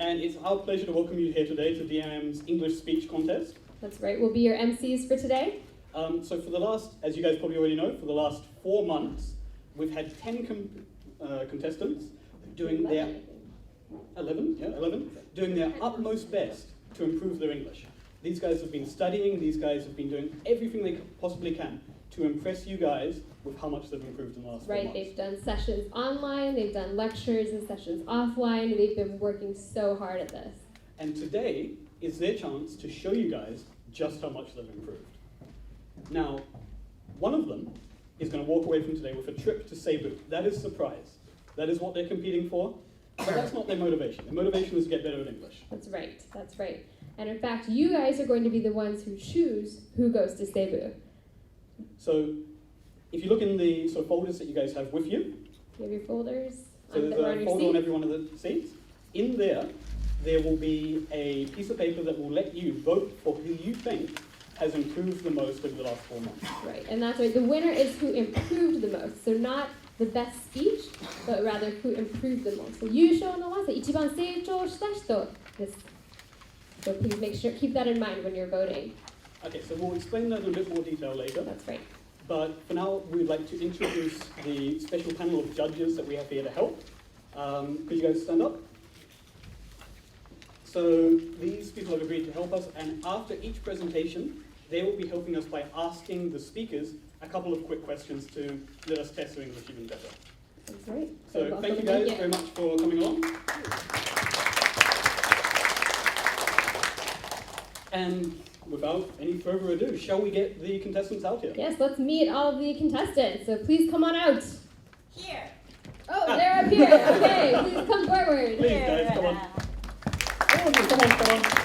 and it's our pleasure to welcome you here today to DMM's English Speech Contest. That's right, we'll be your MCs for today. So for the last, as you guys probably already know, for the last 4 months, we've had 10 contestants doing their 11, doing their utmost best to improve their English. These guys have been studying, these guys have been doing everything they possibly can to impress you guys with how much they've improved in the last 4 months. Right, they've done sessions online, they've done lectures and sessions offline, they've been working so hard at this. And today is their chance to show you guys just how much they've improved. Now, one of them is going to walk away from today with a trip to Cebu. That is surprise. That is what they're competing for, but that's not their motivation. Their motivation is to get better at English. That's right, that's right. And in fact, you guys are going to be the ones who choose who goes to Cebu. So, if you look in the sort of folders that you guys have with you, You have your folders. so there's a folder on every one of the seats. In there will be a piece of paper that will let you vote for who you think has improved the most over the last 4 months. Right, and that's right. The winner is who improved the most. So not the best speech, but rather who improved the most. So 優勝のは一番成長した人です。So please make sure, keep that in mind when you're voting. Okay, so we'll explain that in a bit more detail later. That's right. But for now, we'd like to introduce the special panel of judges that we have here to help. Could you guys stand up? So these people have agreed to help us, and after each presentation, they will be helping us by asking the speakers a couple of quick questions to let us test their English even better. That's right. So thank you guys very much for coming along. And without any further ado, shall we get the contestants out here? Yes, let's meet all of the contestants. So please come on out. Here. Oh, they're up here. Okay, please come forward. Please, guys, come on. Oh, come on.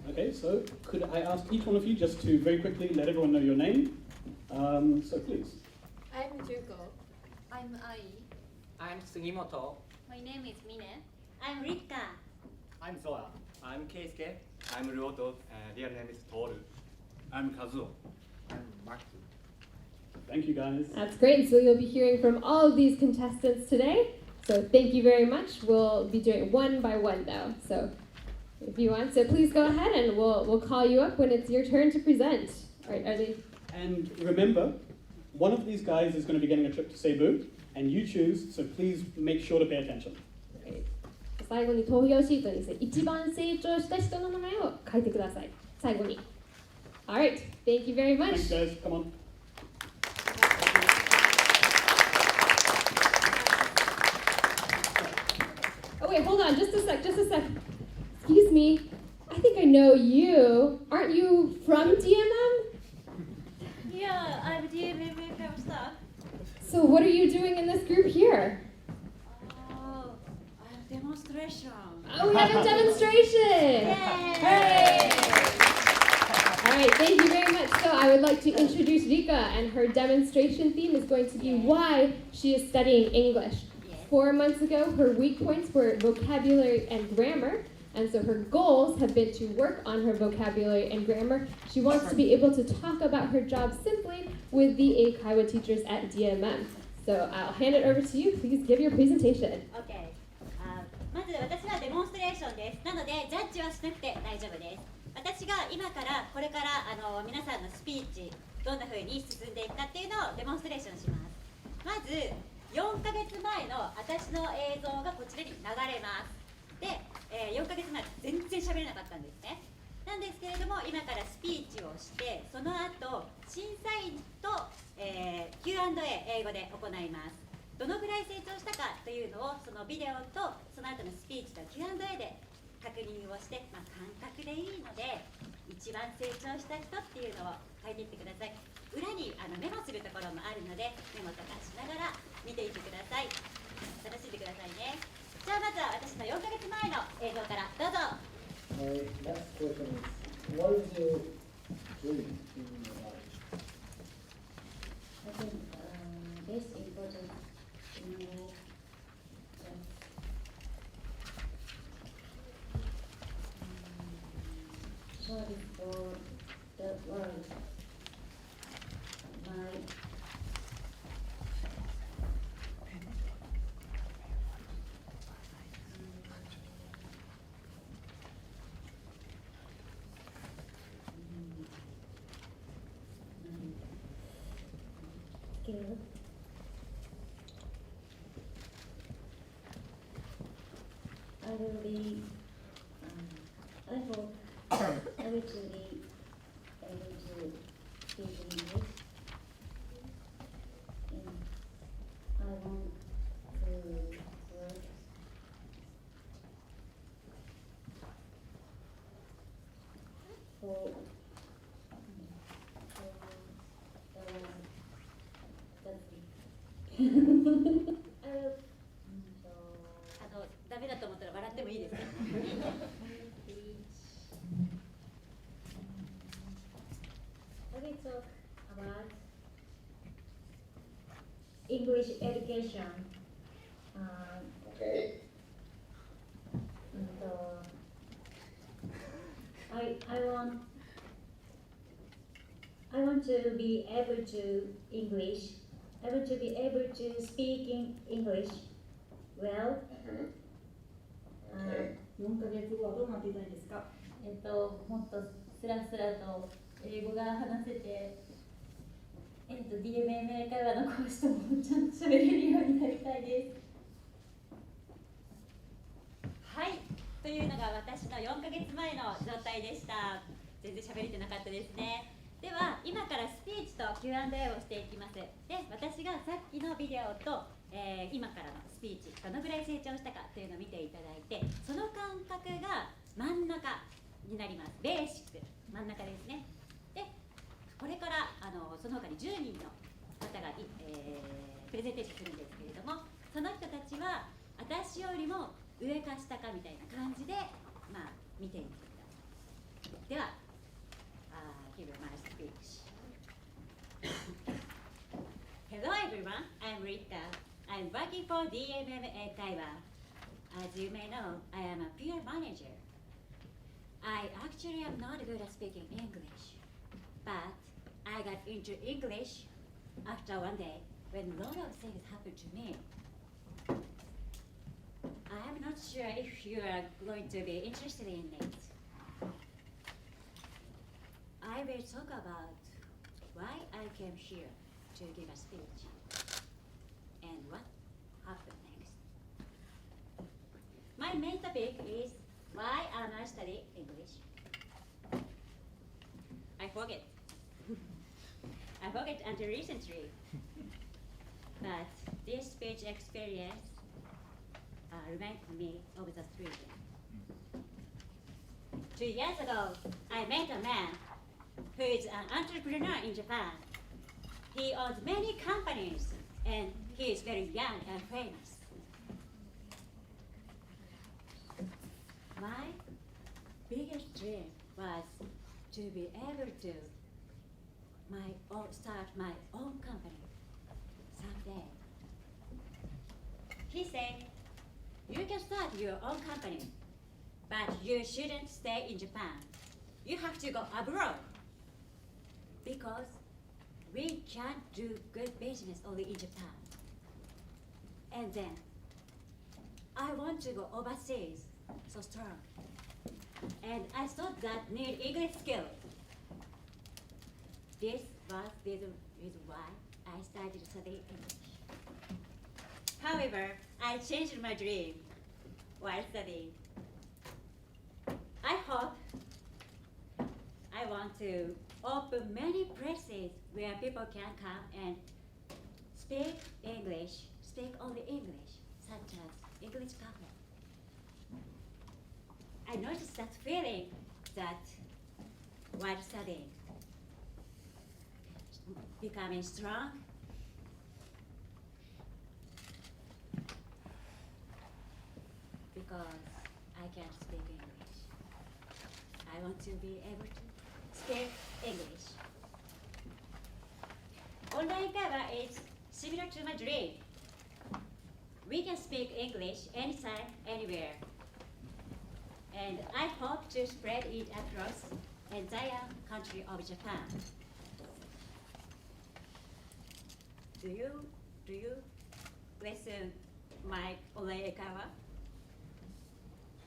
Okay, so could I ask each one of you just to very quickly let everyone know your name? So please. I'm Juko. I'm Ai. I'm Sugimoto. My name is Mine. I'm Rika. I'm Soa. I'm Keisuke. I'm Ryoto. Real name is Toru. I'm Kazuo. I'm Maki. Thank you, guys. That's great. So you'll be hearing from all of these contestants today. So thank you very much. We'll be doing it one by one though. So if you want, so please go ahead and we'll call you up when it's your turn to present. All right, are they? And remember, one of these guys is going to be getting a trip to Cebu, and you choose, so please make sure to pay attention. 最後に投票シートにですね、一番成長した人の名前を書いてください。最後に。Alright, thank you very much. Thanks, guys. Come on. Oh wait, hold on, just a sec. Excuse me, I think I know you. Aren't you from DMM? Yeah, I'm DMM from staff. So what are you doing in this group here? Oh, I have demonstration. Oh, we have a demonstration! Yay! Alright, thank you very much. So I would like to introduce Rika, and her demonstration theme is going to be why she is studying English. 4 months ago, her weak points were vocabulary and grammar, and so her goals have been to work on her vocabulary and grammar. She wants to be able to talk about her job simply with the Eikaiwa teachers at DMM. So I'll hand it over to you. Please give your presentation. Okay. まず私はデモンストレーションです。なのでジャッジはしなくて大丈夫です。私が今からこれから皆さんのスピーチどんな風に進んでいくかっていうのをデモンストレーションします。まず4ヶ月前の私の映像がこちらに流れます。で、4ヶ月前全然喋れなかったんですね。なんですけれども今からスピーチをしてその後審査員と、Q&A 英語で行います。どのぐらい成長したかというのをそのビデオとその後のスピーチと Q&A で確認をして、感覚でいいので一番成長した人っていうのを書いていってください。裏にメモするところもあるのでメモとかしながら見ていってください。楽しんでくださいね。じゃあまずは私の4ヶ月前の映像からどうぞ。My last question is, what is your dream in your life? I think this important to know skill. I will be, I hope I will be able to speak English. And I want to work forダメだと思ったら笑ってもいいですね。I will talk about English education. Okay. And, I want to be able to English. I want to be able to speak in English well. Okay. 4ヶ月後はどうなっていたいですか？もっとスラスラと英語が話せて、DMMA 会話の講師ともちゃんと喋れるようになりたいです。はい、というのが私の4ヶ月前の状態でした。全然喋れてなかったですね。では今からスピーチと Q&A をしていきます。で、私がさっきのビデオと、今からのスピーチどのぐらい成長したかというのを見ていただいて、その感覚が真ん中になります。ベーシック真ん中ですね。で、これからその他に10人の方が、プレゼンテーションするんですけれども、その人たちは私よりも上か下かみたいな感じで、見てみてください。では、Here my speech. Hello everyone, I'm Rita. I'm working for DMMA Taiwan. As you may know, I am a peer manager. I actually am not good at speaking English, but I got into English after one day when a lot of things happened to me. I am not sure if you are going to be interested in it. I will talk about why I came here to give a speech and what happened next. My main topic is why am I studying English? I forget. I forget until recently. But this speech experience reminded me of the truth. 2 years ago, I met a man who is an entrepreneur in Japan. He owns many companies and he is very young and famous. My biggest dream was to be able to start my own company someday. He said, you can start your own company, but you shouldn't stay in Japan. You have to go abroad. Because we can't do good business only in Japan. And then, I want to go overseas, so strong. And I thought that need English skill. This was the reason why I started studying English. However, I changed my dream while studying. I hope I want to open many places where people can come and speak English, speak only English, such as English cafe. I noticed that feeling that while studying, becoming strong, because I can't speak English. I want to be able to speak English. Online cover is similar to my dream. We can speak English anytime, anywhere. And I hope to spread it across the entire country of Japan. Do you listen my online cover?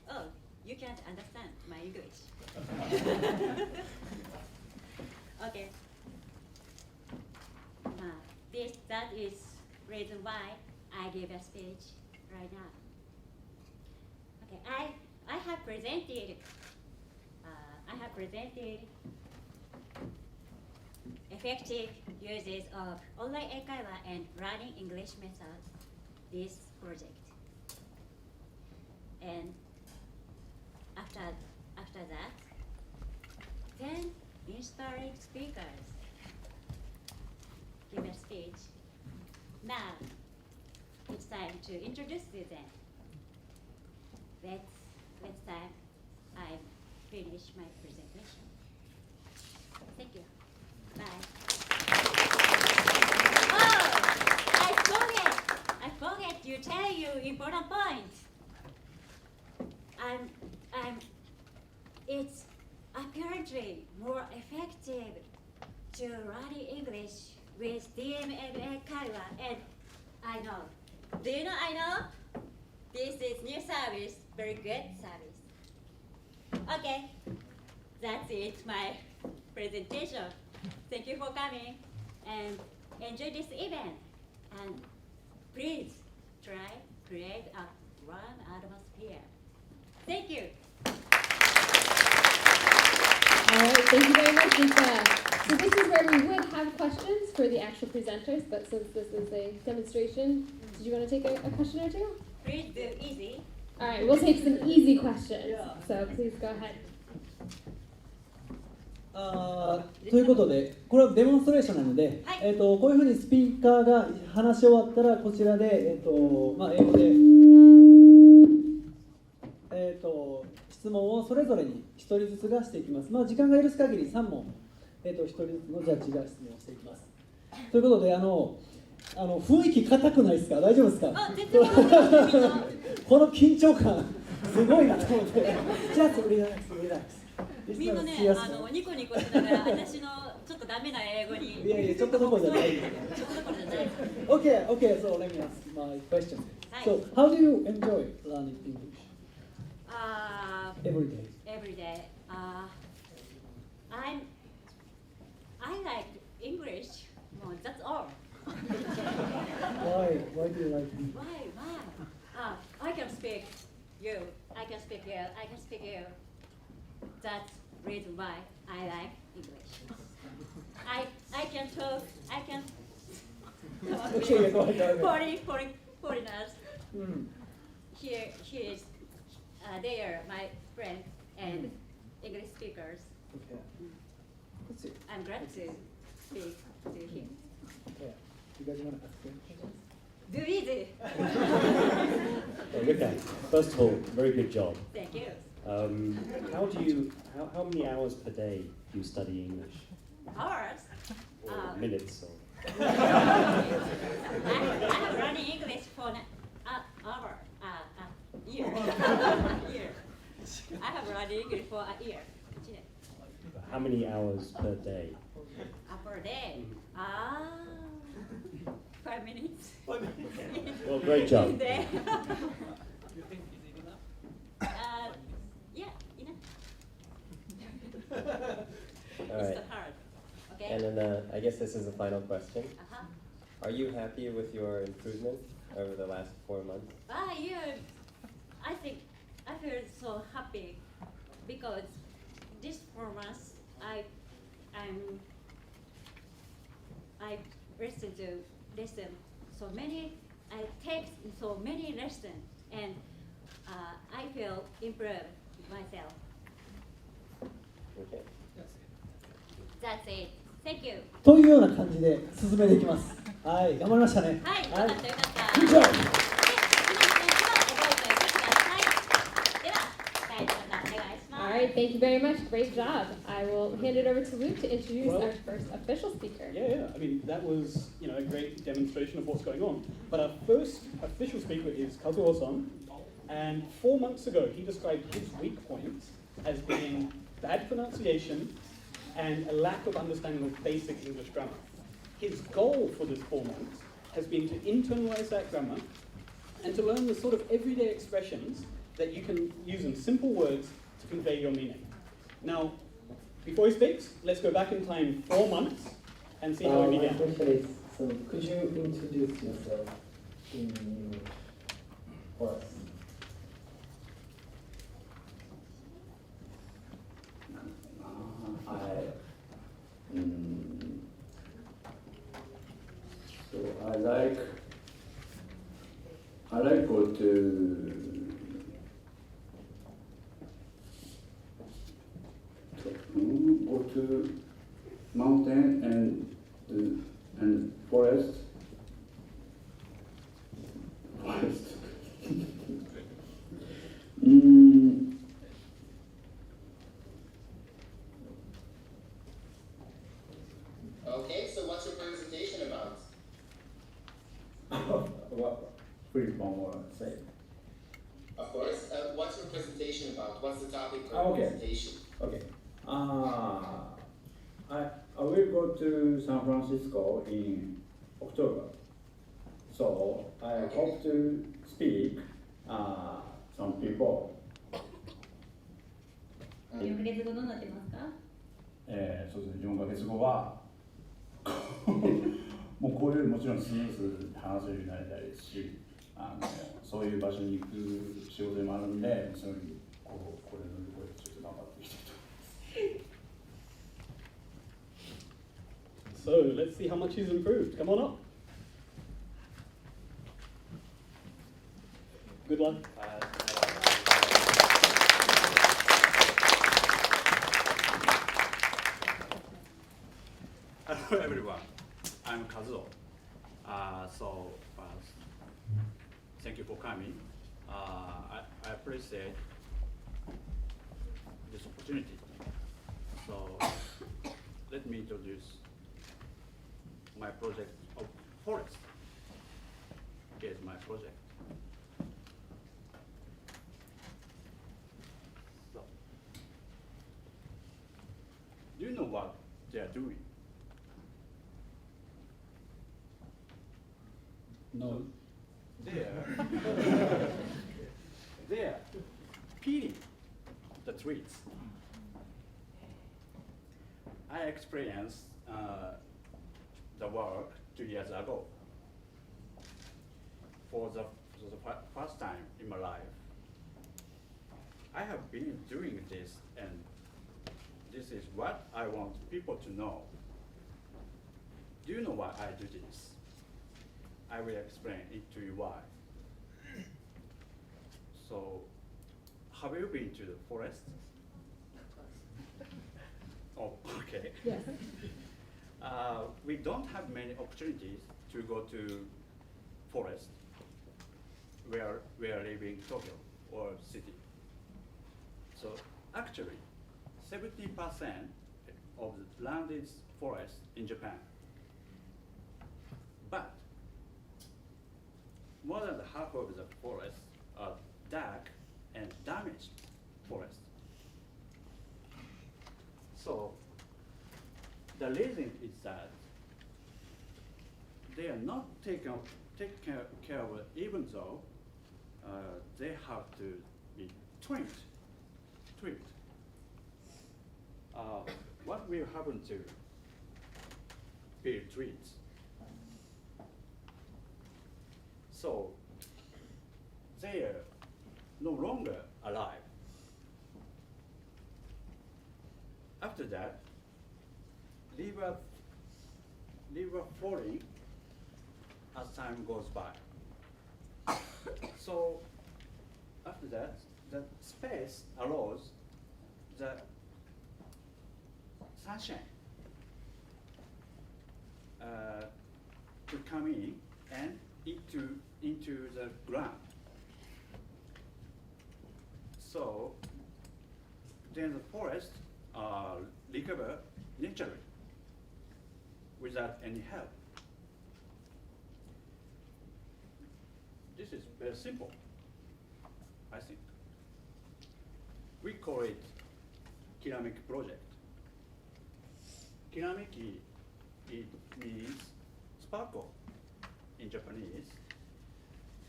Oh, you can't understand my English. Okay. This the that is reason why I give a speech right now. Okay, I have presented effective uses of online eikaiwa and learning English methods this project. And after that, 10 inspiring speakers give a speech. Now it's time to introduce them. Let's time I finish my presentation. Thank you. Bye. Oh, I forget to tell you important point. It's apparently more effective to learn English with DMMA Kaiwa, and I know. Do you know I know? This is new service, very good service. Okay, that's it, my presentation. Thank you for coming and enjoy this event. And please try create a warm atmosphere. Thank you. All right, thank you very much, Lisa. So this is where we would have questions for the actual presenters, but since this is a demonstration, did you want to take a question or two? Please do easy. All right, we'll take some easy questions. So please go ahead. ということで、これはデモンストレーションなので、はい、こういうふうにスピーカーが話し終わったら、こちらで、英語で、質問をそれぞれに1人ずつがしていきます。時間が許す限り3問、1人ずつのジャッジが質問していきます。ということで、雰囲気硬くないですか？大丈夫ですか？この緊張感、すごいなと思って。じゃあ、リラックス、リラックス。みんなね、ニコニコしながら、私のちょっとダメな英語に。いやいや、ちょっとどころじゃない。ちょっとどころじゃない。Okay, so let me ask my question. So, how do you enjoy learning English? Every day. Every day. I like English. Well, that's all. Why? Why do you like English? Why? I can speak you. I can speak you. I can speak you. That's reason why I like English. I can talk. I can talk Okay, go ahead. Foreigners. Here is they are my friends and English speakers. Okay. I'm glad to speak to him. Yeah. You guys want to ask questions? Do easy. Rika, first of all, very good job. Thank you. How many hours per day do you study English? Hours. Or minutes? Or? I have learning English for an hour, year. Year. I have learning English for a year. How many hours per day? Per day. 5 minutes. Well, great job. Day. Yeah, enough. All right. It's so hard. Okay. And then I guess this is the final question. Uh-huh. Are you happy with your improvement over the last 4 months? Yeah. I think I feel so happy because this 4 months I listen so many. I take so many lessons and I feel improved myself. Okay. That's it. Thank you. というような感じで進めていきます。はい、頑張りましたね。はい、よかったよかった。Good job. で、皆さん一度覚えておいてください。では、大丈夫お願いします。 All right, thank you very much. Great job. I will hand it over to Luke to introduce our first official speaker. Yeah. I mean, that was, a great demonstration of what's going on. But our first official speaker is Kazuo-san. And 4 months ago, he described his weak points as being bad pronunciation and a lack of understanding of basic English grammar. His goal for this 4 months has been to internalize that grammar and to learn the sort of everyday expressions that you can use in simple words to convey your meaning. Now, before he speaks, let's go back in time 4 months and see how he My began. question is, So could you introduce yourself in English for us? So I like go to mountain and forest. Okay, so what's your presentation about? What? Please, one more say. Of course. What's your presentation about? What's the topic of Okay. your presentation? Okay. I will go to San Francisco in October. So I hope to speak some people. 4ヶ月後どうなってますか？そうですね、4ヶ月後はもうこういうもちろんスムーズに話せるようになりたいですし、そういう場所に行く仕事でもあるんで、そういうふうにこれのところでちょっと頑張っていきたいと思います。So let's see how much he's improved. Come on up. Good luck. Hello everyone, I'm Kazuo. Thank you for coming. I appreciate this opportunity. So let me introduce my project of forest. Here's my project. So, do you know what they are doing? No. They're peeling the trees. I experienced the work 2 years ago for the first time in my life. I have been doing this, and this is what I want people to know. Do you know why I do this? I will explain it to you why. So, have you been to the forest? Oh, okay. Yes. We don't have many opportunities to go to forest where we are living in Tokyo or city. So actually, 70% of the land is forest in Japan. But more than half of the forests are dark and damaged forests. So the reason is that they are not taken care of it, even though they have to be trimmed. What will happen to big trees? So they are no longer alive. After that, leaves are falling as time goes by. So after that, the space allows the sunshine to come in and into the ground. So then the forest recover naturally without any help. This is very simple, I think. We call it Kirameki project. Kirameki, it means sparkle in Japanese,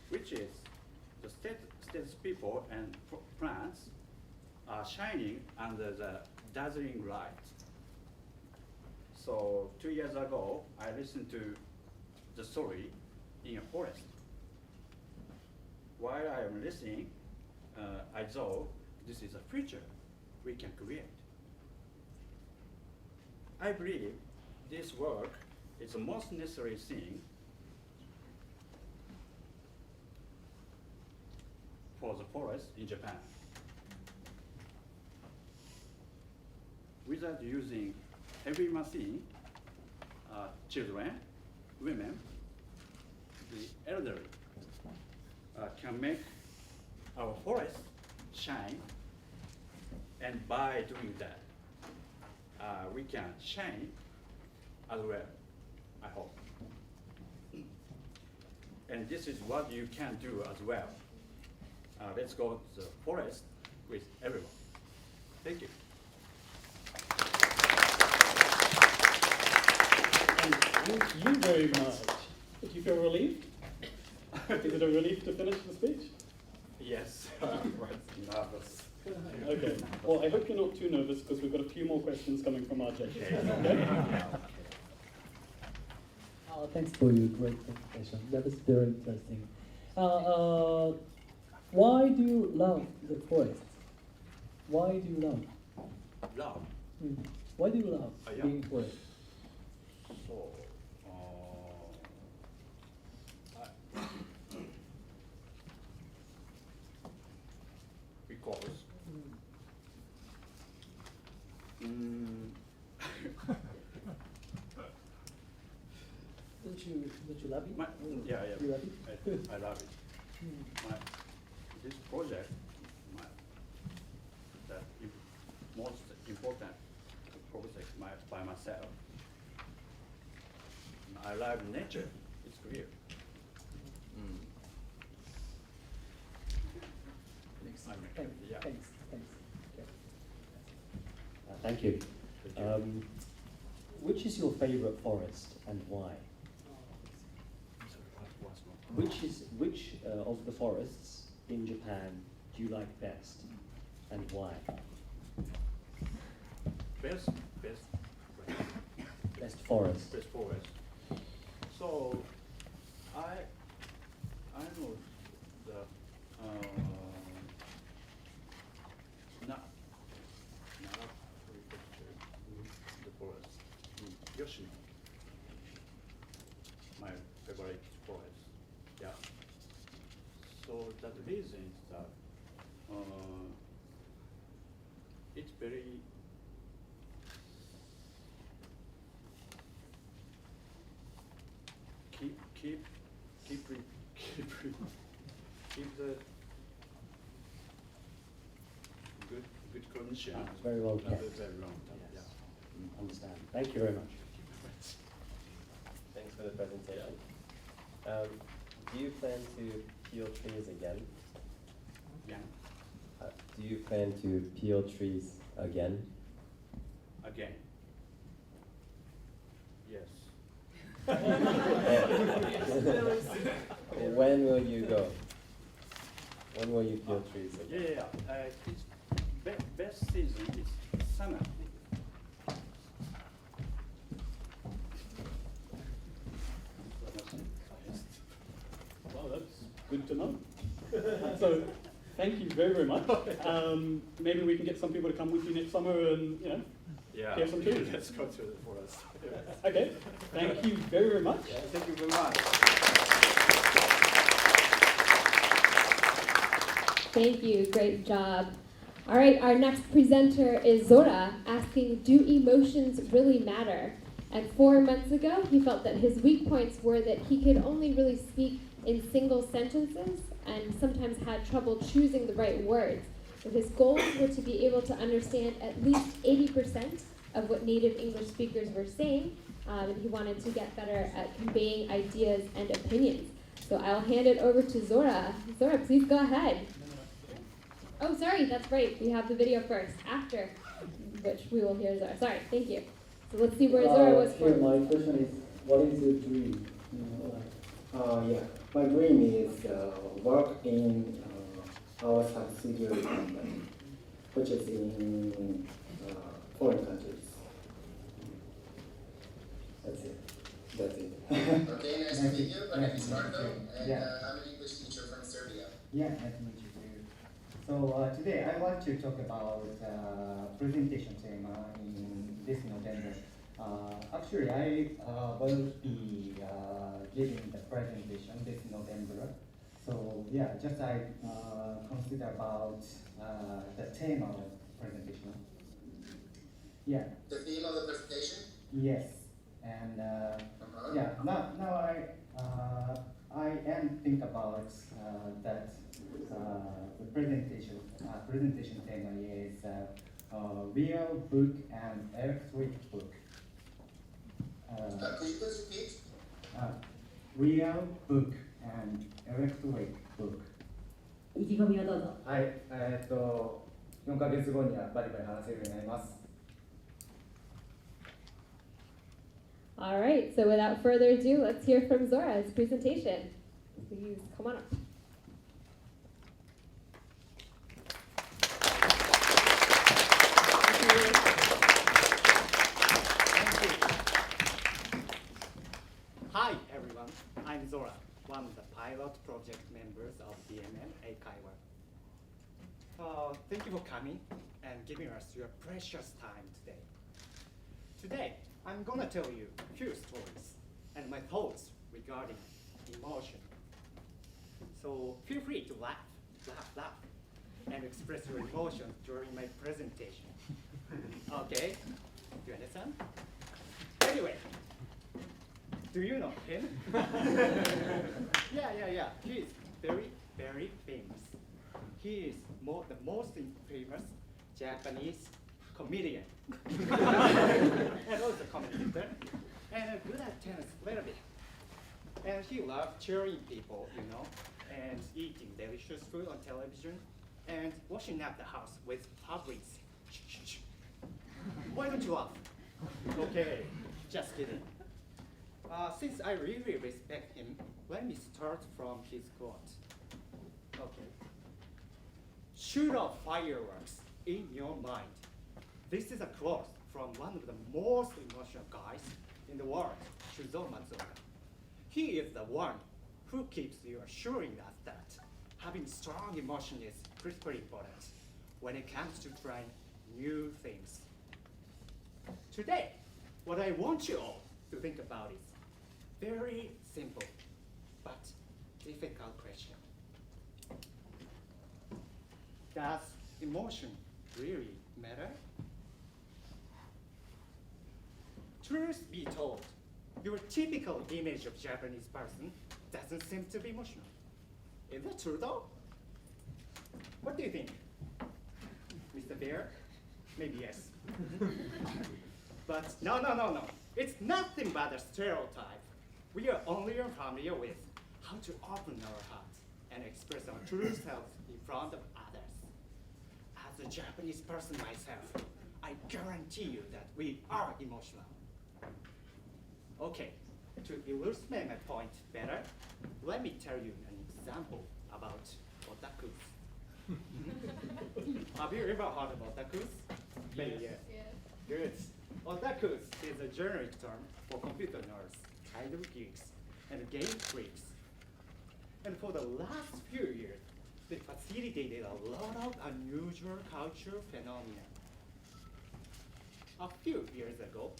which is the states people and plants are shining under the dazzling light. So 2 years ago, I listened to the story in a forest. While I am listening, I thought this is a future we can create. I believe this work is the most necessary thing for the forest in Japan. Without using heavy machine, children, women, the elderly can make our forest shine, and by doing that, we can shine as well, I hope. And this is what you can do as well. Let's go to the forest with everyone. Thank you. And thank you very much. Do you feel relieved? Is it a relief to finish the speech? Yes, I was nervous. Okay. Well, I hope you're not too nervous because we've got a few more questions coming from our judges. Okay? Thanks for your great presentation. That was very interesting. Why do you love the forest? Why do you love? Love. Why do you love Yeah. being forest? So, because Don't you love it? yeah, You love it? I love it. This project, the most important project by myself. I love nature. It's clear. Thanks. Yeah. Thanks. Thank you. Which is your favorite forest and why? Which of the forests in Japan do you like best and why? Best forest. Best forest. So I know the the forest in Yoshino. My favorite forest. Yeah. So that reason is that it's very keep the good condition. It's very well kept. Very long time. Yes. Yeah. Understand. Thank you very much. Thanks for the presentation. Do you plan to peel trees again? Yeah. Do you plan to peel trees again? Again. Yes. When will you go? When will you peel trees again? Yeah. It's best season is summer. Wow, that's good to know. So, thank you very, very much. Maybe we can get some people to come with you next summer and, peel some trees. Let's go to the forest. Okay, thank you very, very much. Yeah, thank you very much. Thank you, great job. All right, our next presenter is Zora, asking, do emotions really matter? And 4 months ago, he felt that his weak points were that he could only really speak in single sentences and sometimes had trouble choosing the right words. But his goals were to be able to understand at least 80% of what native English speakers were saying, and he wanted to get better at conveying ideas and opinions. So I'll hand it over to Zora. Zora, please go ahead. Oh, sorry, that's right. We have the video first, after which we will hear Zora. Sorry, thank you. So let's see where Zora was Here, for. my question is, what is your dream? My dream is work in our subsidiary company, which is in foreign countries. That's it. Okay, nice to meet you. My name is Nice to meet Marco, you. and Yeah. I'm an English teacher from Serbia. Yeah, nice to meet you too. So today I want to talk about presentation theme in this November. Actually, I will be giving the presentation this November. So yeah, just I consider about the theme of presentation. Yeah. The theme of the presentation? Yes, and yeah. Now I am think about that the presentation theme is real book and electric book. Could you please repeat? Real book and electric book. 意気込みをどうぞ。はい、4ヶ月後にはバリバリ話せるようになります。All right, so without further ado, let's hear from Zora's presentation. Please come on up. Hi everyone, I'm Zora, one of the pilot project members of DMM Eikaiwa. Thank you for coming and giving us your precious time today. Today, I'm gonna tell you a few stories and my thoughts regarding emotion. So feel free to laugh, and express your emotions during my presentation. Okay, you understand? Anyway, do you know him? Yeah, he's very famous. He is the most famous Japanese comedian. And also commentator, and good at tennis a little bit. And he loves cheering people, and eating delicious food on television, and washing up the house with fabrics. Why don't you laugh? Okay, just kidding. Since I really respect him, let me start from his quote. Okay. Shoot off fireworks in your mind. This is a quote from one of the most emotional guys in the world, Shuzo Matsuoka. He is the one who keeps you assuring us that having strong emotion is critically important when it comes to trying new things. Today, what I want you all to think about is very simple but difficult question. Does emotion really matter? Truth be told, your typical image of Japanese person doesn't seem to be emotional. Is that true though? What do you think? Mr. Bear? Maybe yes. But no. It's nothing but a stereotype. We are only familiar with how to open our hearts and express our true selves in front of others. As a Japanese person myself, I guarantee you that we are emotional. Okay, to illustrate my point better, let me tell you an example about otakus. Have you ever heard of otakus? Maybe yes. Good. Otakus is a generic term for computer nerds, idol geeks, and game freaks. And for the last few years, they facilitated a lot of unusual cultural phenomena. A few years ago,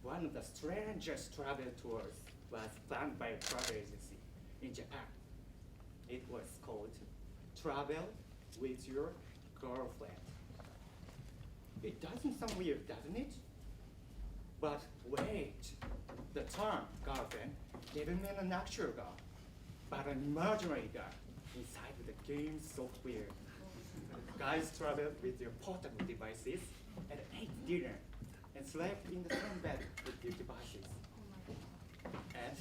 one of the strangest travel tours was planned by a travel agency in Japan. It was called Travel with Your Girlfriend. It doesn't sound weird, doesn't it? But wait, the term girlfriend didn't mean an actual girl, but an imaginary girl inside the game software. Guys traveled with their portable devices and ate dinner and slept in the same bed with their devices. And,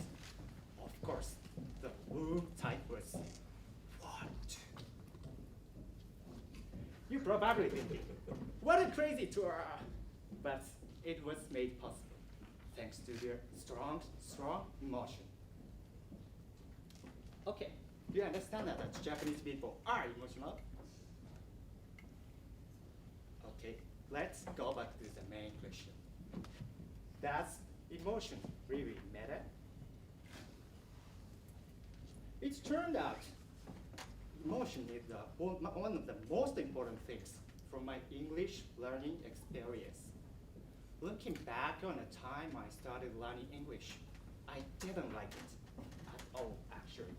of course, the room type was what? You probably thinking, what a crazy tour! But it was made possible thanks to their strong emotion. Okay, do you understand that Japanese people are emotional? Okay, let's go back to the main question. Does emotion really matter? It turned out emotion is one of the most important things from my English learning experience. Looking back on the time I started learning English, I didn't like it at all, actually.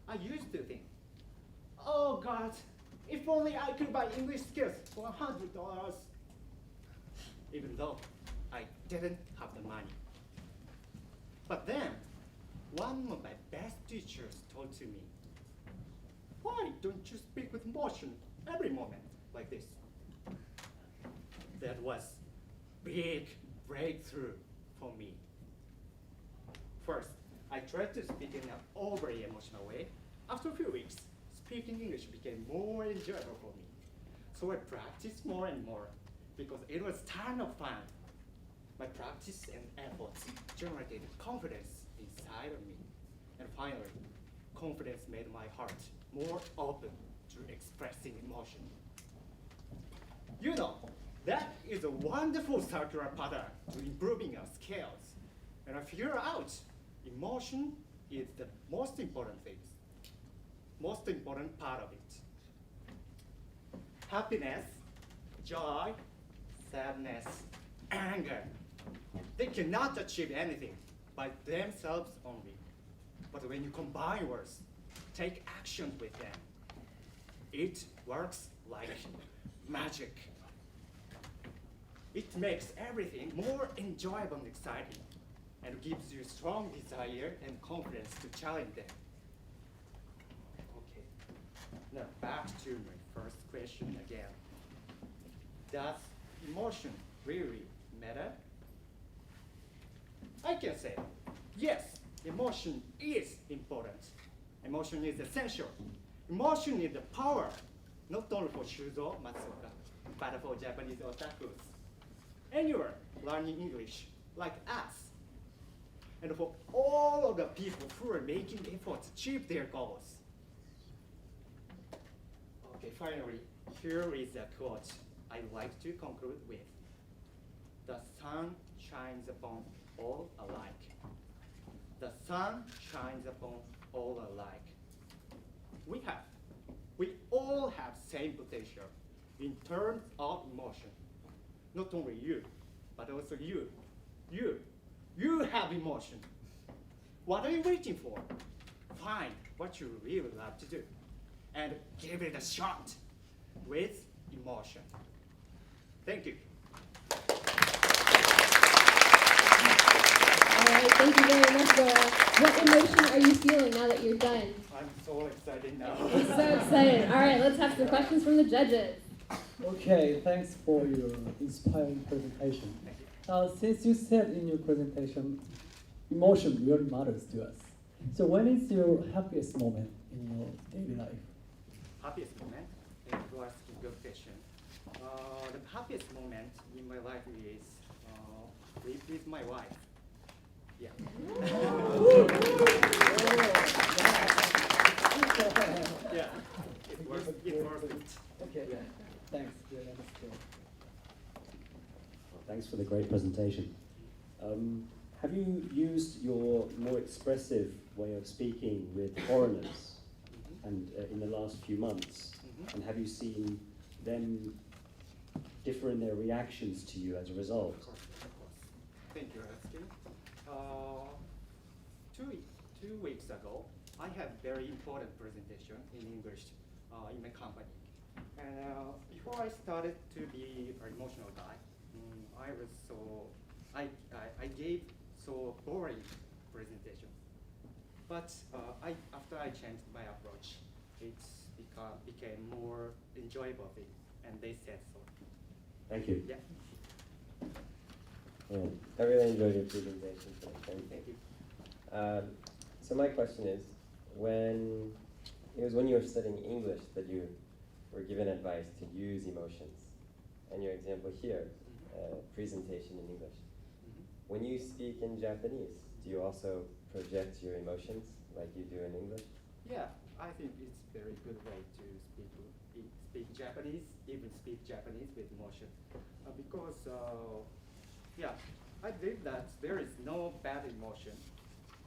I used to think, oh God, if only I could buy English skills for $100. Even though I didn't have the money. But then, one of my best teachers told to me, why don't you speak with emotion every moment like this? That was big breakthrough for me. First, I tried to speak in an overly emotional way. After a few weeks, speaking English became more enjoyable for me. So I practiced more and more because it was a ton of fun. My practice and efforts generated confidence inside of me. And finally, confidence made my heart more open to expressing emotion. You know, that is a wonderful circular pattern to improving our skills. And I figured out emotion is the most important thing, most important part of it. Happiness, joy, sadness, anger. They cannot achieve anything by themselves only. But when you combine words, take actions with them, it works like magic. It makes everything more enjoyable and exciting, and gives you strong desire and confidence to challenge them. Okay, now back to my first question again. Does emotion really matter? I can say, yes, emotion is important. Emotion is essential. Emotion is the power, not only for Shuzo Matsuoka, but for Japanese otakus. Anywhere learning English, like us. And for all of the people who are making efforts to achieve their goals. Okay, finally, here is a quote I like to conclude with. The sun shines upon all alike. The sun shines upon all alike. We all have same potential in terms of emotion. Not only you, but also you. You have emotion. What are you waiting for? Find what you really love to do and give it a shot with emotion. Thank you. All right, thank you very much, Dora. What emotion are you feeling now that you're done? I'm so excited now. I'm so excited. All right, let's have some questions from the judges. Okay, thanks for your inspiring presentation. Since you said in your presentation, emotion really matters to us. So when is your happiest moment in your daily life? Happiest moment? You're asking a good question. The happiest moment in my life is with my wife. Yeah. Yeah, it worth it. Okay, yeah. Thanks. Yeah, that's true. Well, thanks for the great presentation. Have you used your more expressive way of speaking with foreigners and in the last few months? And have you seen them differ in their reactions to you as a result? Of course. Thank you for asking. 2 weeks ago, I had very important presentation in English in my company. And before I started to be an emotional guy, I gave so boring presentation. But after I changed my approach, it became more enjoyable thing, and they said so. Thank you. Yeah. Yeah, I really enjoyed your presentation today. Thank you. So my question is, when you were studying English that you were given advice to use emotions, and your example here, presentation in English. When you speak in Japanese, do you also project your emotions like you do in English? Yeah, I think it's a very good way to speak Japanese, even speak Japanese with emotion. Because, yeah, I believe that there is no bad emotion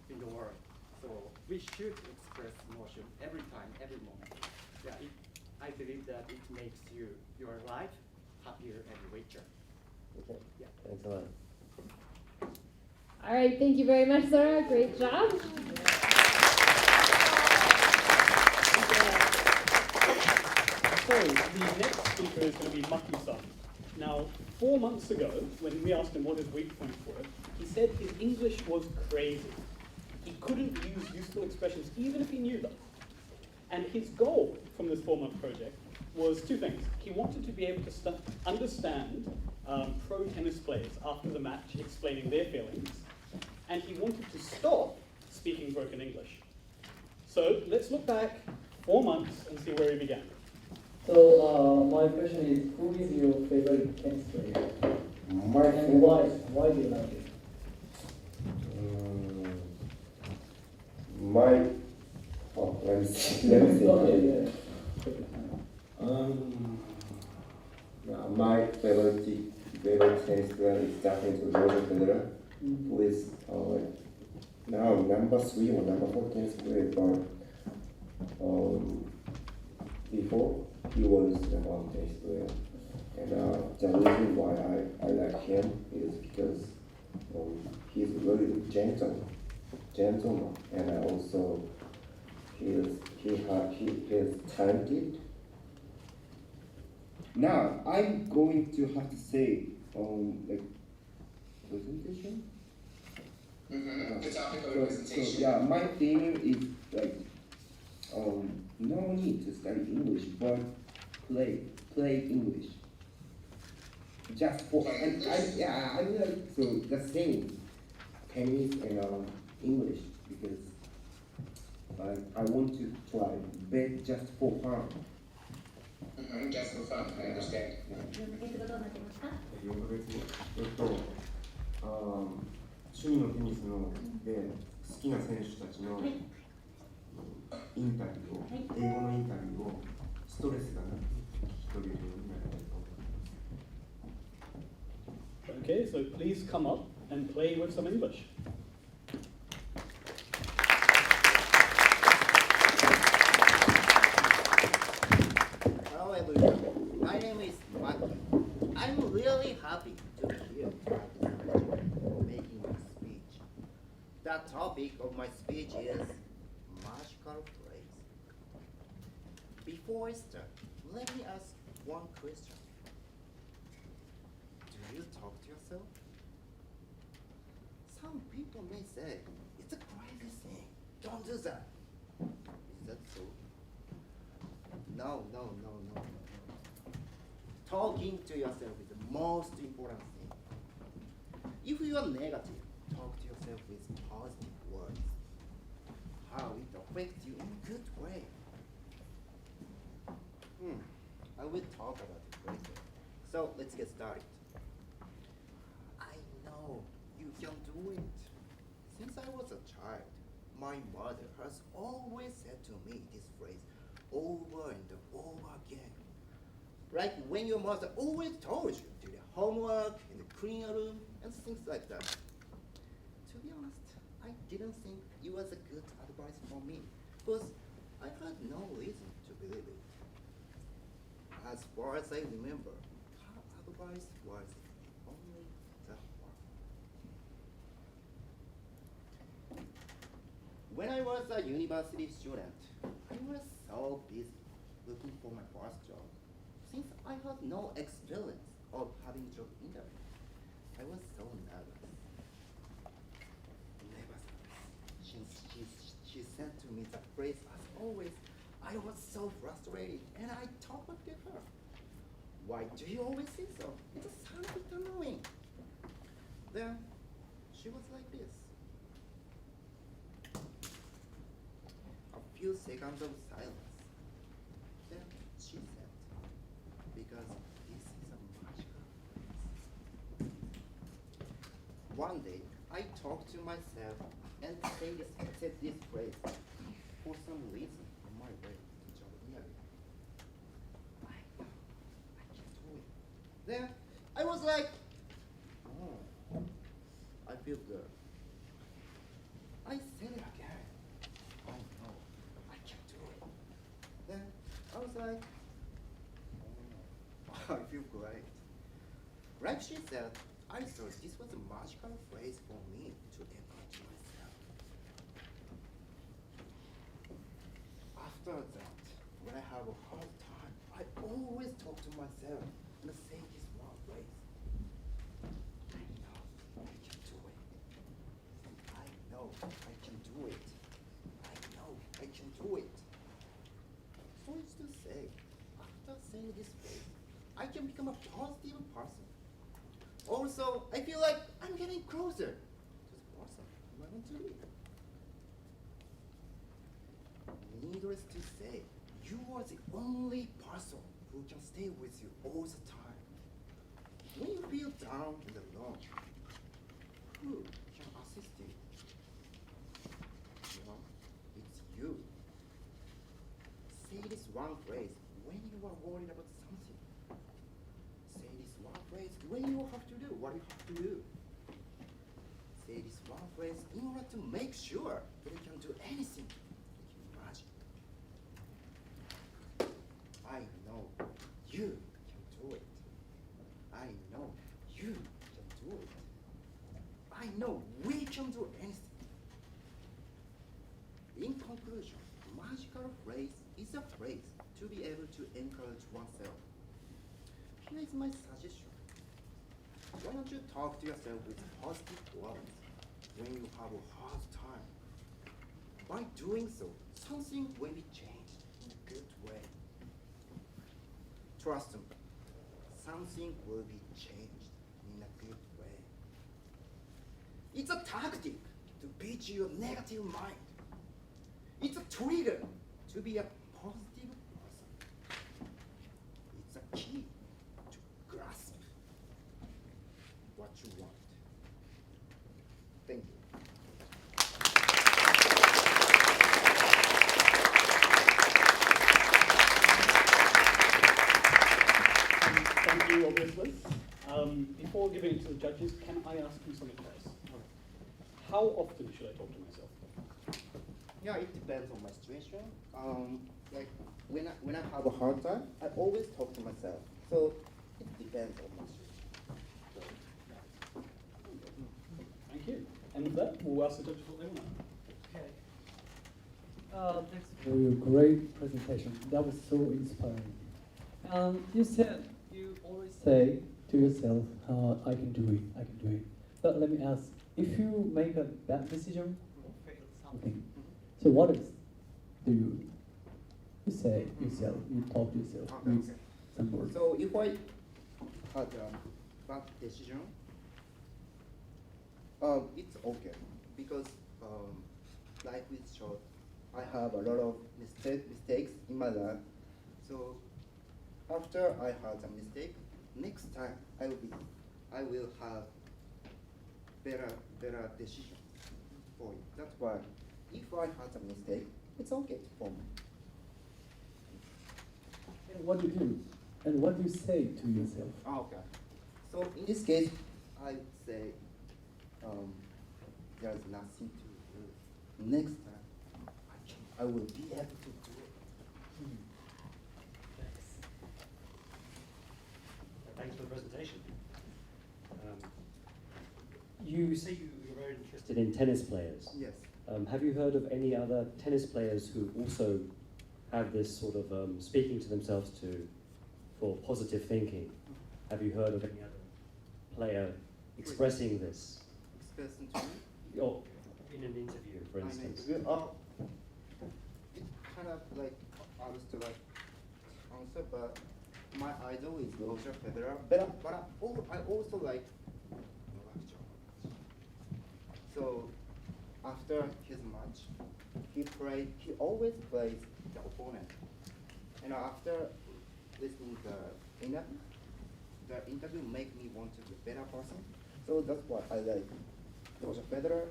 in the world. So we should express emotion every time, every moment. Yeah, I believe that it makes your life happier and richer. Okay. Yeah. Thanks a lot. All right, thank you very much, Zora. Great job. So the next speaker is going to be Maki-san. Now, 4 months ago, when we asked him what his weak points were, he said his English was crazy. He couldn't use useful expressions even if he knew them. And his goal from this 4-month project was 2 things. He wanted to be able to understand pro tennis players after the match explaining their feelings, and he wanted to stop speaking broken English. So let's look back 4 months and see where he began. So my question is, who is your favorite tennis player? And why? Why do you like it? Let me see. Okay, My favorite tennis player is definitely Roger Federer, who is now number 3 or number 4 tennis player, but before he was number 1 tennis player. And the reason why I like him is because he's really gentleman, and also he is talented. Now I'm going to have to say like presentation. The topic of the presentation. So yeah, my theme is like no need to study English, but play English. Just for I like so the same tennis and English because I want to try bet just for fun. Just for fun, I understand. 4ヶ月後趣味のテニスので好きな選手たちのインタビューを、英語のインタビューをストレスがなく聞き取れるようになりたいと思います。 Okay, so please come up and play with some English. Hello everyone, my name is Maki. I'm really happy to be here making my speech. The topic of my speech is magical phrase. Before I start, let me ask one question. Do you talk to yourself? Some people may say, it's a crazy thing, don't do that. Is that so? No. Talking to yourself is the most important thing. If you are negative, talk to yourself with positive words. How it affects you in a good way. I will talk about it later. So let's get started. I know you can do it. Since I was a child, my mother has always said to me this phrase over and over again. Like when your mother always told you to do the homework in the clean room and things like that. To be honest, I didn't think it was a good advice for me because I had no reason to believe it. As far as I remember, her advice was only that one. When I was a university student, I was so busy looking for my first job. Since I had no experience of having job interview, I was so nervous. She said to me the phrase as always, I was so frustrated and I talked to her. Why do you always say so? It sounds a bit annoying. Then she was like this. A few seconds of silence. Then she said, because this is a magical phrase. One day, I talked to myself and said this phrase for some reason on my way to job interview. I can't do it. Then I was like, oh, I feel good. I said it again. like, oh, I feel great. Like she said, I thought this was a magical phrase for me to encourage myself. After that, when I have a hard time, I always talk to myself and say this one phrase. I know I can do it. I know I can do it. I know I can do it. So it's to say, after saying this phrase, I can become a positive person. Also, I feel like I'm getting closer to the person I want to be. Needless to say, you are the only person who can stay with you all the time. When you feel down and alone, who can assist you? Well, it's you. Say this one phrase when you are worried about something. Say this one phrase when you have to do what you have to do. Say this one phrase in order to make sure that you can do anything you can imagine. I know you can do it. I know you can do it. I know we can do anything. In conclusion, magical phrase is a phrase to be able to encourage oneself. Here is my suggestion. Why don't you talk to yourself with positive words when you have a hard time? By doing so, something will be changed in a good way. Trust me, something will be changed in a good way. It's a tactic to beat your negative mind. It's a trigger to be a positive person. It's a key to grasp what you want. Thank you. Thank you, obviously. Before giving it to the judges, can I ask you something first? How often should I talk to myself? Yeah, it depends on my situation. Like when I have a hard time, I always talk to myself. So it depends on my situation. Thank you. And with that, we'll ask the judges what they want to know. Okay. Thanks for your great presentation. That was so inspiring. You said you always say to yourself, I can do it, I can do it. But let me ask, if you make a bad decision or fail something, so what is do you say yourself, you talk to yourself with some words? So if I had a bad decision, it's okay because life is short. I have a lot of mistakes in my life. So after I had a mistake, next time I will have better decision for it. That's why if I had a mistake, it's okay for me. And what do you do? And what do you say to yourself? Okay. So in this case, I say there's nothing to do. Next time, I will be able to do it. Thanks for the presentation. You say you're very interested in tennis players. Yes. Have you heard of any other tennis players who also have this sort of speaking to themselves for positive thinking? Have you heard of any other player expressing this? Expressing to me? Or in an interview, for instance? It's kind of like honest to like answer, but my idol is Roger Federer. But I also like Novak Djokovic. So after his match, he always plays the opponent. And after listening the interview make me want to be a better person. So that's what I like. Roger Federer,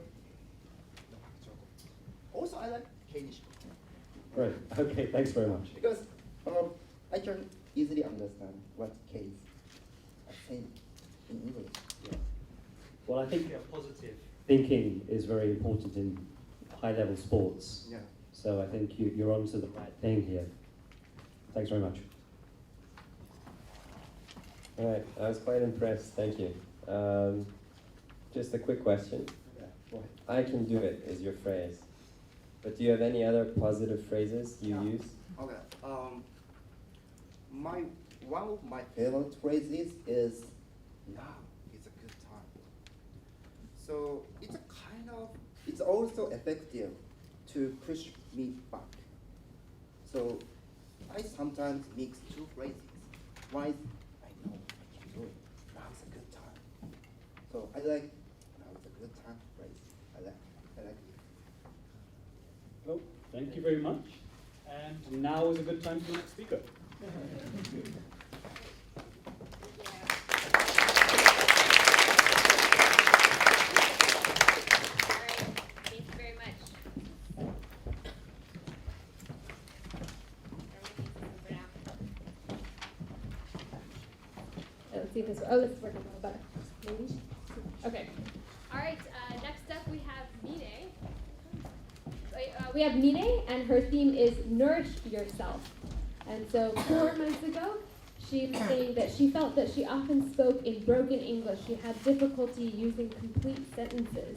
Novak Djokovic. Also, I like Kei Nishikori. Right. Okay. Thanks very much. Because I can easily understand what Kei is saying in English. Yeah. Well, I think positive thinking is very important in high-level sports. Yeah. So I think you're onto the right thing here. Thanks very much. All right, I was quite impressed, thank you. Just a quick question. I can do it is your phrase. But do you have any other positive phrases you use? Okay. One of my favorite phrases is now is a good time. So it's also effective to push me back. So I sometimes mix two phrases. One is I know I can do it. Now is a good time. So I like now is a good time phrase. I like it. Well, thank you very much. And now is a good time for the next speaker. Thank you very much. Let's see if this. Oh, this is working a little better. Maybe. Okay. All right. Next up, we have Mine. We have Mine, and her theme is Nourish Yourself. And so 4 months ago, she was saying that she felt that she often spoke in broken English. She had difficulty using complete sentences.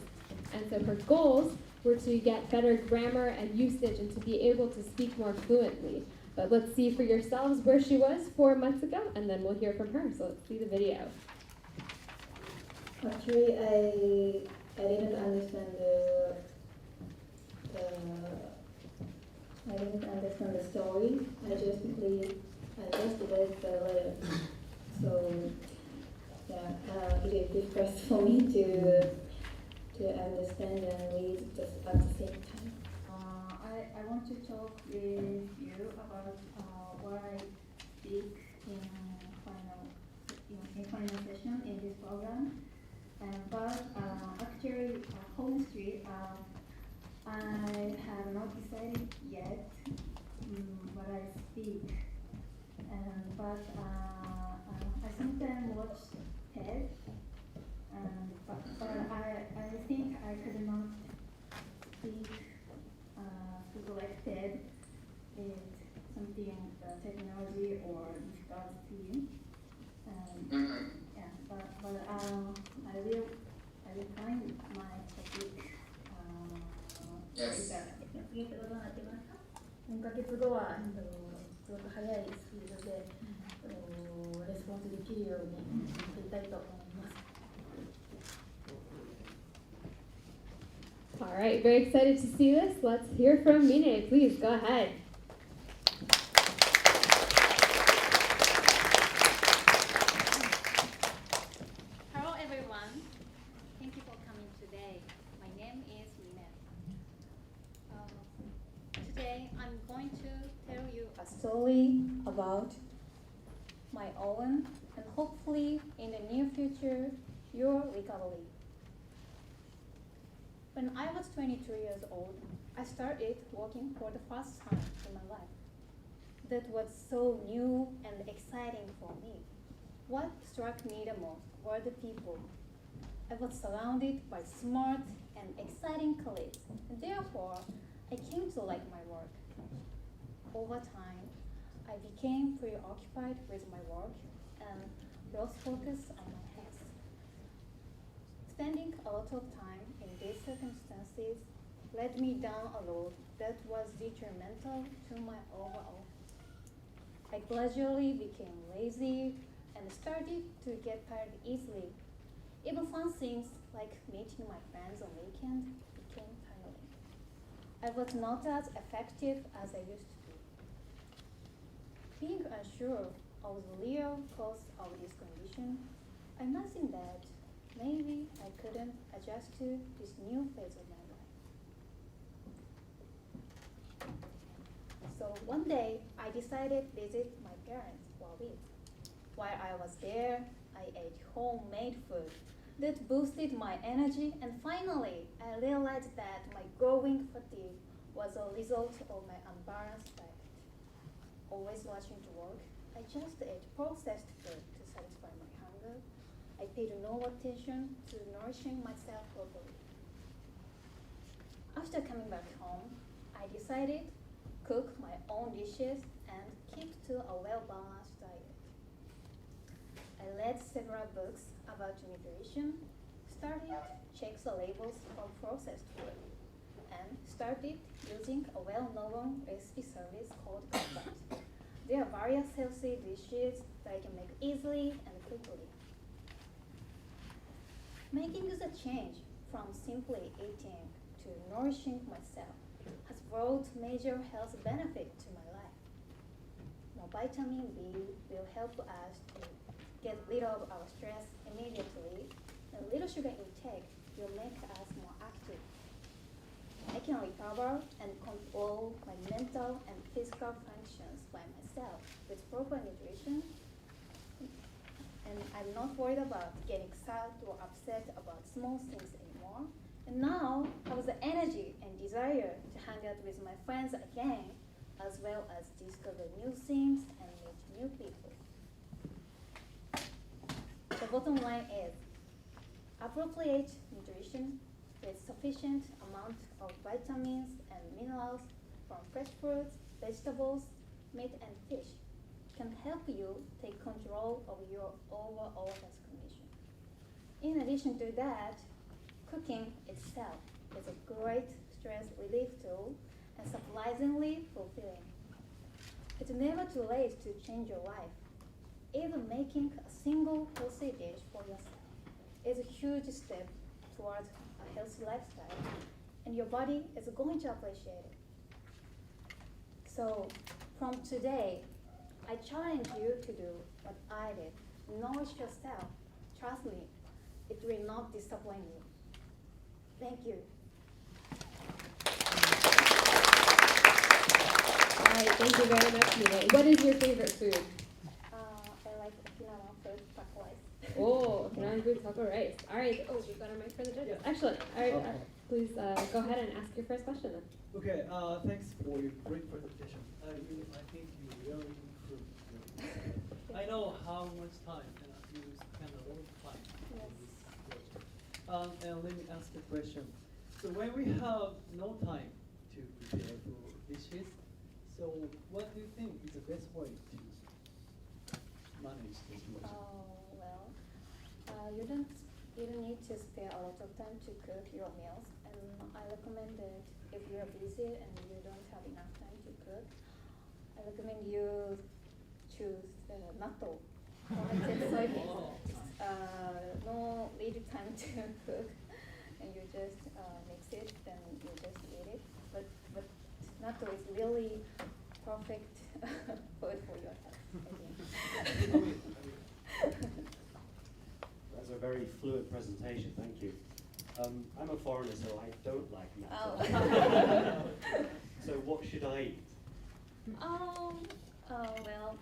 And so her goals were to get better grammar and usage and to be able to speak more fluently. But let's see for yourselves where she was 4 months ago, and then we'll hear from her. So let's see the video. Actually, I didn't understand the story. I just read the letter. So yeah, it is difficult for me to understand and read just at the same time. I want to talk with you about what I speak in final session in this program. But actually, honestly, I have not decided yet what I speak. But I sometimes watch TED, but I think I could not speak like TED. It's something technology or difficult to you. Yeah, but I will find my topic. Yes. 次ってことになってますか？4ヶ月後はすごく速いスピードでレスポンスできるようにしていきたいと思います。 All right, very excited to see this. Let's hear from Mine. Please go ahead. Hello everyone. Thank you for coming today. My name is Mine. Today I'm going to tell you a story about my own and hopefully in the near future your recovery. When I was 22 years old, I started working for the first time in my life. That was so new and exciting for me. What struck me the most were the people. I was surrounded by smart and exciting colleagues, and therefore I came to like my work. Over time, I became preoccupied with my work and lost focus on my health. Spending a lot of time in these circumstances led me down a road that was detrimental to my overall. I gradually became lazy and started to get tired easily. Even fun things like meeting my friends on weekends became tiring. I was not as effective as I used to be. Being unsure of the real cause of this condition, I imagined that maybe I couldn't adjust to this new phase of my life. So one day, I decided to visit my parents for a week. While I was there, I ate homemade food that boosted my energy, and finally, I realized that my growing fatigue was a result of my unbalanced diet. Always rushing to work, I just ate processed food to satisfy my hunger. I paid no attention to nourishing myself properly. After coming back home, I decided to cook my own dishes and keep to a well-balanced diet. I read several books about nutrition, started check the labels of processed food, and started using a well-known recipe service called Cookbot. There are various healthy dishes that I can make easily and quickly. Making the change from simply eating to nourishing myself has brought major health benefit to my life. Now, vitamin B will help us to get rid of our stress immediately, and little sugar intake will make us more active. I can recover and control my mental and physical functions by myself with proper nutrition, and I'm not worried about getting sad or upset about small things anymore. And now I have the energy and desire to hang out with my friends again, as well as discover new things and meet new people. The bottom line is appropriate nutrition with sufficient amount of vitamins and minerals from fresh fruits, vegetables, meat, and fish can help you take control of your overall health condition. In addition to that, cooking itself is a great stress relief tool and surprisingly fulfilling. It's never too late to change your life. Even making a single healthy dish for yourself is a huge step towards a healthy lifestyle, and your body is going to appreciate it. So, from today, I challenge you to do what I did. Nourish yourself. Trust me, it will not disappoint you. Thank you. All right, thank you very much, Mine. What is your favorite food? I like Okinawan food, taco rice. Oh, Okinawan food, taco rice. All right. Oh, we got our mic for the judges. Excellent. All right. Okay. Please go ahead and ask your first question then. Okay, thanks for your great presentation. I think you really improved. I know how much time you spend a lot of time on this project. And let me ask a question. So when we have no time to prepare for dishes, so what do you think is the best way to manage this project? Well, you don't need to spare a lot of time to cook your meals, and I recommend that if you are busy and you don't have enough time to cook, I recommend you choose natto. No lead time to cook, and you just mix it, then you just eat it. But natto is really perfect food for your health, I think. That's a very fluent presentation, thank you. I'm a foreigner, so I don't like natto. So what should I eat? Well,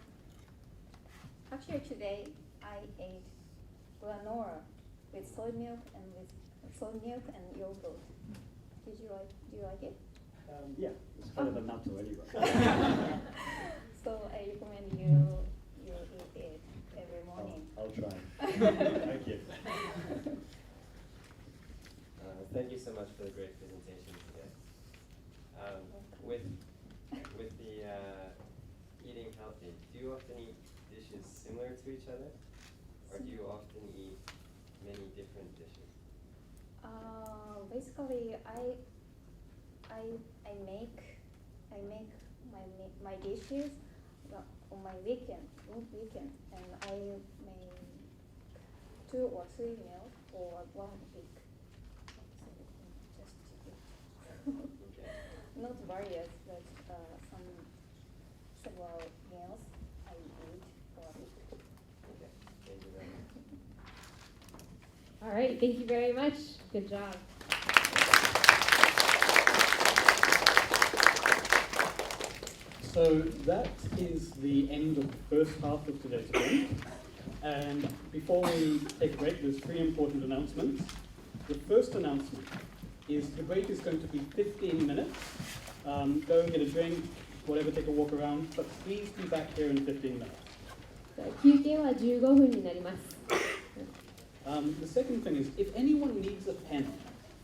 actually today I ate granola with soy milk and yogurt. Do you like it? Yeah, it's kind of a natto anyway. So I recommend you eat it every morning. I'll try. Thank you. Thank you so much for the great presentation today. With the eating healthy, do you often eat dishes similar to each other, or do you often eat many different dishes? Basically, I make my dishes on my weekend, and I make 2 or 3 meals for 1 week. So just not various, but several meals I eat for a week. Okay, thank you very much. All right. Thank you very much. Good job. So that is the end of the first half of today's event. And before we take a break, there's 3 important announcements. The first announcement is the break is going to be 15 minutes. Go and get a drink, whatever, take a walk around, but please be back here in 15 minutes. 休憩は15分になります。The second thing is, if anyone needs a pen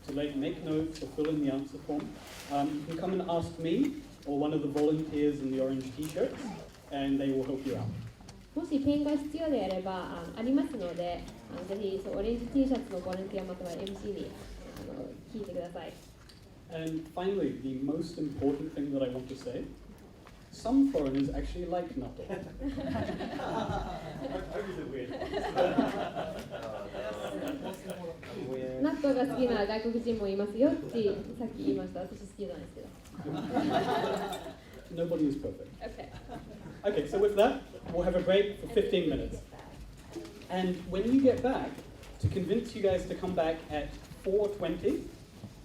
to make notes or fill in the answer form, you can come and ask me, or one of the volunteers in the orange t-shirts, and they will help you out. もしペンが必要であればありますので、ぜひオレンジ T シャツのボランティアまたは MC に聞いてください。And finally, the most important thing that I want to say, some foreigners actually like natto. 納豆が好きな外国人もいますよってさっき言いました。私好きなんですけど。Nobody is perfect. Okay. Okay, so with that, we'll have a break for 15 minutes. And when you get back, to convince you guys to come back at 4:20,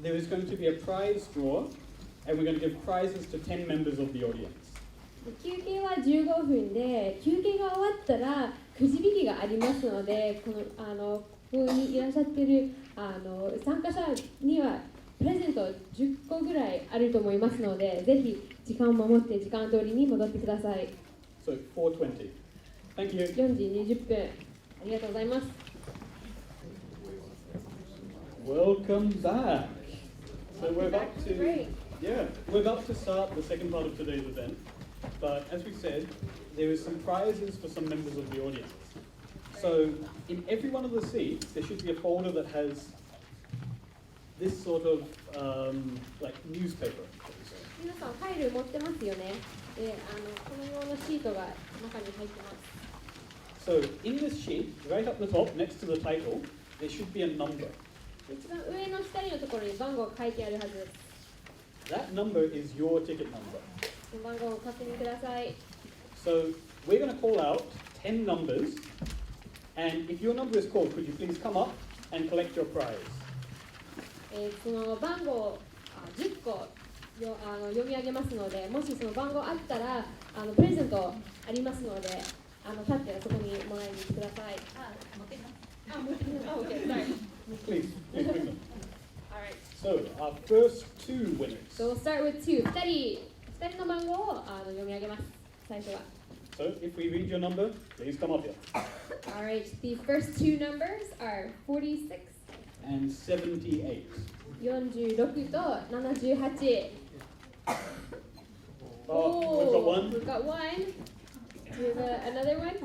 there is going to be a prize draw, and we're going to give prizes to 10 members of the audience. 休憩は15分で、休憩が終わったらくじ引きがありますので、ここにいらっしゃっている参加者にはプレゼント10個ぐらいあると思いますので、ぜひ時間を守って時間通りに戻ってください。So 4:20. Thank you. 4時20分。ありがとうございます。Welcome back. So we're about to start the second part of today's event. But as we said, there is some prizes for some members of the audience. So in every one of the seats, there should be a folder that has this sort of like newspaper. 皆さんファイル持ってますよね。で、このようなシートが中に入ってます。So in this sheet, right up the top, next to the title, there should be a number. 一番上の下のところに番号が書いてあるはずです。That number is your ticket number. 番号を確認ください。So we're going to call out 10 numbers, and if your number is called, could you please come up and collect your prize? その番号10個読み上げますので、もしその番号あったらプレゼントありますので、立ってそこにもらいに来てください。持ってきます。持ってきます。Okay, sorry. Please bring them. All right. So our first two winners. So we'll start with two. 2人の番号を読み上げます。最初は。So if we read your number, please come up here. All right. The first two numbers are 46 and 78. 46と78. Oh, we've got one. Do you have another one?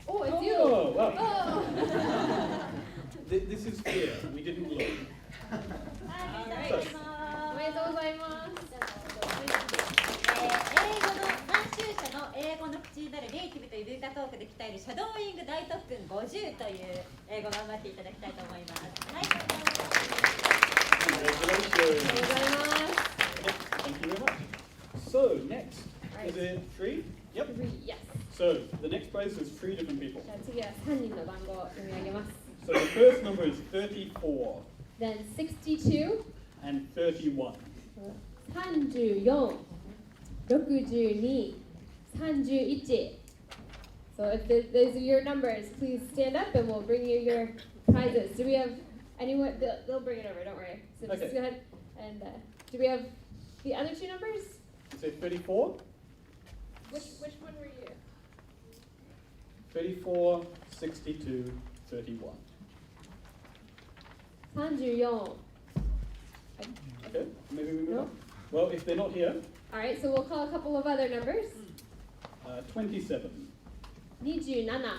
Oh, it's you. Oh, wow. Oh. This is clear. We didn't look. All right. おめでとうございます。英語の英語の口になるネイティブという文化トークで鍛えるシャドーイング大特訓50という英語を頑張っていただきたいと思います。はい。Thank you very much. So next, is it 3? Yep. 3, yes. So the next prize is 3 different people. じゃあ次は3人の番号を読み上げます。So the first number is 34. Then 62. And 31. 34, 62, 31. So if those are your numbers, please stand up and we'll bring you your prizes. Do we have anyone? They'll bring it over, don't worry. So just Okay. go ahead. And do we have the other two numbers? So 34. Which one were you? 34, 62, 31. 34. Okay, maybe we move No? on. Well, if they're not here, All right, so we'll call a couple of other numbers. 27. 27.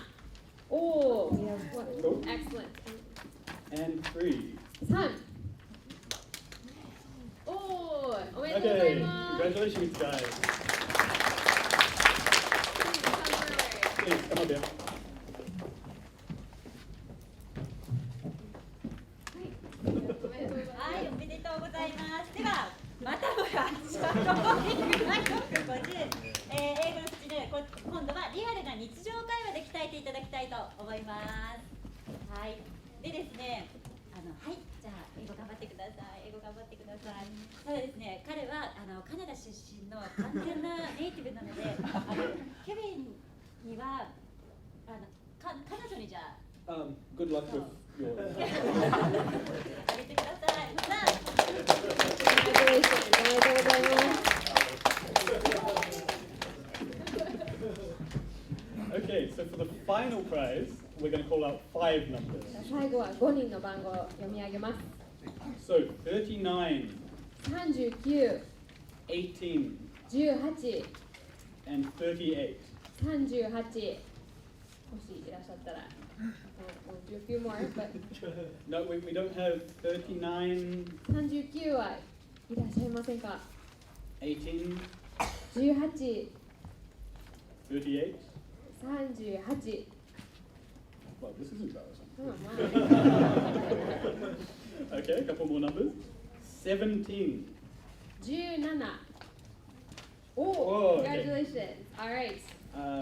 Oh, we have one. Cool. Excellent. And 3. 3. Oh, おめでとうござい Okay, ます。 congratulations, guys. Please come up here. はい、おめでとうございます。では、またもや、シャドーイング大特訓50、英語の口で、今度はリアルな日常会話で鍛えていただきたいと思います。はい。でですね、はい、じゃあ、英語頑張ってください。英語頑張ってください。ただですね、彼はカナダ出身の完全なネイティブなので、ケビンには、彼女にじゃあ、Good luck with your. あげてください。さあ、Congratulations. おめでとうございます。Okay, so for the final prize, we're going to call out 5 numbers. 最後は5人の番号を読み上げます。 So 39, 39, 18 18、 and 38. 38。もしいらっしゃったら。We'll do a few more, but No, we don't have 39, 39はいらっしゃいませんか？ 18, 18、 38. 38。Well, this is embarrassing. Oh my. Okay, a couple more numbers. 17. 17。Oh, Oh, okay. congratulations. All right.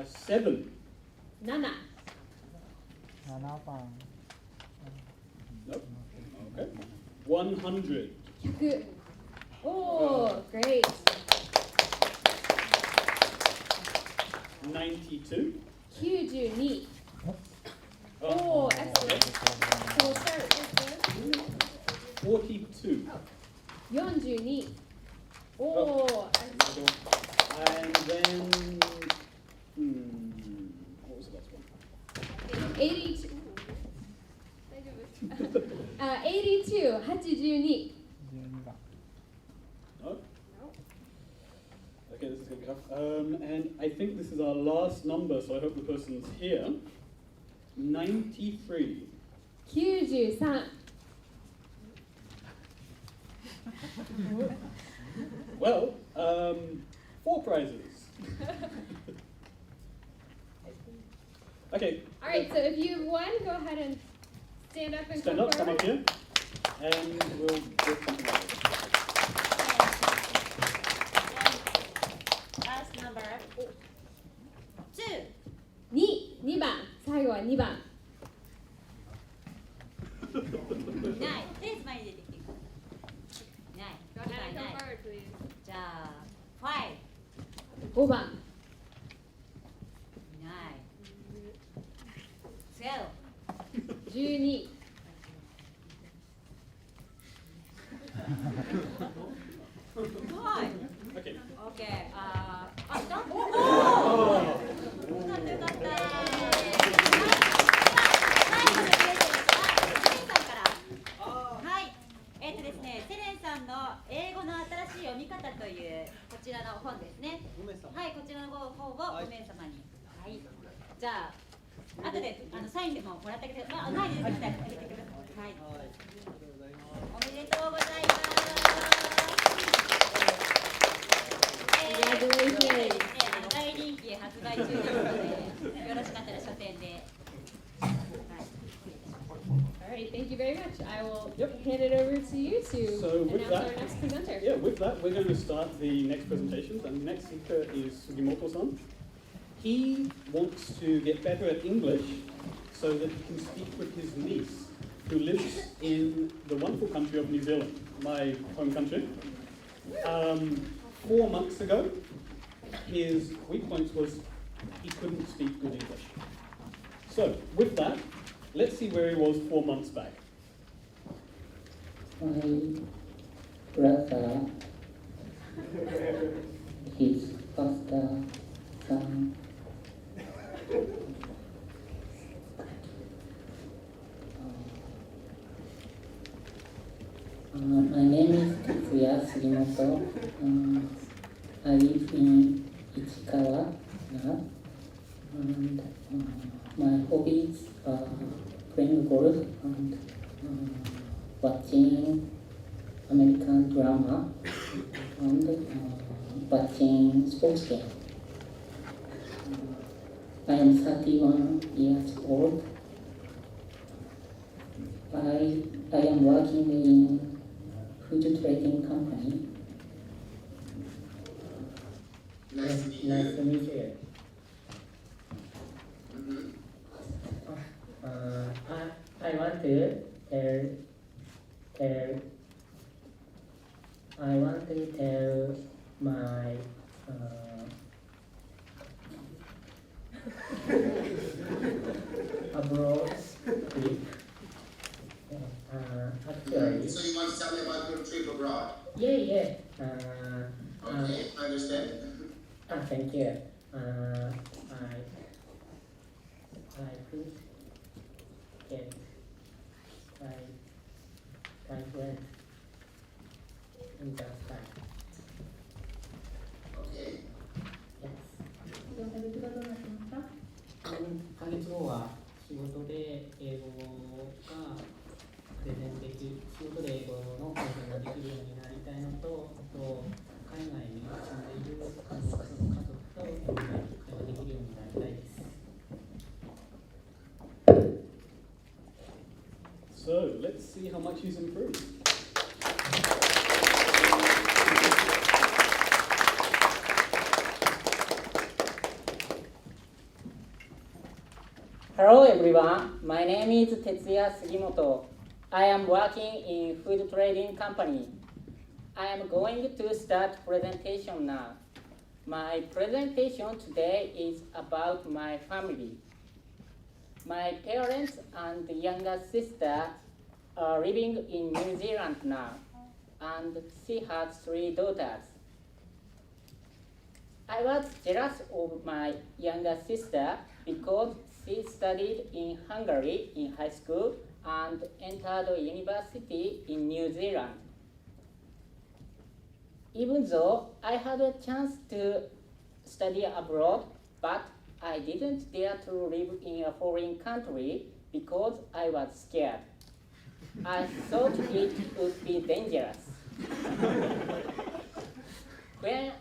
7. 7。 Nope. Okay. 100. 100。Oh, great. 92. 92。Oh, excellent. So we'll start with this. 42. 42。Oh, excellent. And then, what was the last one? 82. 大丈夫ですか？82、82。No? Okay, this is going to be tough. And I think this is our last number, so I hope the person's here. 93. 93。Well, 4 prizes. Okay. All right, so if you've won, go ahead and stand up and Stand come up, come up forward. here, and we'll get something out of it. Last number 2 2番。最後は2番。ないとりあえず前に出てきてください。ないGo ahead and な come い forward, please. じゃあ5 5番。ない12 12。すごい Okay. OK あ、いたおおよかったよかった最後のプレゼントはセレンさんからはいですね、セレンさんの英語の新しい読み方というこちらの本ですねはい、こちらの本を5名様にはい、じゃあ後でサインでももらってあげて前に出てくださいはい、おめでとうございます大人気発売中なのでよろしかったら書店でAll right, thank you very much. I will hand it over to you to So with announce that, our next presenter. Yeah, with that, we're going to start the next presentations, and the next speaker is Sugimoto-san. He wants to get better at English so that he can speak with his niece, who lives in the wonderful country of New Zealand, my home country. 4 months ago, his weak points was he couldn't speak good English. So, with that, let's see where he was 4 months back. My brother, his pastor son, my name is Tetsuya Sugimoto. I live in Ichikawa now, and my hobbies are playing golf and watching American drama and watching sports game. I am 31 years old. I am working in food trading company. Nice to meet you. Nice to meet you. I want to tell my abroad trip. Actually. So you want to tell me about your trip abroad? Yeah. Okay, I understand. Thank you. I could get my friend in that time. much she's improved. Hello everyone, my name is Tetsuya Sugimoto. I am working in food trading company. I am going to start presentation now. My presentation today is about my family. My parents and younger sister are living in New Zealand now, and she has 3 daughters. I was jealous of my younger sister because she studied in Hungary in high school and entered university in New Zealand. Even though I had a chance to study abroad, but I didn't dare to live in a foreign country because I was scared. I thought it would be dangerous. When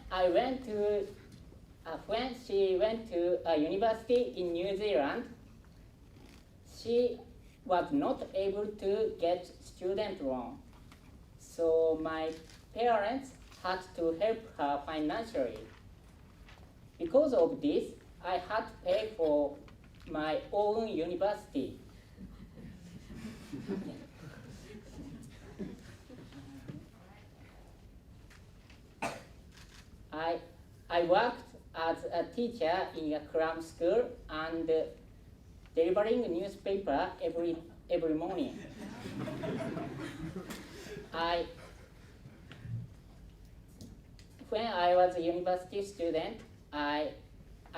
she went to a university in New Zealand, she was not able to get student loan. So my parents had to help her financially. Because of this, I had to pay for my own university. I worked as a teacher in a cram school and delivering a newspaper every morning. When I was a university student, I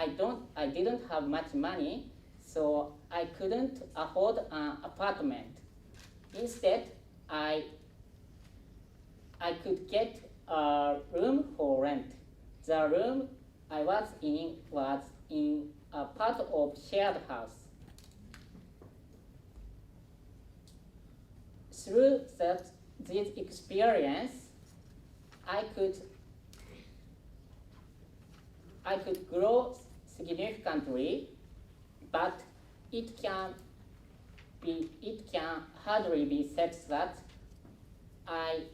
didn't have much money, so I couldn't afford an apartment. Instead, I could get a room for rent. The room I was in a part of shared house. Through this experience, I could grow significantly, but it can hardly be said that I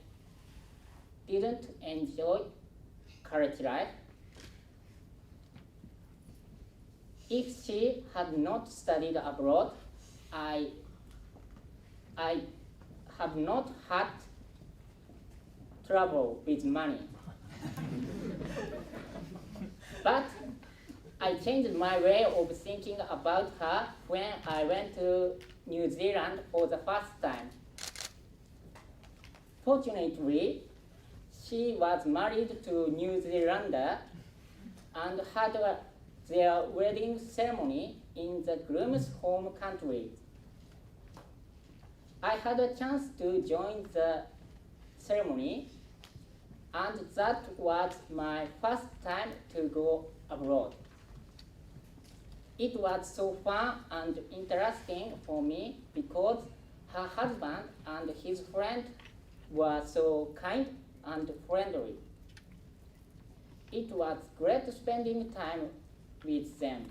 didn't enjoy college life. If she had not studied abroad, I have not had trouble with money. But I changed my way of thinking about her when I went to New Zealand for the first time. Fortunately, she was married to a New Zealander and had their wedding ceremony in the groom's home country. I had a chance to join the ceremony, and that was my first time to go abroad. It was so fun and interesting for me because her husband and his friend were so kind and friendly. It was great spending time with them.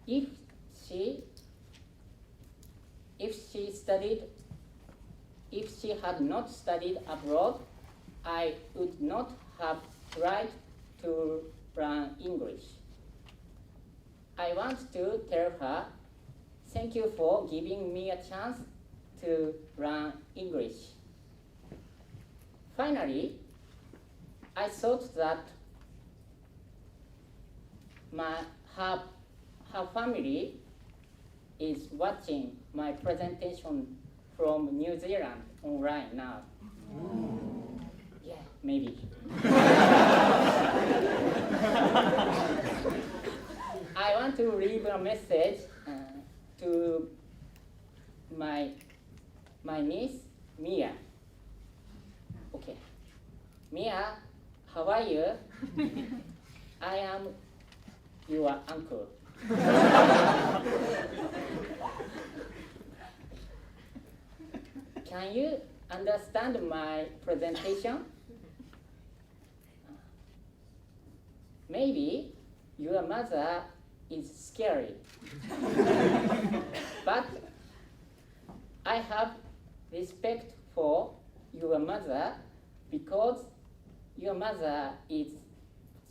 If she had not studied abroad, I would not have tried to learn English. I want to tell her, thank you for giving me a chance to learn English. Finally, I thought that her family is watching my presentation from New Zealand online now. Yeah, maybe. I want to leave a message to my niece, Mia. Okay. Mia, how are you? I am your uncle. Can you understand my presentation? Maybe your mother is scary. But I have respect for your mother because your mother is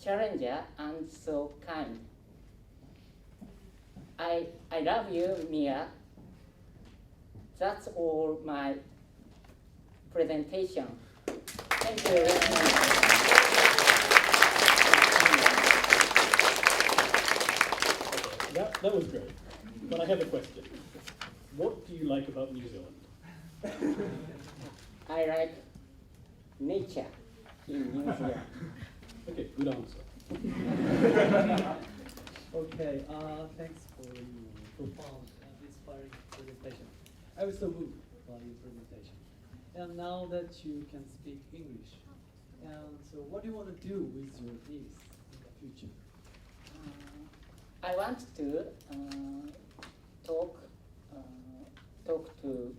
challenger and so kind. I love you, Mia. That's all my presentation. Thank you very much. That was great. But I have a question. What do you like about New Zealand? I like nature in New Zealand. Okay, good answer. Okay, thanks for your profound and inspiring presentation. I was so moved by your presentation. And now that you can speak English, and so what do you want to do with your niece in the future? I want to talk to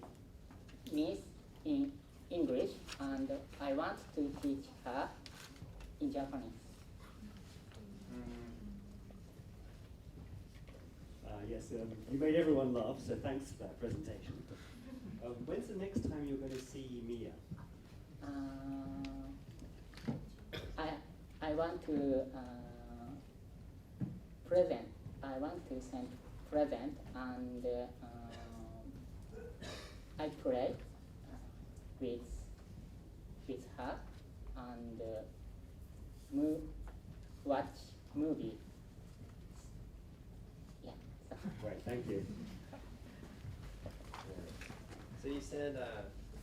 Miss in English, and I want to teach her in Japanese. Yes, you made everyone laugh, so thanks for that presentation. When's the next time you're going to see Mia? I want to present. I want to send present, and I play with her and watch movie. Yeah. Great, thank you. So you said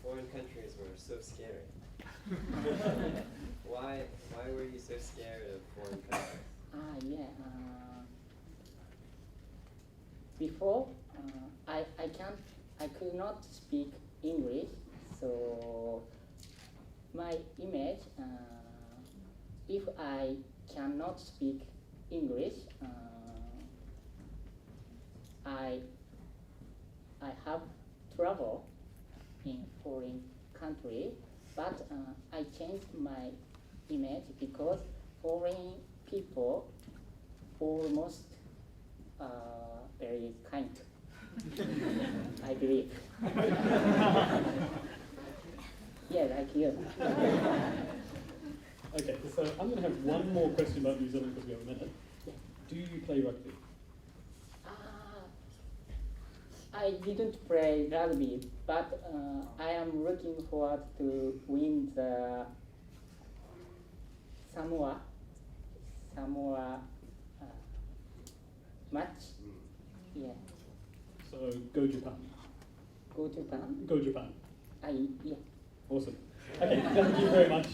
foreign countries were so scary. Why were you so scared of foreign countries? Before I could not speak English, so my image, if I cannot speak English, I have trouble in foreign country, but I changed my image because foreign people almost very kind. I believe. Yeah, like you. Okay, so I'm going to have one more question about New Zealand because we have a minute. Do you play rugby? I didn't play rugby, but I am looking forward to win the Samoa match. Yeah. So go Japan. Go Japan? Go Japan. Yeah. Awesome. Okay, thank you very much.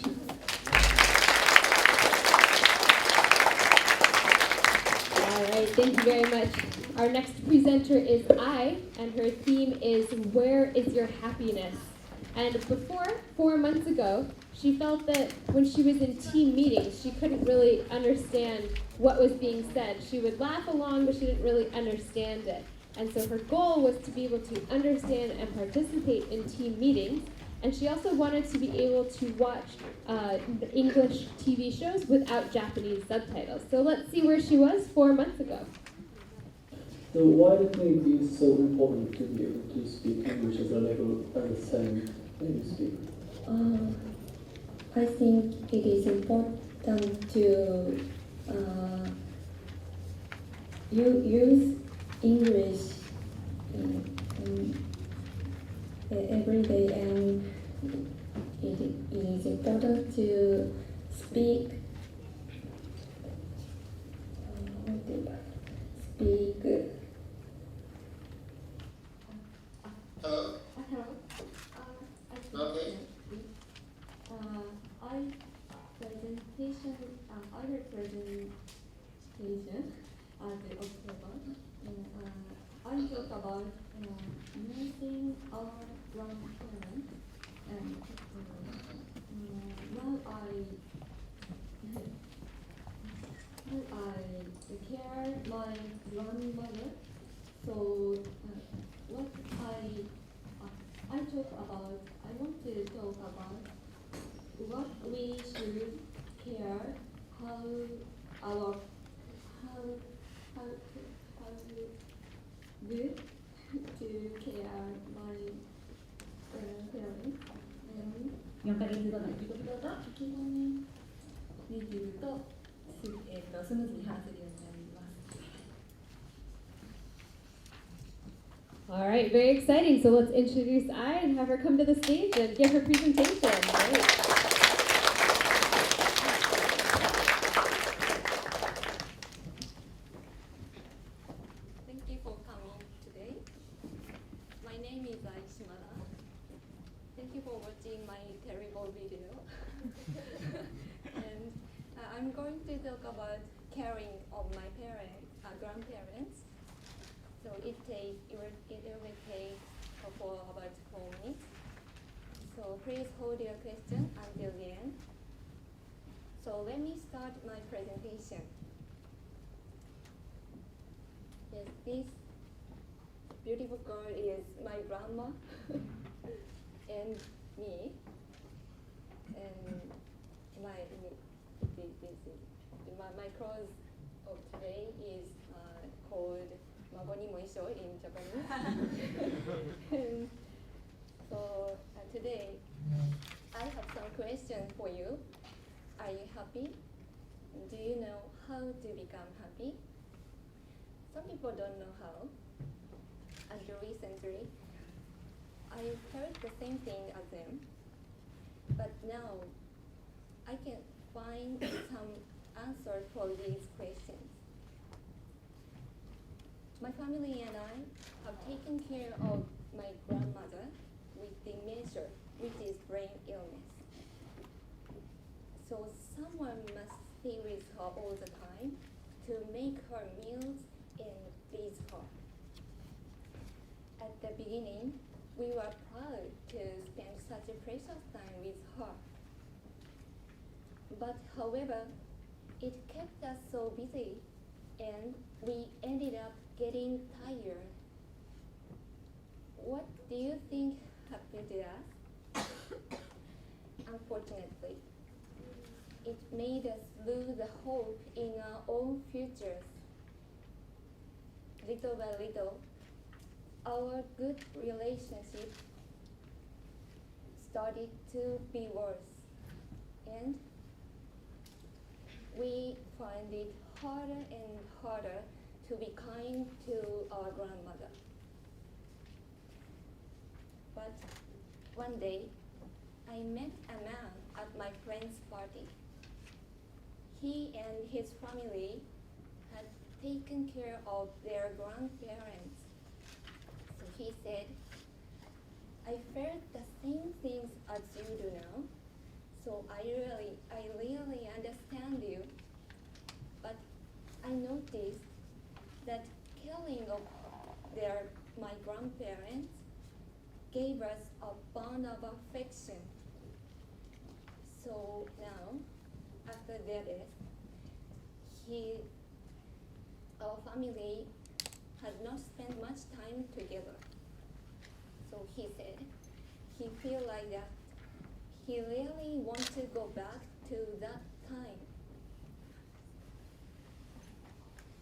All right, thank you very much. Our next presenter is I, and her theme is Where is Your Happiness? And before, 4 months ago, she felt that when she was in team meetings, she couldn't really understand what was being said. She would laugh along, but she didn't really understand it. And so her goal was to be able to understand and participate in team meetings. And she also wanted to be able to watch English TV shows without Japanese subtitles. So let's see where she was 4 months ago. So why do you think it is so important to be able to speak English as a level as the same when you speak? I think it is important to use English every day, and it is important to speak Hello? Hello. Okay. Other presentation at the October. I talk about nursing our grandparents, and now I care my grandmother. So what I talk about, I want to talk about what we should care, how good to care my parents and 4ヶ月後の出来事が書き留めできるとスムーズに話せるようになります。 All right, very exciting. So let's introduce Ai and have her come to the stage and give her presentation. Great. Thank you for coming today. My name is Aishimara. Thank you for watching my terrible video. And I'm going to talk about caring of my grandparents. So it will take for about 4 minutes. So please hold your question until the end. So let me start my presentation. Yes, this beautiful girl is my grandma and me. And my clothes of today is called Magoni Moisho in Japanese. And so today I have some questions for you. Are you happy? Do you know how to become happy? Some people don't know how. Until recently, I felt the same thing as them. But now I can find some answers for these questions. My family and I have taken care of my grandmother with dementia, which is brain illness. So someone must stay with her all the time to make her meals and please her. At the beginning, we were proud to spend such a precious time with her. But however, it kept us so busy and we ended up getting tired. What do you think happened to us? Unfortunately, it made us lose the hope in our own futures. Little by little, our good relationship started to be worse, and we find it harder and harder to be kind to our grandmother. But one day, I met a man at my friend's party. He and his family had taken care of their grandparents. So he said, I felt the same things as you do now, so I really understand you. But I noticed that caring of my grandparents gave us a bond of affection. So now, after their death, our family had not spent much time together. So he said he feel like that he really wants to go back to that time.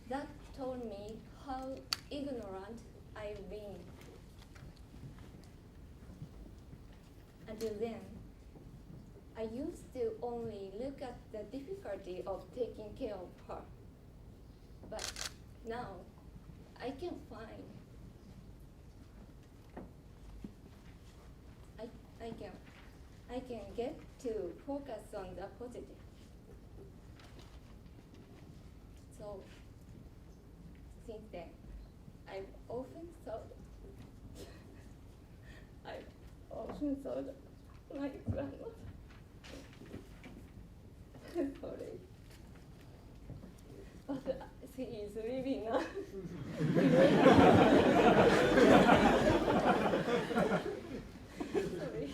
That told me how ignorant I've been. Until then, I used to only look at the difficulty of taking care of her. But now, I can I can get to focus on the positive. So, since then, I've often thought my grandmother. Sorry. But she is living now. Sorry.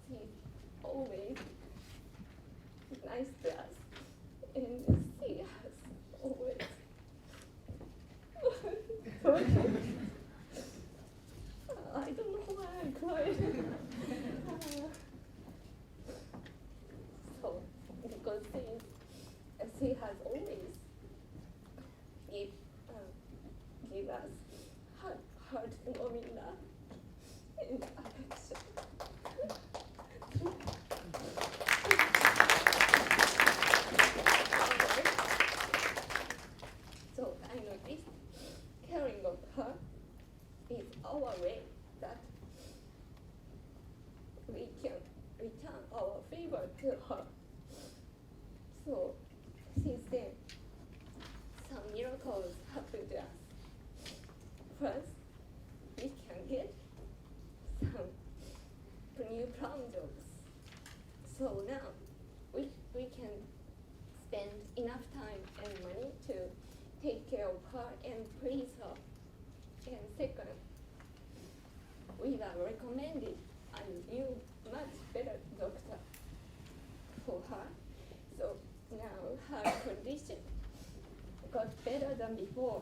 She's always nice to us, and she has always. I don't know why I'm crying. So, because she has always give us out to her. So since then, some miracles happened to us. First, we can get some new prom jobs. So now we can spend enough time and money to take care of her and please her. And second, we are recommended a new, much better doctor for her. So now her condition got better than before.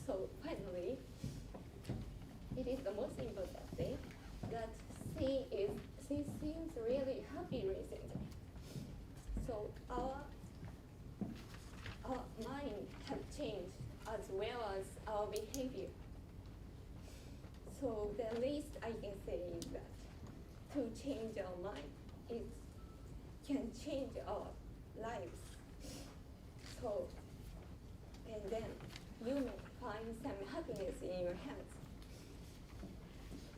So finally, it is the most important thing that she seems really happy recently. So our mind have changed as well as our behavior. So the least I can say is that to change our mind, it can change our lives. So, and then you may find some happiness in your hands.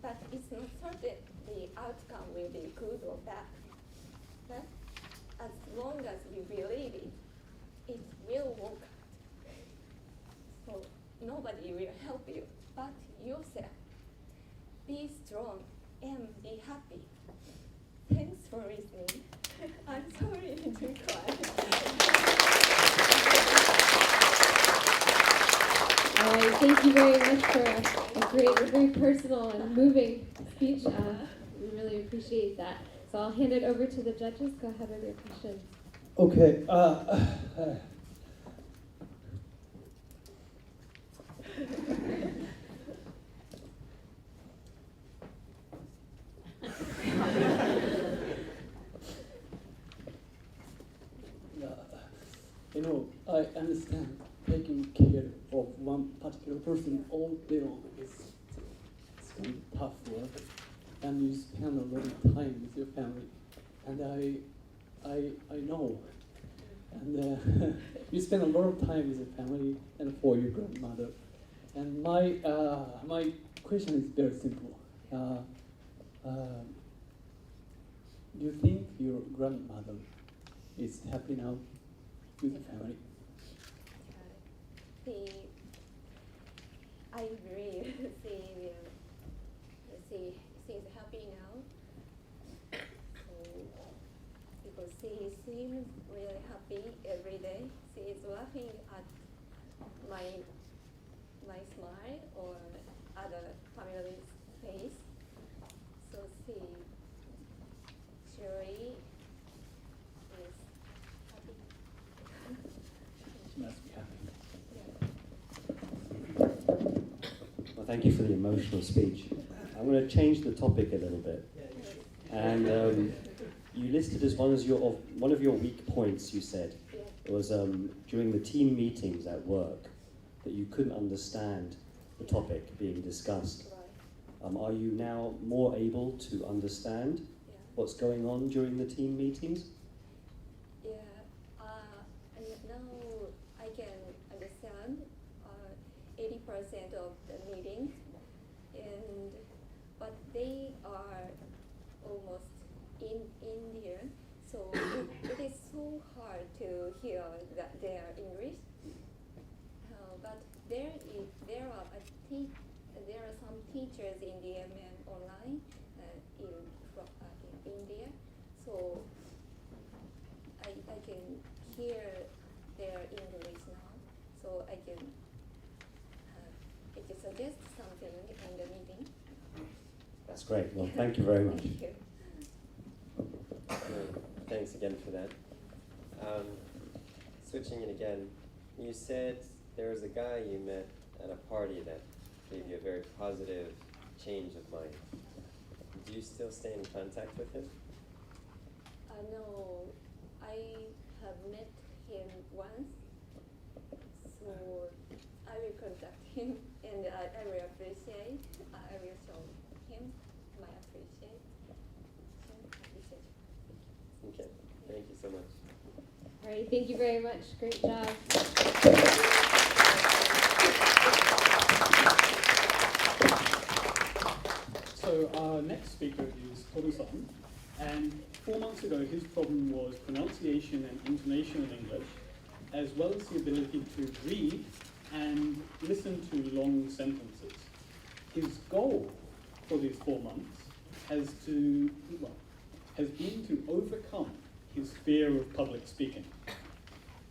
But it's not certain the outcome will be good or bad. But as long as you believe it, it will work out. So nobody will help you but yourself. Be strong and be happy. Thanks for listening. I'm sorry to cry. All right, thank you very much for a great, very personal and moving speech. We really appreciate that. So I'll hand it over to the judges. Go ahead with your questions. Okay. You know, I understand taking care of one particular person all day long is some tough work, and you spend a lot of time with your family, and I know, and you spend a lot of time with your family and for your grandmother, and my question is very simple. Do you think your grandmother is happy now with the family? I agree. She's happy now. So, because she seems really happy every day. She is laughing at my smile or other family's face. So she surely is happy. She must be happy. Well, thank you for the emotional speech. I'm going to change the topic a little bit. And you listed as one of your weak points, you said, was during the team meetings at work, that you couldn't understand the topic being discussed. Are you now more able to understand what's going on during the team meetings? Yeah, and now I can understand 80% of the meetings, but they are almost in Indian, so it is so hard to hear that their English. But there are some teachers in the MM online in India, so I can hear their English now, so I can suggest something in the meeting. That's great. Well, thank you very much. Thank you. Thanks again for that. Switching it again, you said there was a guy you met at a party that gave you a very positive change of mind. Do you still stay in contact with him? No, I have met him once, so I will contact him and I will appreciate, I will show him my appreciation. Okay, thank you so much. All right, thank you very much. Great job. So our next speaker is Toru-san. And 4 months ago, his problem was pronunciation and intonation in English, as well as the ability to read and listen to long sentences. His goal for these 4 months has been to overcome his fear of public speaking.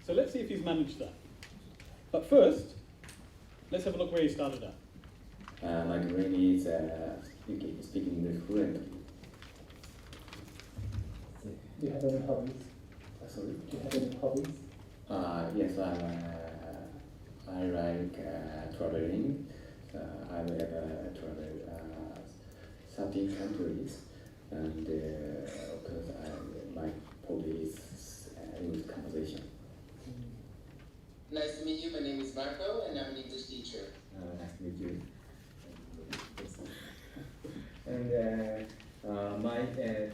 So let's see if he's managed that. But first, let's have a look where he started at. My dream is speaking English fluently. Do you have any hobbies? Sorry? Do you have any hobbies? Yes, I like traveling. I will travel 13 countries, and of course my hobby is English conversation. Nice to meet you. My name is Marco, and I'm an English teacher. Nice to meet you. And my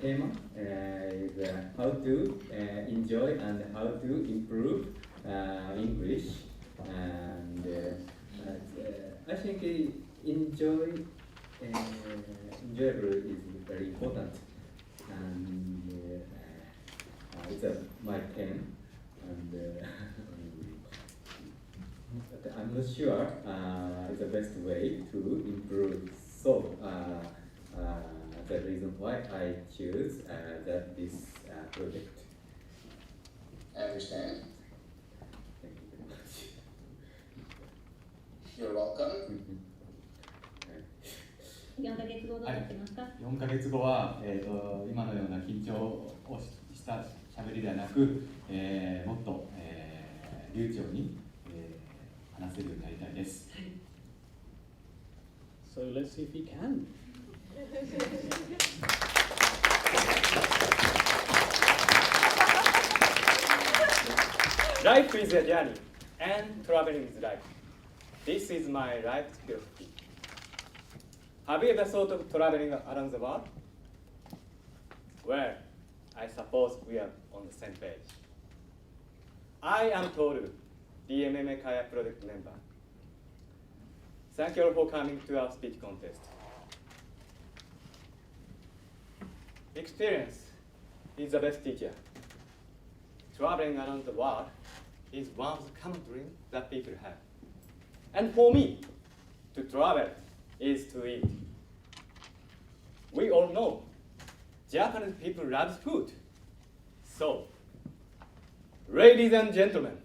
theme is how to enjoy and how to improve English. And I think enjoyable is very important. And it's my theme. And but I'm not sure it's the best way to improve. So the reason why I choose this project. I understand. Thank you very much. You're welcome. 4ヶ月後どうなってますか？ 4ヶ月後は、今のような緊張をしたしゃべりではなく、もっと、流暢に、話せるようになりたいです。So let's see if he can. Life is a journey, and traveling is life. This is my life philosophy. Have you ever thought of traveling around the world? Well, I suppose we are on the same page. I am Toru, the MMA Kaya project member. Thank you all for coming to our speech contest. Experience is the best teacher. Traveling around the world is one of the common dreams that people have. And for me, to travel is to eat. We all know Japanese people love food. So, ladies and gentlemen,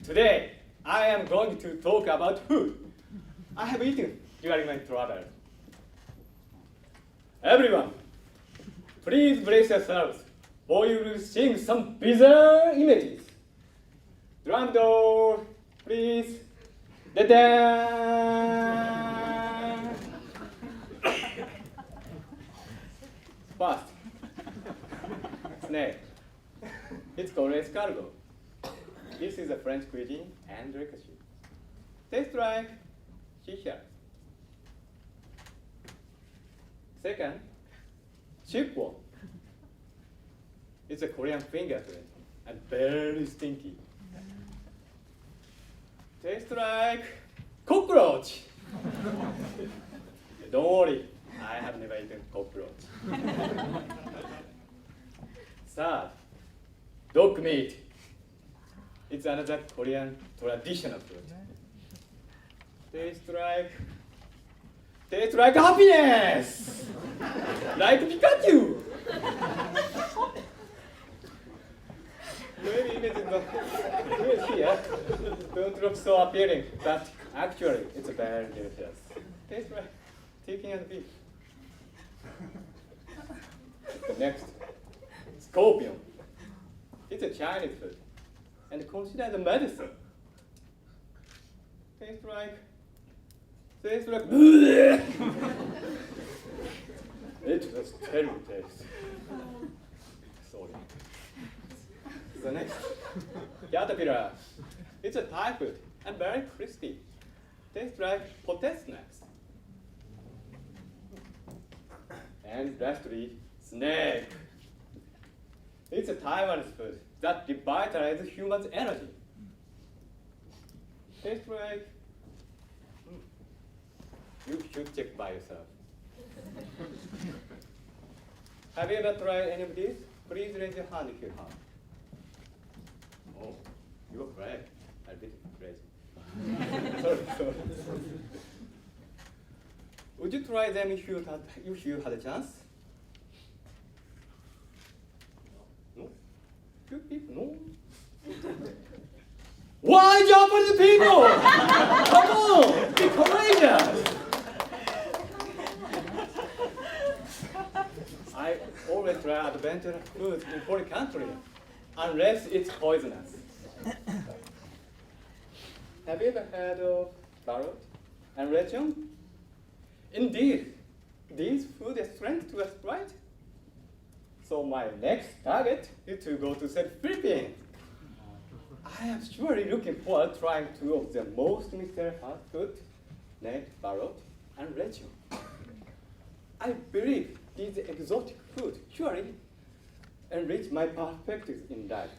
today I am going to talk about food I have eaten during my travel. Everyone, please brace yourselves, for you will see some bizarre images. Drum roll, please. Da-da! First, snake. It's called escargot. This is a French cuisine and delicacy. Tastes like shisha. Second, chipwo. It's a Korean finger food and very stinky. Tastes like cockroach. Don't worry, I have never eaten cockroach. Third, dog meat. It's another Korean traditional food. Tastes like happiness! Like Pikachu! Maybe images not good here. Don't look so appealing, but actually it's very delicious. Tastes like chicken and beef. The next, scorpion. It's a Chinese food and considered a medicine. Tastes like it was terrible taste. Sorry. The next, caterpillar. It's a Thai food and very crispy. Tastes like potato snacks. And lastly, snake. It's a Taiwanese food that revitalizes humans' energy. Tastes like you should check by yourself. Have you ever tried any of these? Please raise your hand if you have. Oh, you're brave. A bit crazy. sorry. Would you try them if you had a chance? No? Few people? No? Why Japanese people? Come on! Be courageous! I always try adventurous food in foreign country, unless it's poisonous. Have you ever heard of carrot and lechon? Indeed, these food is strength to us, right? So my next target is to go to the Philippines. I am surely looking forward to trying two of the most mysterious fast food, named carrot and lechon. I believe these exotic food surely enrich my perspectives in life.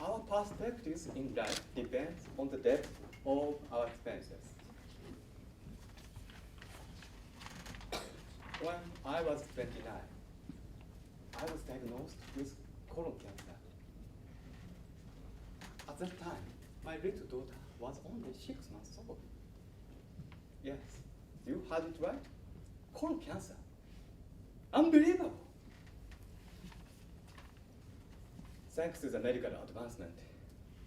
Our perspectives in life depends on the depth of our experiences. When I was 29, I was diagnosed with colon cancer. At that time, my little daughter was only 6 months old. Yes, you had it right. Colon cancer. Unbelievable. Thanks to the medical advancement,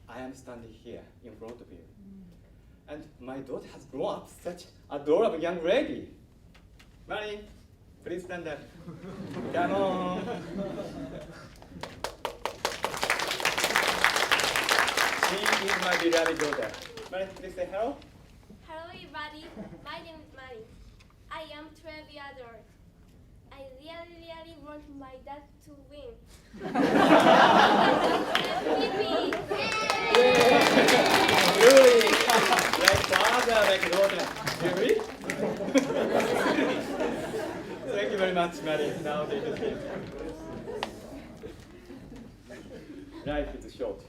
I am standing here in front of you. And my daughter has grown up such adorable young lady. Mary, please stand up. Come on. She is my beloved daughter. Mary, please say hello. Hello everybody, my name is Mari. I am 12 years old. I really want my dad to win. Really? Like father, like daughter. Really? Thank you very much, Mary. Now they just came. Life is short.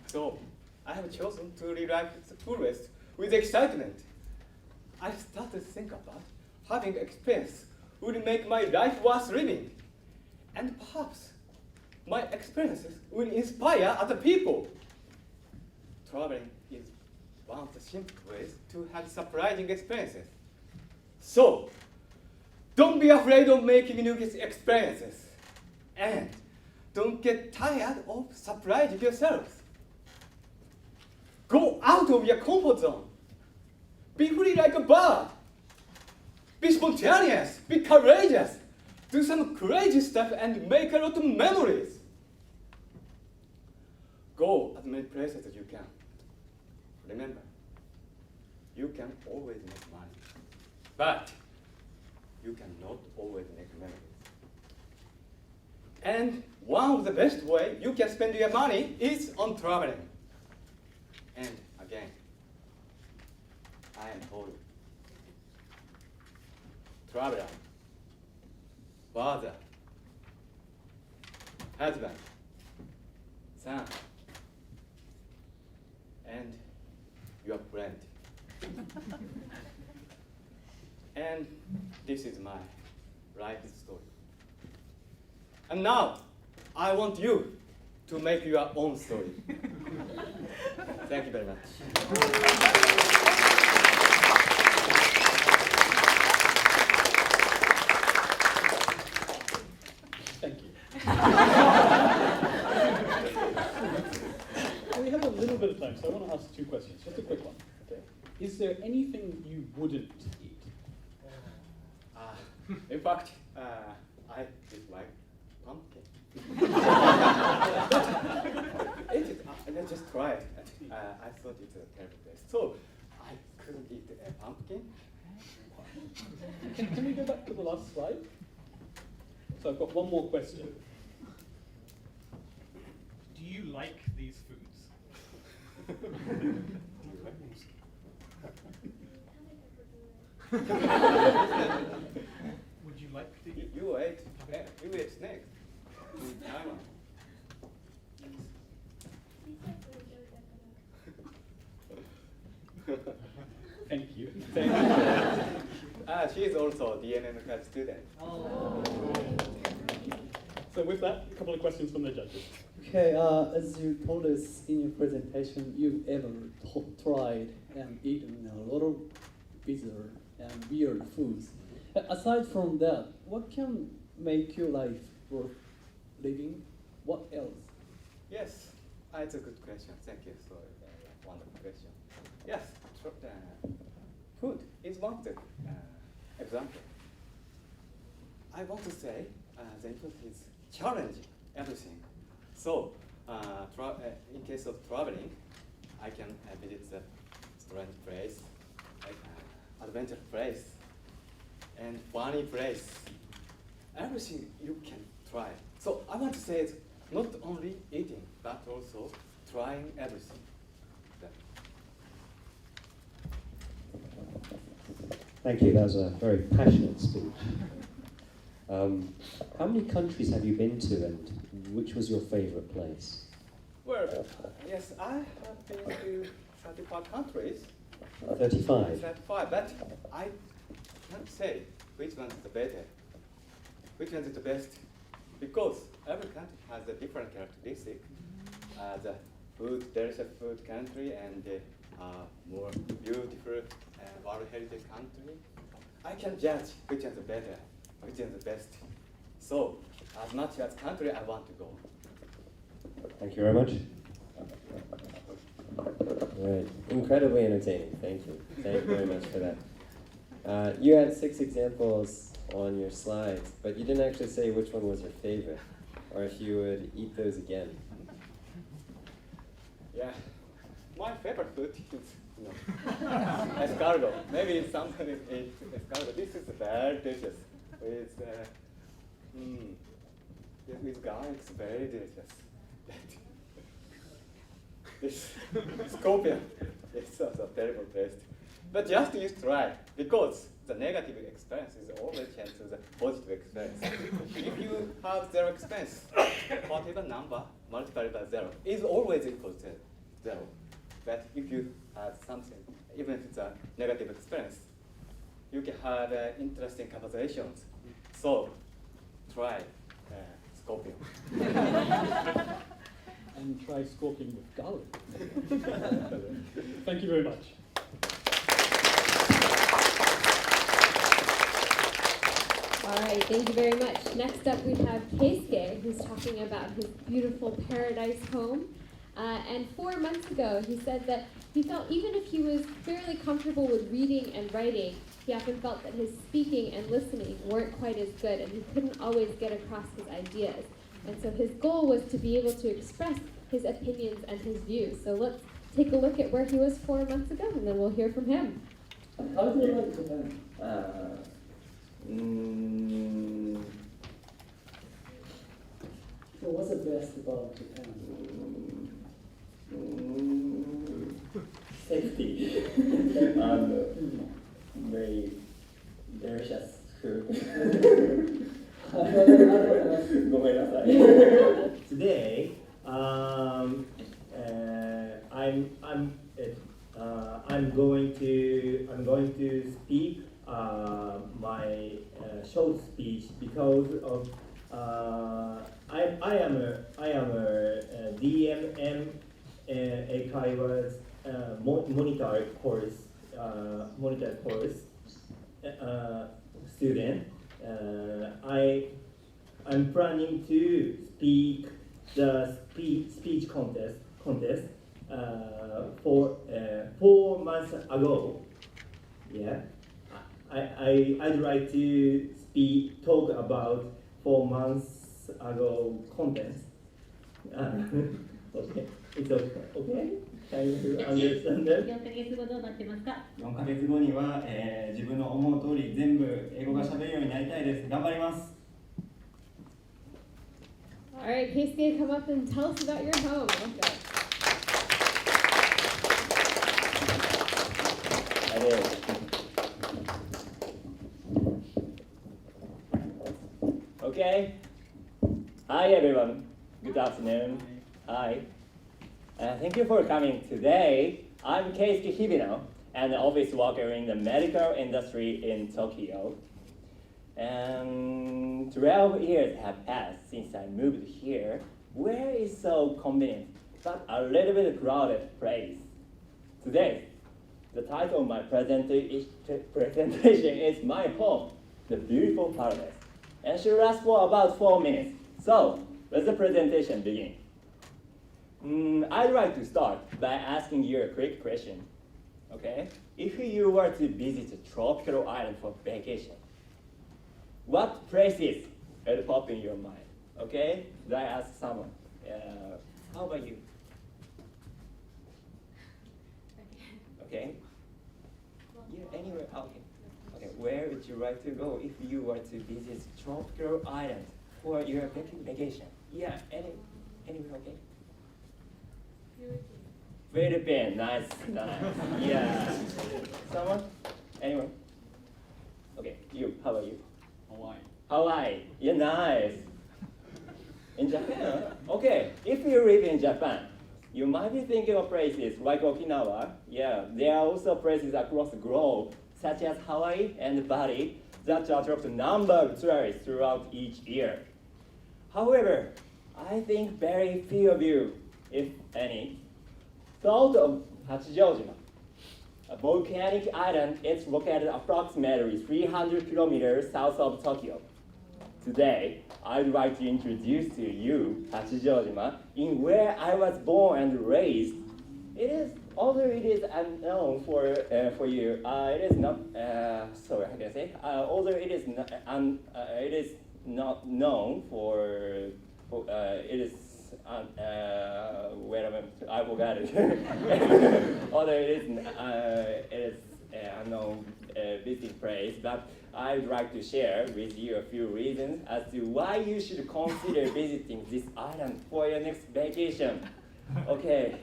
So, I have chosen to live life to the fullest with excitement. I started to think about having experience would make my life worth living. And perhaps my experiences will inspire other people. Traveling is one of the simple ways to have surprising experiences. So, don't be afraid of making new experiences. And don't get tired of surprising yourselves. Go out of your comfort zone. Be free like a bird. Be spontaneous. Be courageous. Do some crazy stuff and make a lot of memories. Go as many places as you can. Remember, you can always make money, but you cannot always make memories. And one of the best ways you can spend your money is on traveling. And again, I am told you, traveler, father, husband, son, and your friend. And this is my life story. And now, I want you to make your own story. Thank you very much. Thank you. We have a little bit of time, so I want to ask 2 questions. Just a quick one. Okay. Is there anything you wouldn't eat? In fact, I dislike pumpkin. I just tried. I thought it's a terrible taste. So I couldn't eat a pumpkin. Can we go back to the last slide? So I've got one more question. Do you like these foods? Would you like to eat? You ate snake. In Taiwan. Thank you. Thank you. She is also a DMM class student. So with that, a couple of questions from the judges. Okay, as you told us in your presentation, you've ever tried and eaten a lot of bizarre and weird foods. Aside from that, what can make your life worth living? What else? Yes, it's a good question. Thank you for a wonderful question. Yes, food is one of the example. I want to say the input is challenging everything. So, in case of traveling, I can visit the strange place, adventure place, and funny place. Everything you can try. So I want to say it's not only eating, but also trying everything. Thank you. That was a very passionate speech. How many countries have you been to, and which was your favorite place? Well, yes, I have been to 35 countries. 35? 35, but I can't say which one is the better, which one is the best, because every country has a different characteristic. The food, there is a food country and more beautiful World Heritage country. I can judge which is the better, which is the best. So, as much as country I want to go. Thank you very much. Right. Incredibly entertaining. Thank you. Thank you very much for that. You had 6 examples on your slides, but you didn't actually say which one was your favorite, or if you would eat those again. Yeah, my favorite food is escargot. Maybe somebody ate escargot. This is very delicious. With garlic, it's very delicious. This scorpion is also a terrible taste. But just you try, because the negative experience is always changed to the positive experience. If you have 0 experience, whatever number multiplied by 0 is always equal to 0. But if you have something, even if it's a negative experience, you can have interesting conversations. So, try scorpion. And try scorpion with garlic. Thank you very much. All right, thank you very much. Next up, we have Keisuke, who's talking about his beautiful paradise home. And 4 months ago, he said that he felt even if he was fairly comfortable with reading and writing, he often felt that his speaking and listening weren't quite as good, and he couldn't always get across his ideas. And so his goal was to be able to express his opinions and his views. So let's take a look at where he was 4 months ago, and then we'll hear from him. How do you like Japan? So what's the best about Japan? Safety and very delicious food. Today, I'm going to speak my short speech because of I am a DMM Eikaiwa's monitor course student. I'm planning to speak the speech contest for 4 months ago. Yeah, I'd like to talk about 4 months ago contest. Okay, it's okay. Can you understand that? 4ヶ月後どうなってますか4ヶ月後には、自分の思う通り全部英語が喋るようになりたいです。頑張ります。 All right, Keisuke, come up and tell us about your home. Okay. Hi everyone. Good afternoon. Hi. Thank you for coming today. I'm Keisuke Hibino, and an office worker in the medical industry in Tokyo. And 12 years have passed since I moved here, where is so convenient, but a little bit crowded place. Today, the title of my presentation is My Home, the Beautiful Paradise, and should last for about 4 minutes. So, let the presentation begin. I'd like to start by asking you a quick question. Okay? If you were to visit a tropical island for vacation, what places would pop in your mind? Okay? Did I ask someone? How about you? Okay? Yeah, anywhere. Okay. Okay. Where would you like to go if you were to visit tropical island for your vacation? Yeah, anywhere. Okay. Philippines. Nice. Yeah. Someone? Anyone? Okay. You. How about you? Hawaii. Yeah, nice. In Japan? Okay. If you live in Japan, you might be thinking of places like Okinawa. Yeah, there are also places across the globe, such as Hawaii and Bali, that attract a number of tourists throughout each year. However, I think very few of you, if any, thought of Hachijojima, a volcanic island. It's located approximately 300 kilometers south of Tokyo. Today, I'd like to introduce to you Hachijojima, in where I was born and raised. Although it is unknown for you, it is not. Sorry, how can I say? Although it is not known for. It is. Wait a minute, I forgot it. Although it is unknown visiting place, but I'd like to share with you a few reasons as to why you should consider visiting this island for your next vacation. Okay.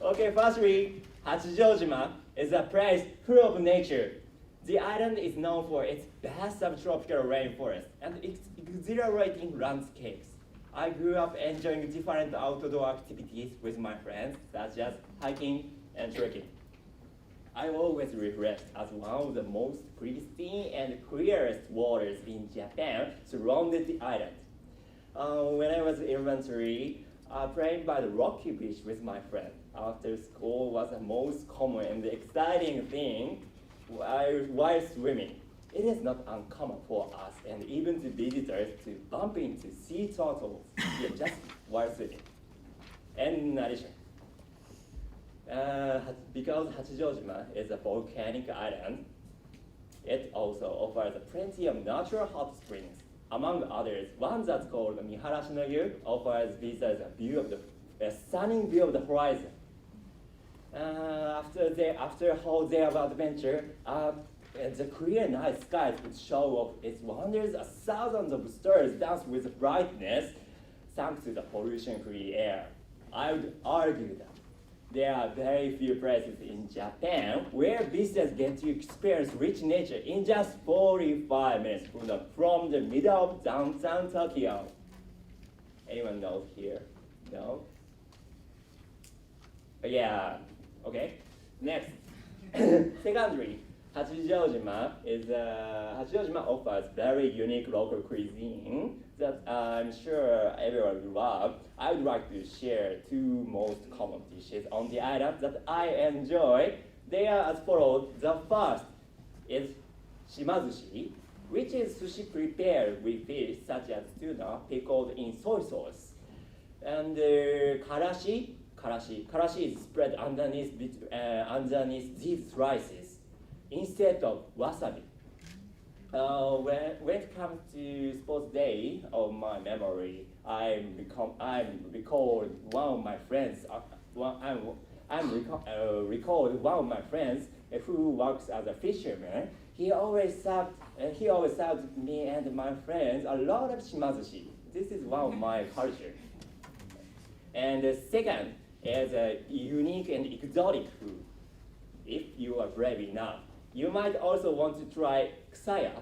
Okay, firstly, Hachijojima is a place full of nature. The island is known for its vast subtropical rainforest and its exhilarating landscapes. I grew up enjoying different outdoor activities with my friends, such as hiking and trekking. I always refreshed as one of the most pristine and clearest waters in Japan surrounded the island. When I was elementary, playing by the rocky beach with my friend after school was the most common and exciting thing while swimming. It is not uncommon for us and even to visitors to bump into sea turtles just while swimming. And in addition, because Hachijojima is a volcanic island, it also offers plenty of natural hot springs. Among others, one that's called Miharashino-gyu offers visitors a stunning view of the horizon. After a whole day of adventure, the clear night sky would show off its wonders as thousands of stars dance with brightness thanks to the pollution-free air. I would argue that there are very few places in Japan where visitors get to experience rich nature in just 45 minutes from the middle of downtown Tokyo. Anyone knows here? No? Yeah, okay. Next. Secondly, Hachijojima offers very unique local cuisine that I'm sure everyone will love. I would like to share two most common dishes on the island that I enjoy. They are as follows. The first is shimazushi, which is sushi prepared with fish such as tuna pickled in soy sauce. And karashi is spread underneath these slices instead of wasabi. When it comes to sports day of my memory, I recalled one of my friends. Recalled one of my friends who works as a fisherman. He always served me and my friends a lot of shimazushi. This is one of my culture. And the second is a unique and exotic food. If you are brave enough, you might also want to try ksaya,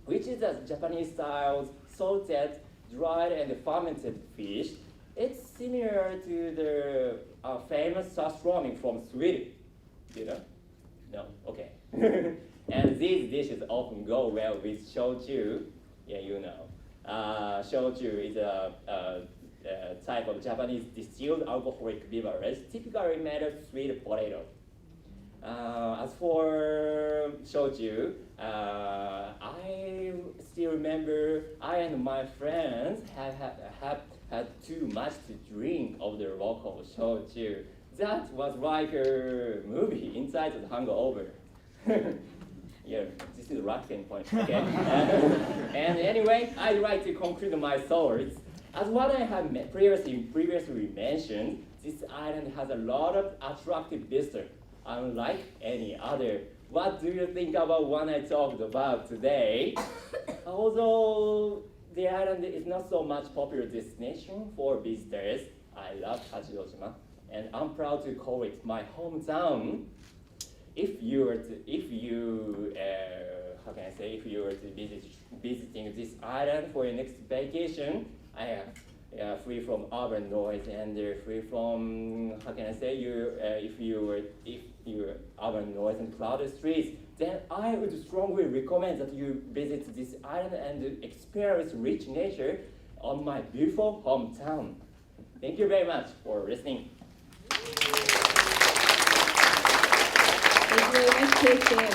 which is a Japanese-style salted, dried, and fermented fish. It's similar to the famous surströmming from Sweden. You know? No? Okay. And these dishes often go well with shochu. Yeah, you know. Shochu is a type of Japanese distilled alcoholic beverage, typically made of sweet potato. As for shochu, I still remember I and my friends have had too much to drink of the local shochu. That was like a movie inside the hangover. Yeah, this is a rocking point. Okay. And anyway, I'd like to conclude my thoughts. As what I have previously mentioned, this island has a lot of attractive visitors, unlike any other. What do you think about what I talked about today? Although the island is not so much popular destination for visitors, I love Hachijojima, and I'm proud to call it my hometown. If you were to visiting this island for your next vacation, free from urban noise and free from if you urban noise and crowded streets, then I would strongly recommend that you visit this island and experience rich nature on my beautiful hometown. Thank you very much for listening. Thank you very much, Kirsten.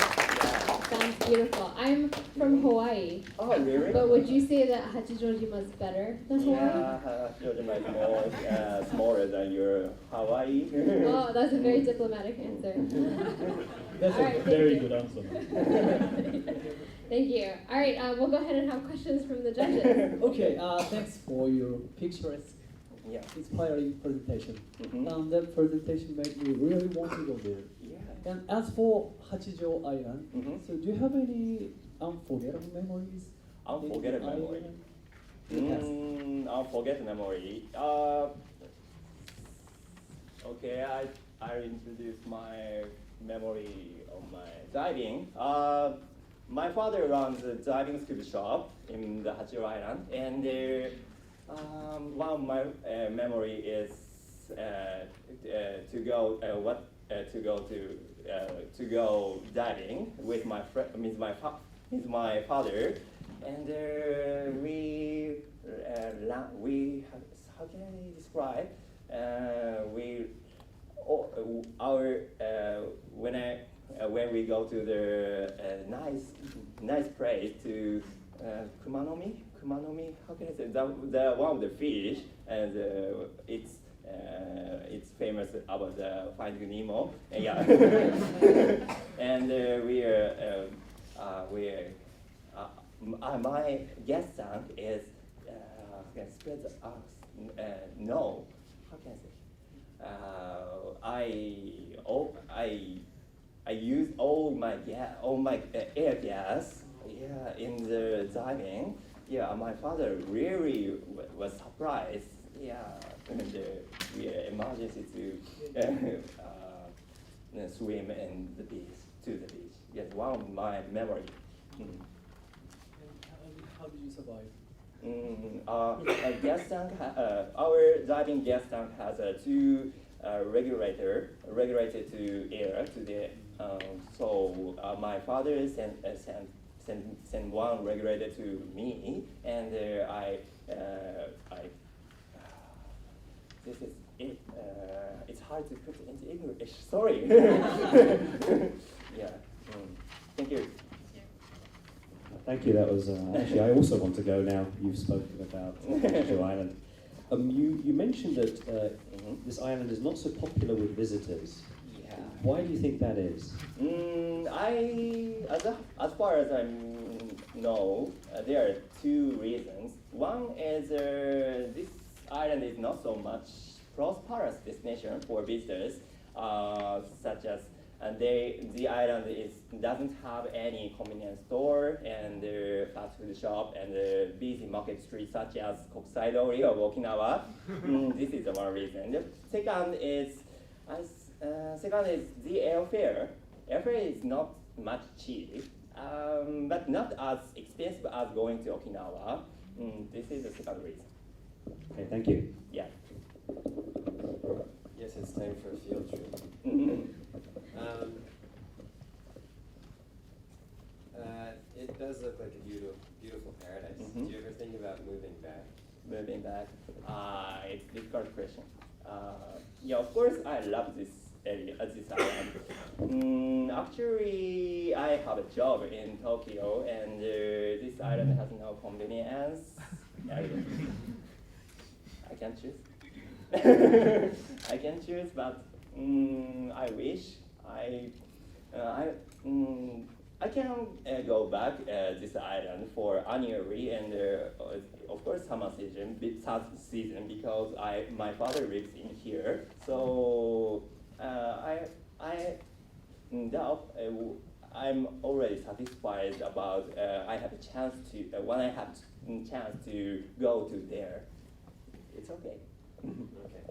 Sounds beautiful. I'm from Hawaii. Oh, really? But would you say that Hachijojima is better than Hawaii? Yeah, Hachijojima is more smaller than your Hawaii. Oh, that's a very diplomatic answer. That's All right, a very thank you. good answer. Thank you. All right, we'll go ahead and have questions from the judges. Okay, thanks for your picturesque, inspiring presentation. That presentation made me really want to go there. And as for Hachijo Island, so do you have any unforgettable memories? Unforgettable memory. Unforgettable memory. Okay, I introduce my memory of my diving. My father runs a diving scuba shop in the Hachijo Island, and one of my memory is to go diving with my my father, and we how can I describe when we go to the nice place to Kumanomi, how can I say the one of the fish, and it's famous about the Finding Nemo. Yeah. And my guest tank is spread no, how can I say? I use all my air gas, in the diving. Yeah, my father really was surprised. Yeah, and we emergency to swim in the beach, to the beach. Yes, one of my memory. How did you survive? Our diving gas tank has two regulated to air to the. So my father sent one regulator to me, and this is it. It's hard to put into English. Sorry. Yeah. Thank you. Thank you. That was actually. I also want to go now. You've spoken about Hachijo Island. You mentioned that this island is not so popular with visitors. Yeah. Why do you think that is? As far as I know, there are two reasons. One is this island is not so much prosperous destination for visitors, such as the island doesn't have any convenience store and fast food shop and busy market streets such as Kokusai Dori of Okinawa. This is the one reason. The second is the airfare. Airfare is not much cheap, but not as expensive as going to Okinawa. This is the second reason. Okay, thank you. Yeah. Yes, it's time for a field trip. It does look like a beautiful paradise. Mhm. Do you ever think about moving back? Moving back, it's a difficult question. Yeah, of course, I love this area, this island. Actually, I have a job in Tokyo, and this island has no convenience. I can choose. I can choose, but I wish I can go back this island for annually and of course summer season because my father lives in here. So I'm already satisfied about I have a chance to when I have chance to go to there. It's okay. Okay,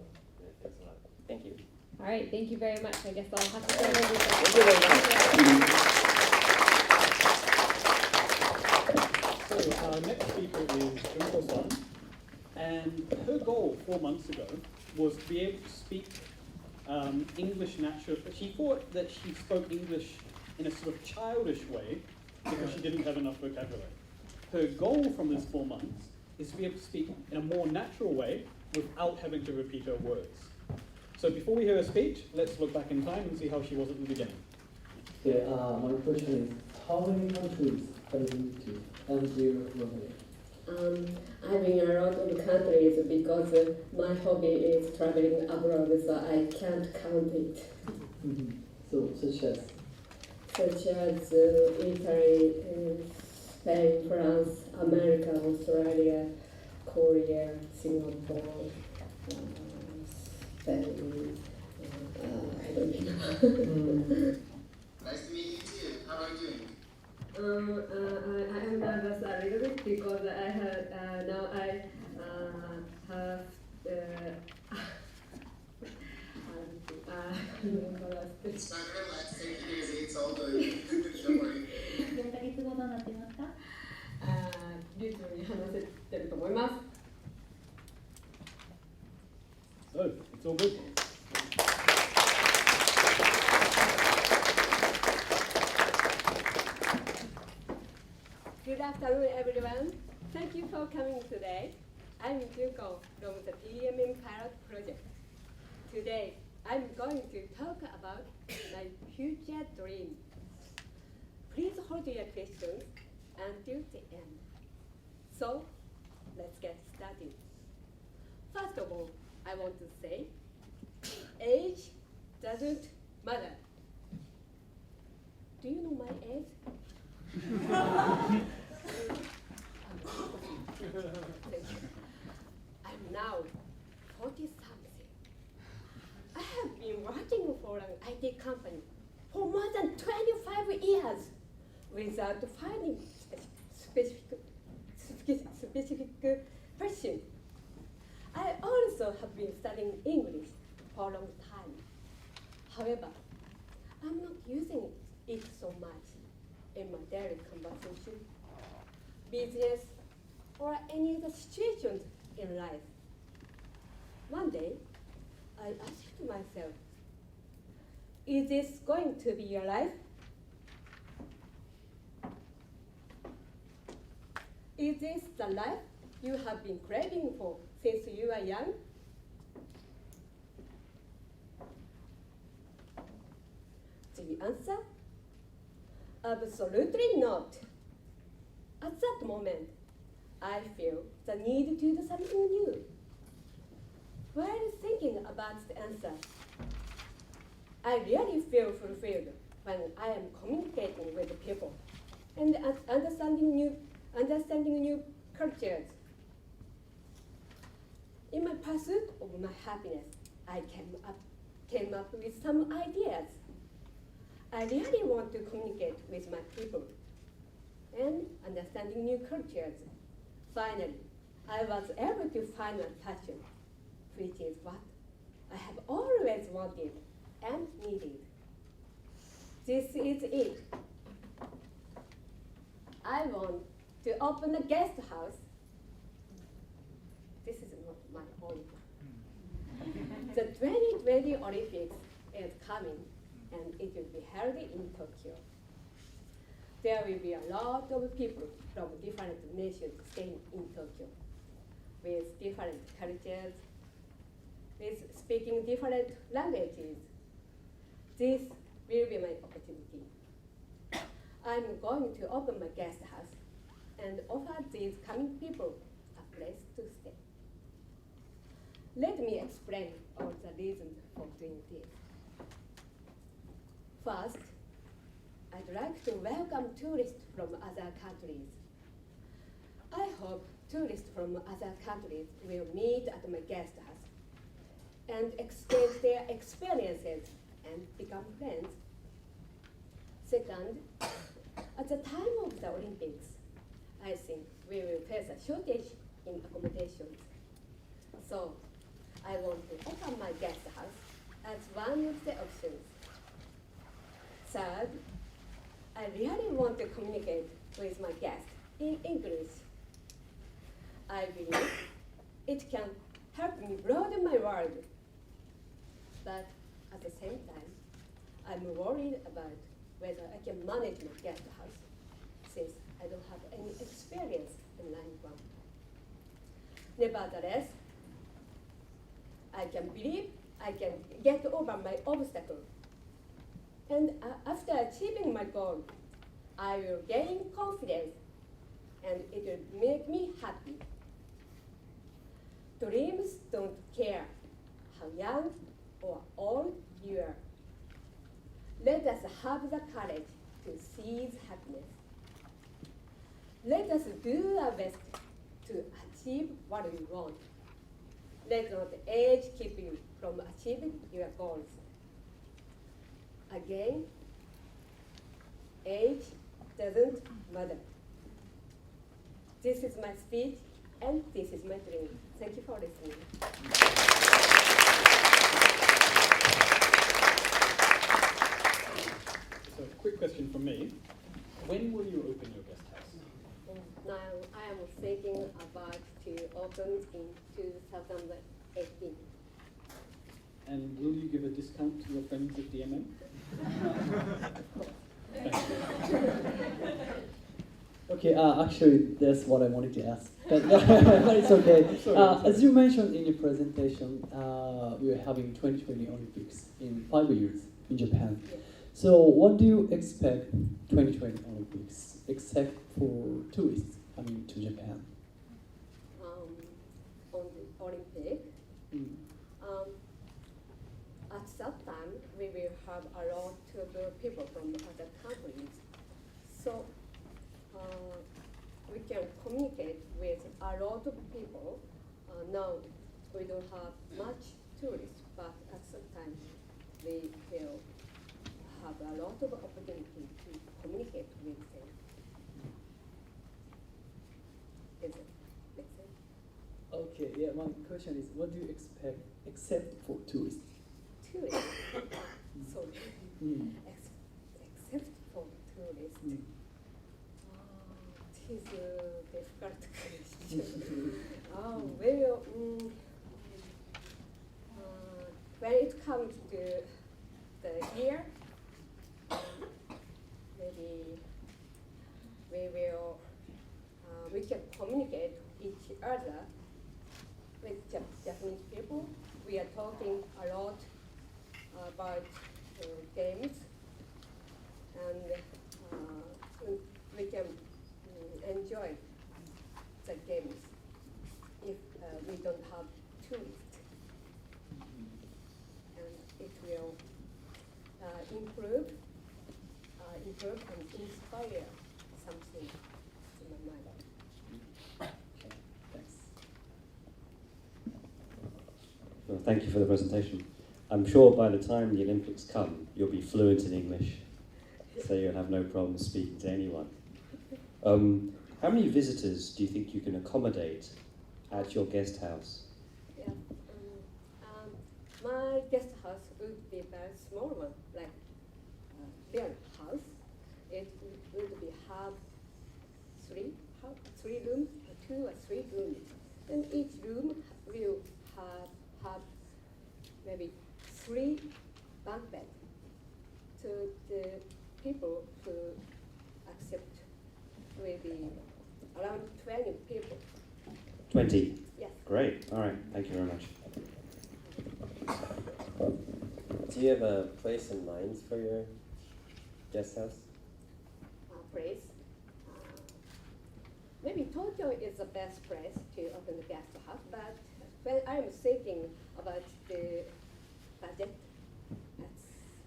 thanks a lot. Thank you. All right, thank you very much. I guess I'll have to start over. Thank you very much. So our next speaker is Junko-san, and her goal 4 months ago was to be able to speak English naturally. She thought that she spoke English in a sort of childish way because she didn't have enough vocabulary. Her goal from this 4 months is to be able to speak in a more natural way without having to repeat her words. So before we hear her speech, let's look back in time and see how she was at the beginning. Okay, my question is, how many countries have you been to until Romania? I've been a lot of countries because my hobby is traveling abroad, so I can't count it. So, such as? Such as Italy, Spain, France, America, Australia, Korea, Singapore, Spain, I don't know. Nice to meet you too. How are you doing? I am nervous a little bit because I have now I have It's fine, relax, take it easy, it's all good. Don't worry. 4ヶ月後どうなってますか？流暢に話せてると思います。So, it's all good. Good afternoon, everyone. Thank you for coming today. I'm Junko from the PMM Pilot Project. Today, I'm going to talk about my future dream. Please hold your questions until the end. So, let's get started. First of all, I want to say, age doesn't matter. Do you know my age? Thank you. I'm now 40-something. I have been working for an IT company for more than 25 years without finding specific person. I also have been studying English for a long time. However, I'm not using it so much in my daily conversation, business, or any other situations in life. One day, I asked myself, is this going to be your life? Is this the life you have been craving for since you were young? The answer? Absolutely not. At that moment, I feel the need to do something new. While thinking about the answer, I really feel fulfilled when I am communicating with people and understanding new cultures. In my pursuit of my happiness, I came up with some ideas. I really want to communicate with my people and understanding new cultures. Finally, I was able to find my passion, which is what I have always wanted and needed. This is it. I want to open a guest house. This is not my own. The 2020 Olympics is coming, and it will be held in Tokyo. There will be a lot of people from different nations staying in Tokyo, with different cultures, with speaking different languages. This will be my opportunity. I'm going to open my guest house and offer these coming people a place to stay. Let me explain all the reasons for doing this. First, I'd like to welcome tourists from other countries. I hope tourists from other countries will meet at my guest house and exchange their experiences and become friends. Second, at the time of the Olympics, I think we will face a shortage in accommodations. So I want to offer my guest house as one of the options. Third, I really want to communicate with my guests in English. I believe it can help me broaden my world. But at the same time, I'm worried about whether I can manage my guest house, since I don't have any experience in line one. Nevertheless, I can believe I can get over my obstacle. And after achieving my goal, I will gain confidence, and it will make me happy. Dreams don't care how young or old you are. Let us have the courage to seize happiness. Let us do our best to achieve what we want. Let not age keep you from achieving your goals. Again, age doesn't matter. This is my speech, and this is my dream. Thank you for listening. So, quick question from me. When will you open your guest house? Now I am thinking about to open in 2018. And will you give a discount to your friends at DMM? Okay, actually, that's what I wanted to ask, but, but it's okay. As you mentioned in your presentation, we are having 2020 Olympics in 5 years in Japan. So, what do you expect 2020 Olympics, except for tourists coming to Japan? On the Olympic, at that time we will have a lot of people from other countries. So we can communicate with a lot of people. Now we don't have much tourists, but at some time we will have a lot of opportunity to communicate with them. Is it make sense? Okay, yeah, my question is, what do you expect except for tourists? Tourists? Sorry. Except for tourists. It is a difficult question. Well, when it comes to the year, maybe we can communicate each other with Japanese people. We are talking a lot about games, and we can enjoy the games if we don't have tourists. And it will improve and inspire something in my mind. Thanks. Well, thank you for the presentation. I'm sure by the time the Olympics come, you'll be fluent in English, so you'll have no problem speaking to anyone. How many visitors do you think you can accommodate at your guest house? Yeah, my guest house would be a very small one, like their house. It would be have three rooms, 2 or 3 rooms, and each room will have maybe 3 bunk beds to the people who accept maybe around 20 people. 20? Yes. Great. All right. Thank you very much. Do you have a place in mind for your guest house? Place. Maybe Tokyo is the best place to open the guest house, but when I'm thinking about the budget,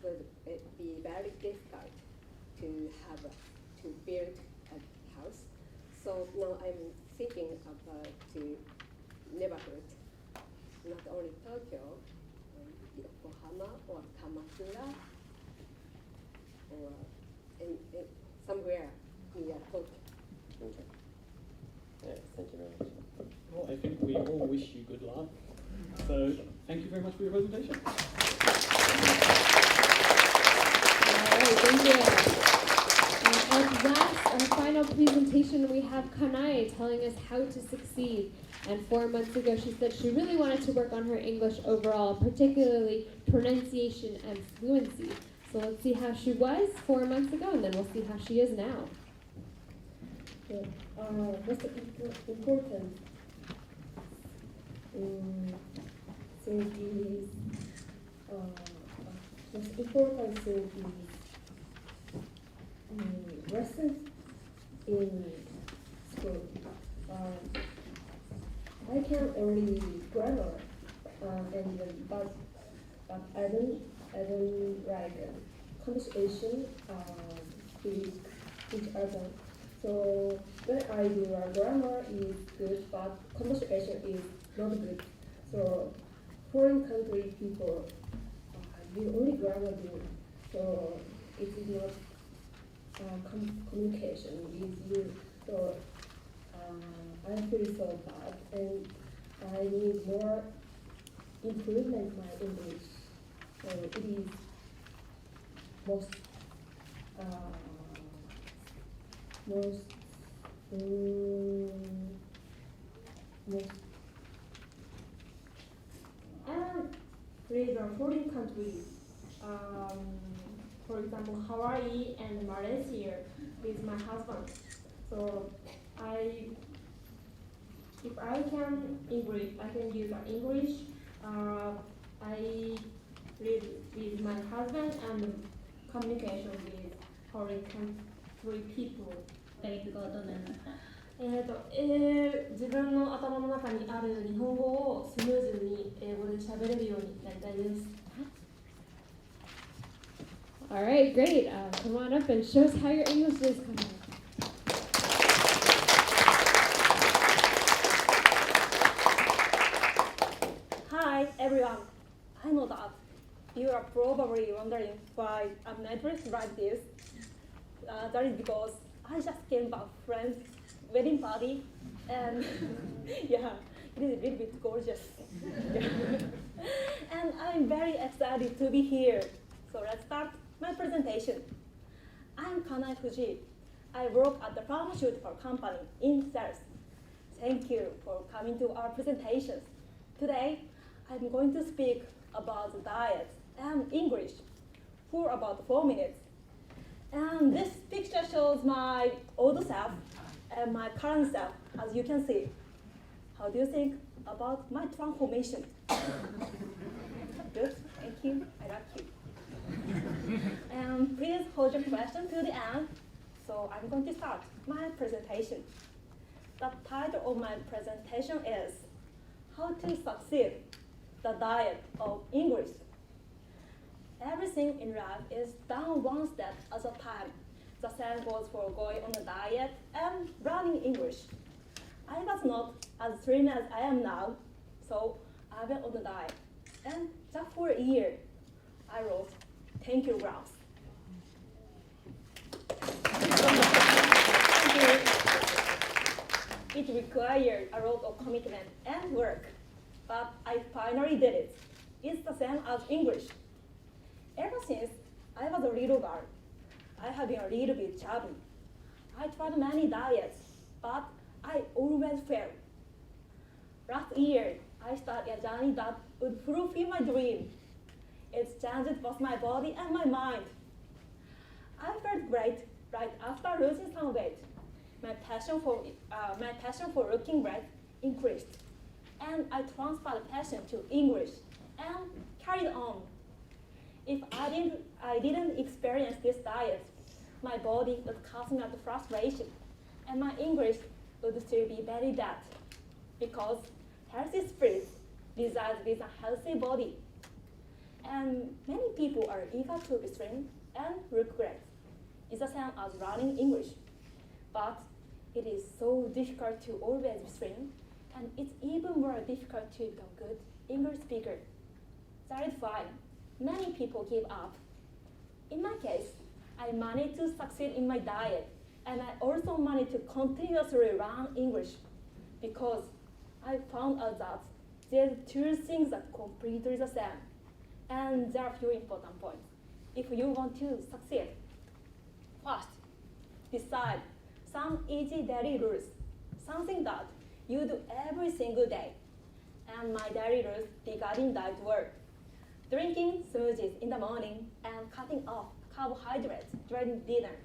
it would be very difficult to build a house. So now I'm thinking about the neighborhood, not only Tokyo, Yokohama or Kamakura, or somewhere near Tokyo. Okay. Yeah, thank you very much. Well, I think we all wish you good luck. So thank you very much for your presentation. All right, thank you. And as last, our final presentation, we have Kanae telling us how to succeed. And 4 months ago, she said she really wanted to work on her English overall, particularly pronunciation and fluency. So let's see how she was 4 months ago, and then we'll see how she is now. Most important thing is most important thing is lessons in school. I can only grammar but I don't like conversation speak each other. So when I do a grammar is good, but conversation is not good. So foreign country people do only grammar good. So it is not communication with you. So I feel so bad, and I need more improvement my English. So it is most with foreign countries, for example, Hawaii and Malaysia with my husband. So if I can English, I can use English. I live with my husband and communication with foreign country people. 自分の頭の中にある日本語をスムーズに英語で喋れるようになりたいです。All right, great. Come on up and show us how your English is coming. Hi, everyone. I know that you are probably wondering why I'm not dressed like this. That is because I just came back from wedding party, and yeah, it is a little bit gorgeous. And I'm very excited to be here. So let's start my presentation. I'm Kanae Fuji. I work at the pharmaceutical company in sales. Thank you for coming to our presentations. Today, I'm going to speak about the diet and English for about 4 minutes. And this picture shows my old self and my current self, as you can see. How do you think about my transformation? Good, thank you, I like you. And please hold your question to the end. So I'm going to start my presentation. The title of my presentation is How to Succeed, the Diet of English. Everything in life is done one step at a time. The same goes for going on a diet and learning English. I was not as thin as I am now, so I went on a diet. And just for a year, I lost 10 kilograms. It required a lot of commitment and work, but I finally did it. It's the same as English. Ever since I was a little girl, I have been a little bit chubby. I tried many diets, but I always failed. Last year, I started a journey that would fulfill my dream. It changed both my body and my mind. I felt great right after losing some weight. My passion for looking great increased, and I transferred passion to English and carried on. If I didn't experience this diet, my body would cause me the frustration, and my English would still be very bad, because healthy spirit resides with a healthy body. And many people are eager to be slim and look great. It's the same as learning English, but it is so difficult to always be slim, and it's even more difficult to become good English speaker. That is why many people give up. In my case, I managed to succeed in my diet, and I also managed to continuously learn English, because I found out that there are two things that are completely the same, and there are a few important points. If you want to succeed, first, decide some easy daily rules, something that you do every single day. And my daily rules regarding diet were drinking smoothies in the morning and cutting off carbohydrates during dinner.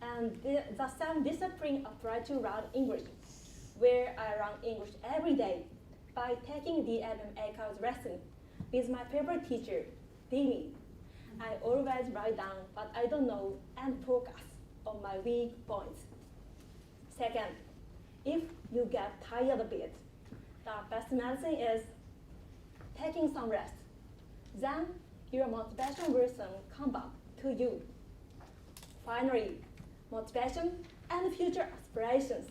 And the same discipline applied to learn English, where I learn English every day by taking the MMA class lesson with my favorite teacher, Dini. I always write down what I don't know and focus on my weak points. Second, if you get tired a bit, the best medicine is taking some rest. Then your motivation will soon come back to you. Finally, motivation and future aspirations.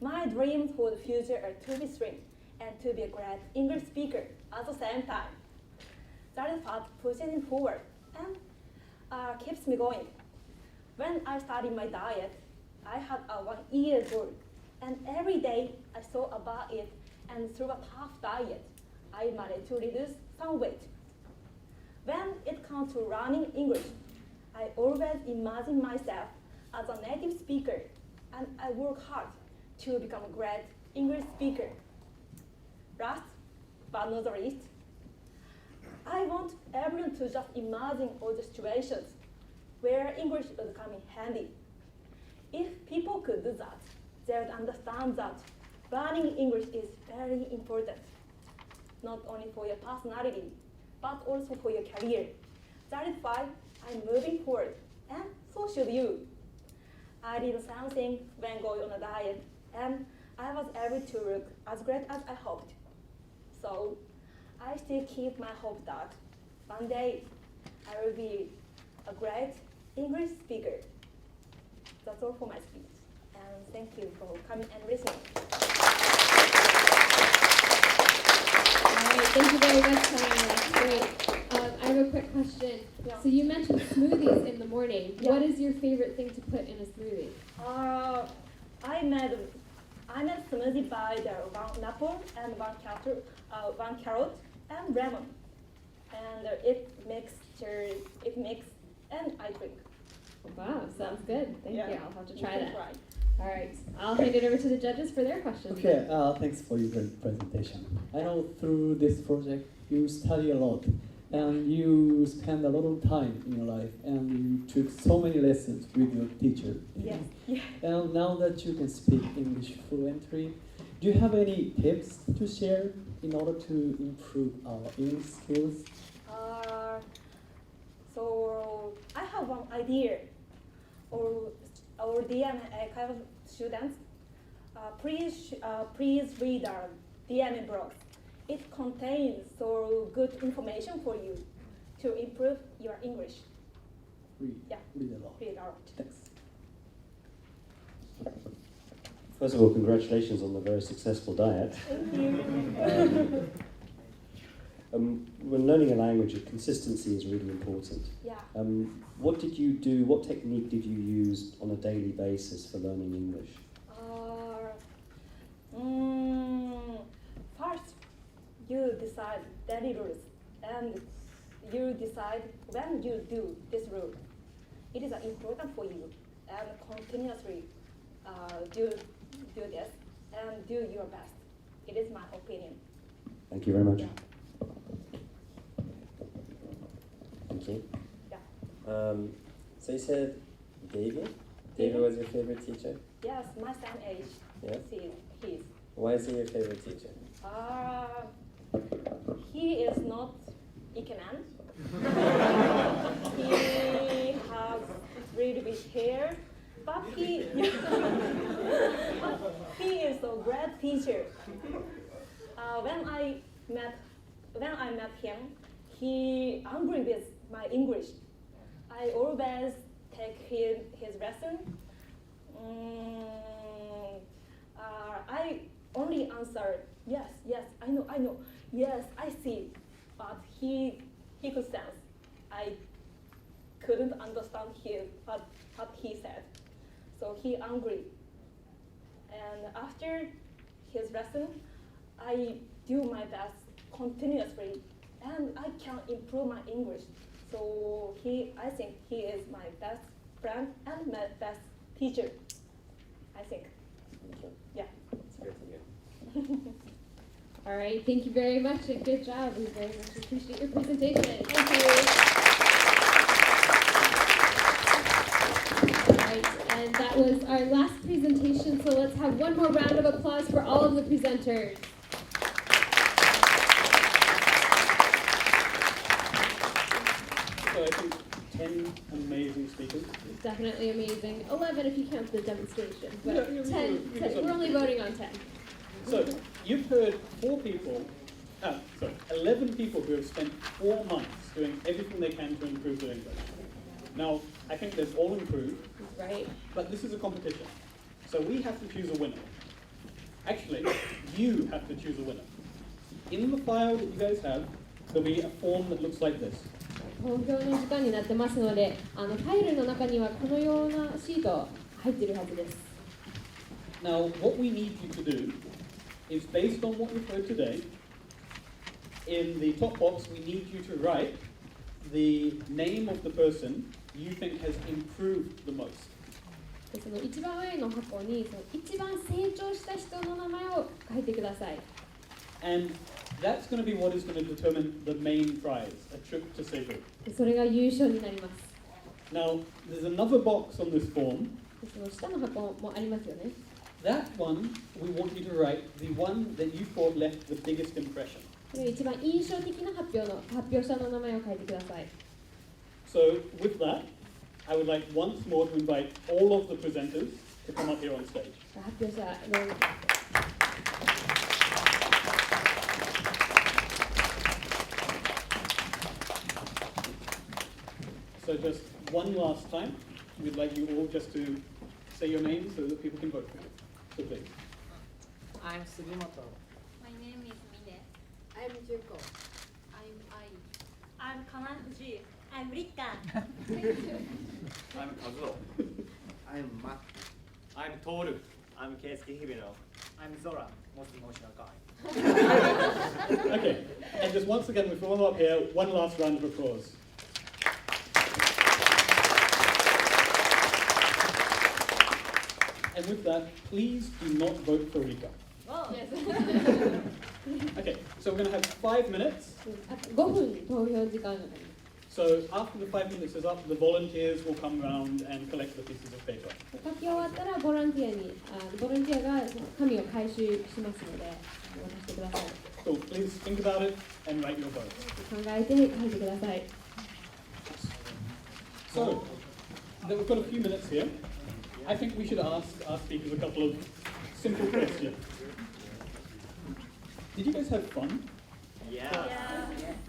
My dreams for the future are to be slim and to be a great English speaker at the same time. That is what pushes me forward and keeps me going. When I started my diet, I had a 1 year goal, and every day I thought about it, and through a tough diet, I managed to reduce some weight. When it comes to learning English, I always imagine myself as a native speaker, and I work hard to become a great English speaker. Last but not the least, I want everyone to just imagine all the situations where English would come in handy. If people could do that, they would understand that learning English is very important, not only for your personality, but also for your career. That is why I'm moving forward, and so should you. I did something when going on a diet, and I was able to look as great as I hoped. So I still keep my hope that one day I will be a great English speaker. That's all for my speech. And thank you for coming and listening. All right, thank you very much, Diana. That's great. I have a quick question. Yeah. So you mentioned smoothies in the morning. Yeah. What is your favorite thing to put in a smoothie? I made smoothie by the 1 apple and 1 carrot and lemon, and it mix and I drink. Wow, sounds good. Thank Yeah. you. I'll have to try You can that. try. All right, I'll hand it over to the judges for their questions. Okay, thanks for your great presentation. I know through this project you study a lot, and you spend a lot of time in your life, and you took so many lessons with your teacher. Yes. Yeah. And now that you can speak English fluently, do you have any tips to share in order to improve our English skills? So I have one idea, or DMA kind of students, please read our DMA blog. It contains so good information for you to improve your English. Read a lot. Read a lot. Thanks. First of all, congratulations on the very successful diet. Thank you. When learning a language, consistency is really important. Yeah. What did you do, what technique did you use on a daily basis for learning English? First, you decide daily rules, and you decide when you do this rule. It is important for you, and continuously do this and do your best. It is my opinion. Thank you very much. Thank you. Yeah. So you said David? David was your favorite teacher? Yes, my son age. Yeah? He's. Why is he your favorite teacher? He is not Ikemen. He has really big hair, but he is a great teacher. When I met him, he angry with my English. I always take his lesson. I only answer yes, I know, yes, I see, but he could sense. I couldn't understand what he said, so he angry. And after his lesson, I do my best continuously, and I can improve my English. So I think he is my best friend and my best teacher. I think. Yeah. It's good to hear. All right, thank you very much and good job. We very much appreciate your presentation. Thank you. All right, and that was our last presentation, so let's have one more round of applause for all of the presenters. So I think 10 amazing speakers. Definitely amazing. 11 if you count the demonstration, but Yeah, 10, we're only voting on 10. So you've heard 11 people who have spent 4 months doing everything they can to improve their English. Now, I think they've all improved. Right. But this is a competition. So we have to choose a winner. Actually, you have to choose a winner. In the file that you guys have, there'll be a form that looks like this. 投票の時間になってますので、ファイルの中にはこのようなシート入ってるはずです。Now, what we need you to do is based on what you've heard today, in the top box, we need you to write the name of the person you think has improved the most. でその一番上の箱にその一番成長した人の名前を書いてください。And that's going to be what is going to determine the main prize, a trip to Cebu. でそれが優勝になります。Now, there's another box on this form. でその下の箱もありますよね。That one, we want you to write the one that you thought left the biggest impression. これ一番印象的な発表者の名前を書いてください。So, with that, I would like once more to invite all of the presenters to come up here on stage. 発表者の So just one last time, we'd like you all just to say your name so that people can vote for you. So please. I'm Sugimoto. My name is Mine. I'm Junko. I'm Ai. I'm Kanafuji. I'm Rika. I'm Kazuo. I'm Matt. I'm Toru. I'm Keisuke Hibino. I'm Zora, most emotional guy. Okay, and just once again, with all up here, one last round of applause. And with that, please do not vote for Rika. Oh. Yes. Okay, so we're going to have 5 minutes. 5分投票時間があります。So after the 5 minutes is up, the volunteers will come around and collect the pieces of paper. 書き終わったらボランティアが紙を回収しますので渡してください。So please think about it and write your vote. 考えて書いてください。So, then we've got a few minutes here. I think we should ask our speakers a couple of simple questions. Did you guys have fun? Yeah.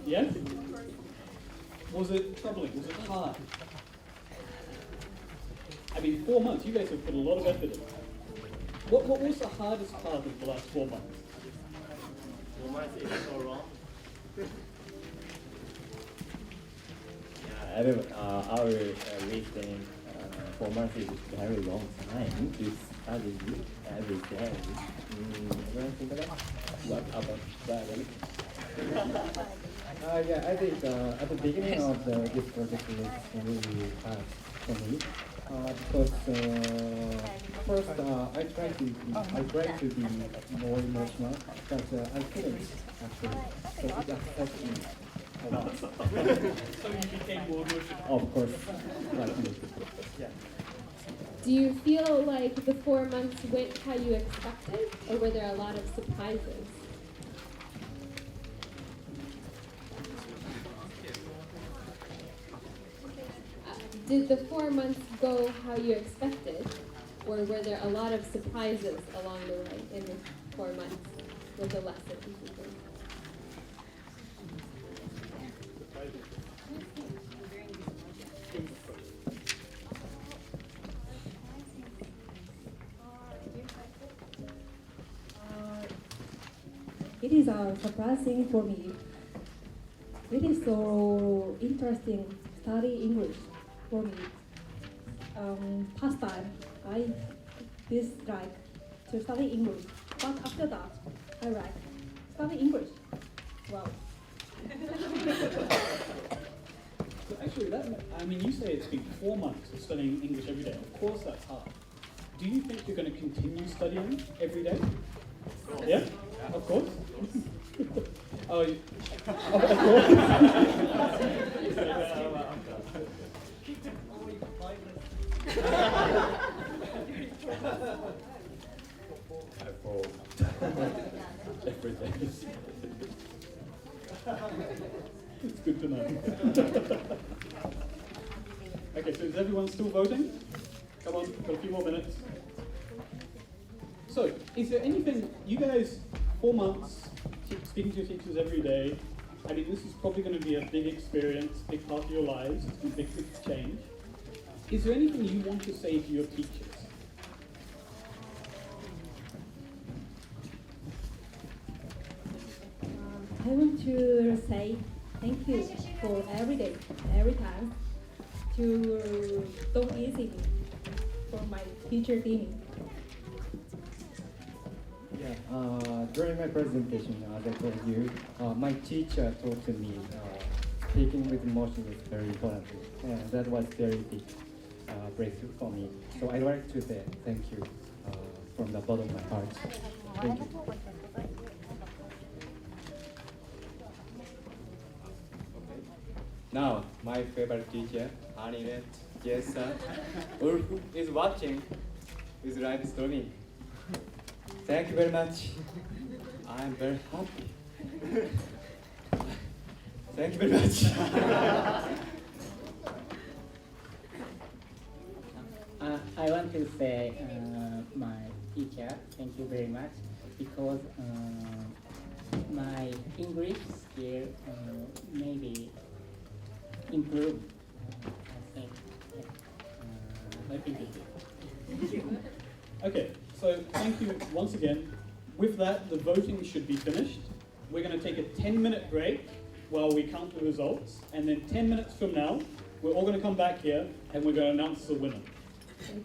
Yes? Was it troubling? Was it hard? I mean, 4 months, you guys have put a lot of effort in. What was the hardest part of the last 4 months? 4 months is so long. Our reasoning 4 months is very long time to study every day. You want to think about what about that? Yeah, I think at the beginning of this project was really hard for me Because first I tried to be more emotional, but I couldn't actually. So it affected me a lot. So you became more emotional? Of course, like me. Yeah. Do you feel like the 4 months went how you expected, or were there a lot of surprises? Did the 4 months go how you expected, or were there a lot of surprises along the way in the 4 months with the lessons? It is surprising for me. It is so interesting study English for me. Past time I dislike to study English, but after that I like study English. Wow. So actually, you say it's been 4 months of studying English every day. Of course, that's hard. Do you think you're going to continue studying every day? Yeah, of course. Oh, of Every day. It's good to know. Okay, so is everyone still voting? Come on, got a few more minutes. So, is there anything, you guys, 4 months, speaking to your teachers every day, I mean, this is probably going to be a big experience, big part of your lives, it's a big change. Is there anything you want to say to your teachers? I want to say thank you for every day, every time, to don't easy me for my teacher team. Yeah, during my presentation, as I told you, my teacher taught to me speaking with emotion is very important, and that was very big breakthrough for me. So I'd like to say thank you from the bottom of my heart. Thank you. Now, my favorite teacher, Anine, Jessa, Ulf is watching with live streaming. Thank you very much. I am very happy. Thank you very much. I want to say my teacher, thank you very much, because my English skill maybe improve. I think it did. Okay, so thank you once again. With that, the voting should be finished. We're going to take a 10-minute break while we count the results, and then 10 minutes from now, we're all going to come back here and we're going to announce the winner.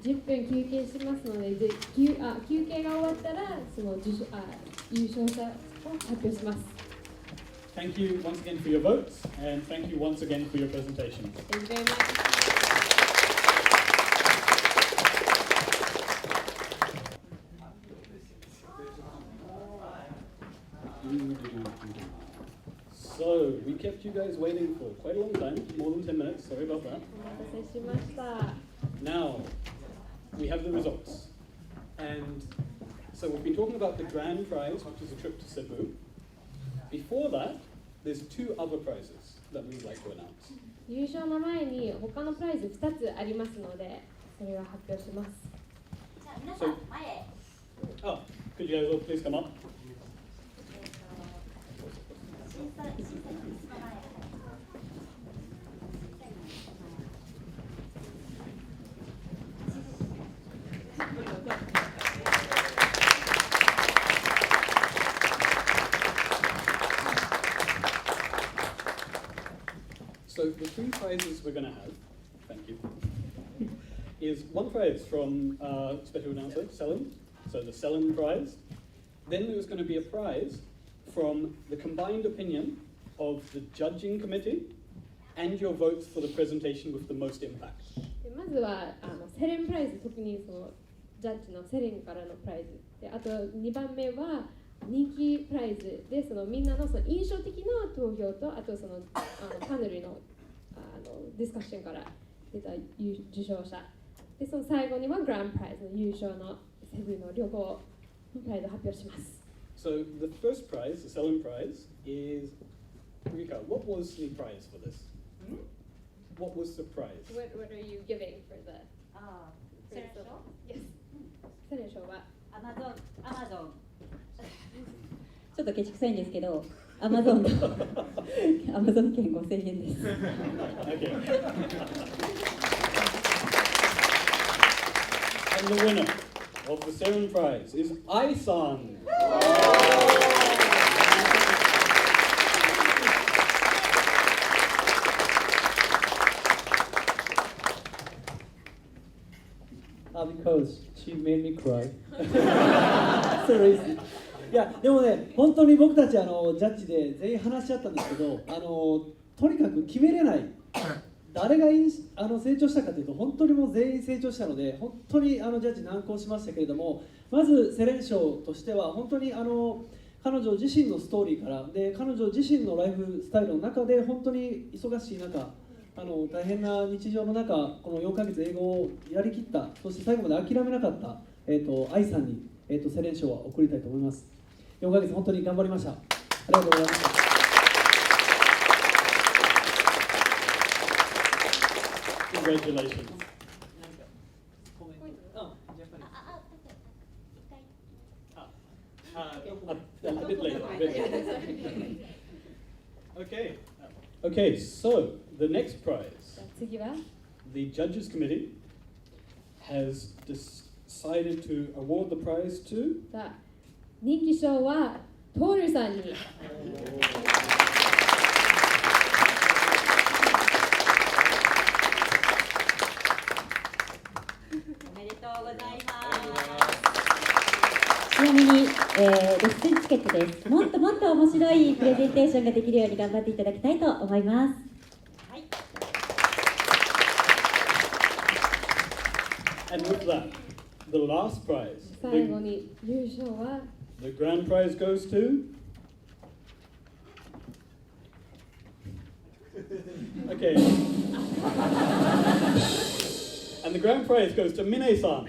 10分休憩しますので、休憩が終わったら優勝者を発表します。Thank you once again for your votes, and thank you once again for your presentation. Thank you very much. So, we kept you guys waiting for quite a long time, more than 10 minutes, sorry about that. お待たせしました。Now, we have the results. And so we've been talking about the grand prize, which is a trip to Cebu. Before that, there's 2 other prizes that we would like to announce. 優勝の前に他のプライズ2つありますので、それを発表します。 So, oh, could you guys all please come up? So the 3 prizes we're going to have, thank you, is 1 prize from special announcer, Selim, so the Selim prize. Then there's going to be a prize from the combined opinion of the judging committee and your votes for the presentation with the most impact. でまずはセレンプライズ、特にそのジャッジのセレンからのプライズで、あと2番目は人気プライズで、そのみんなのその印象的な投票と、あとそのパネルのディスカッションから出た受賞者で、その最後にはグランドプライズの優勝のセブンの両方のプライズを発表します。So the first prize, the Selin prize, is Rika. What was the prize for this? What was the prize? What are you giving for the? Seven show? Yes. セレン賞はアマゾン。ちょっとケチくさいんですけど、アマゾン券5000円です。Okay. And the winner of the Selin prize is Ai-san. Because she made me cry. So easy. いやでもね、本当に僕たちジャッジで全員話し合ったんですけど、とにかく決めれない、誰が成長したかというと、本当にもう全員成長したので、本当にジャッジ難航しましたけれども、まずセレン賞としては、本当に彼女自身のストーリーからで、彼女自身のライフスタイルの中で、本当に忙しい中、大変な日常の中、この4ヶ月英語をやりきった、そして最後まで諦めなかった、愛さんに、セレン賞は送りたいと思います。4ヶ月本当に頑張りました。ありがとうございました。Congratulations. A bit later. Okay. Okay, so the next prize. 次は The Judges Committee has decided to award the prize to 人気賞はトールさんに。おめでとうございます。ちなみに、レッスンチケットです。もっともっと面白いプレゼンテーションができるように頑張っていただきたいと思います。はい。And with that, the last prize. 最後に優勝は The grand prize goes to. Okay. And the grand prize goes to Mine-san.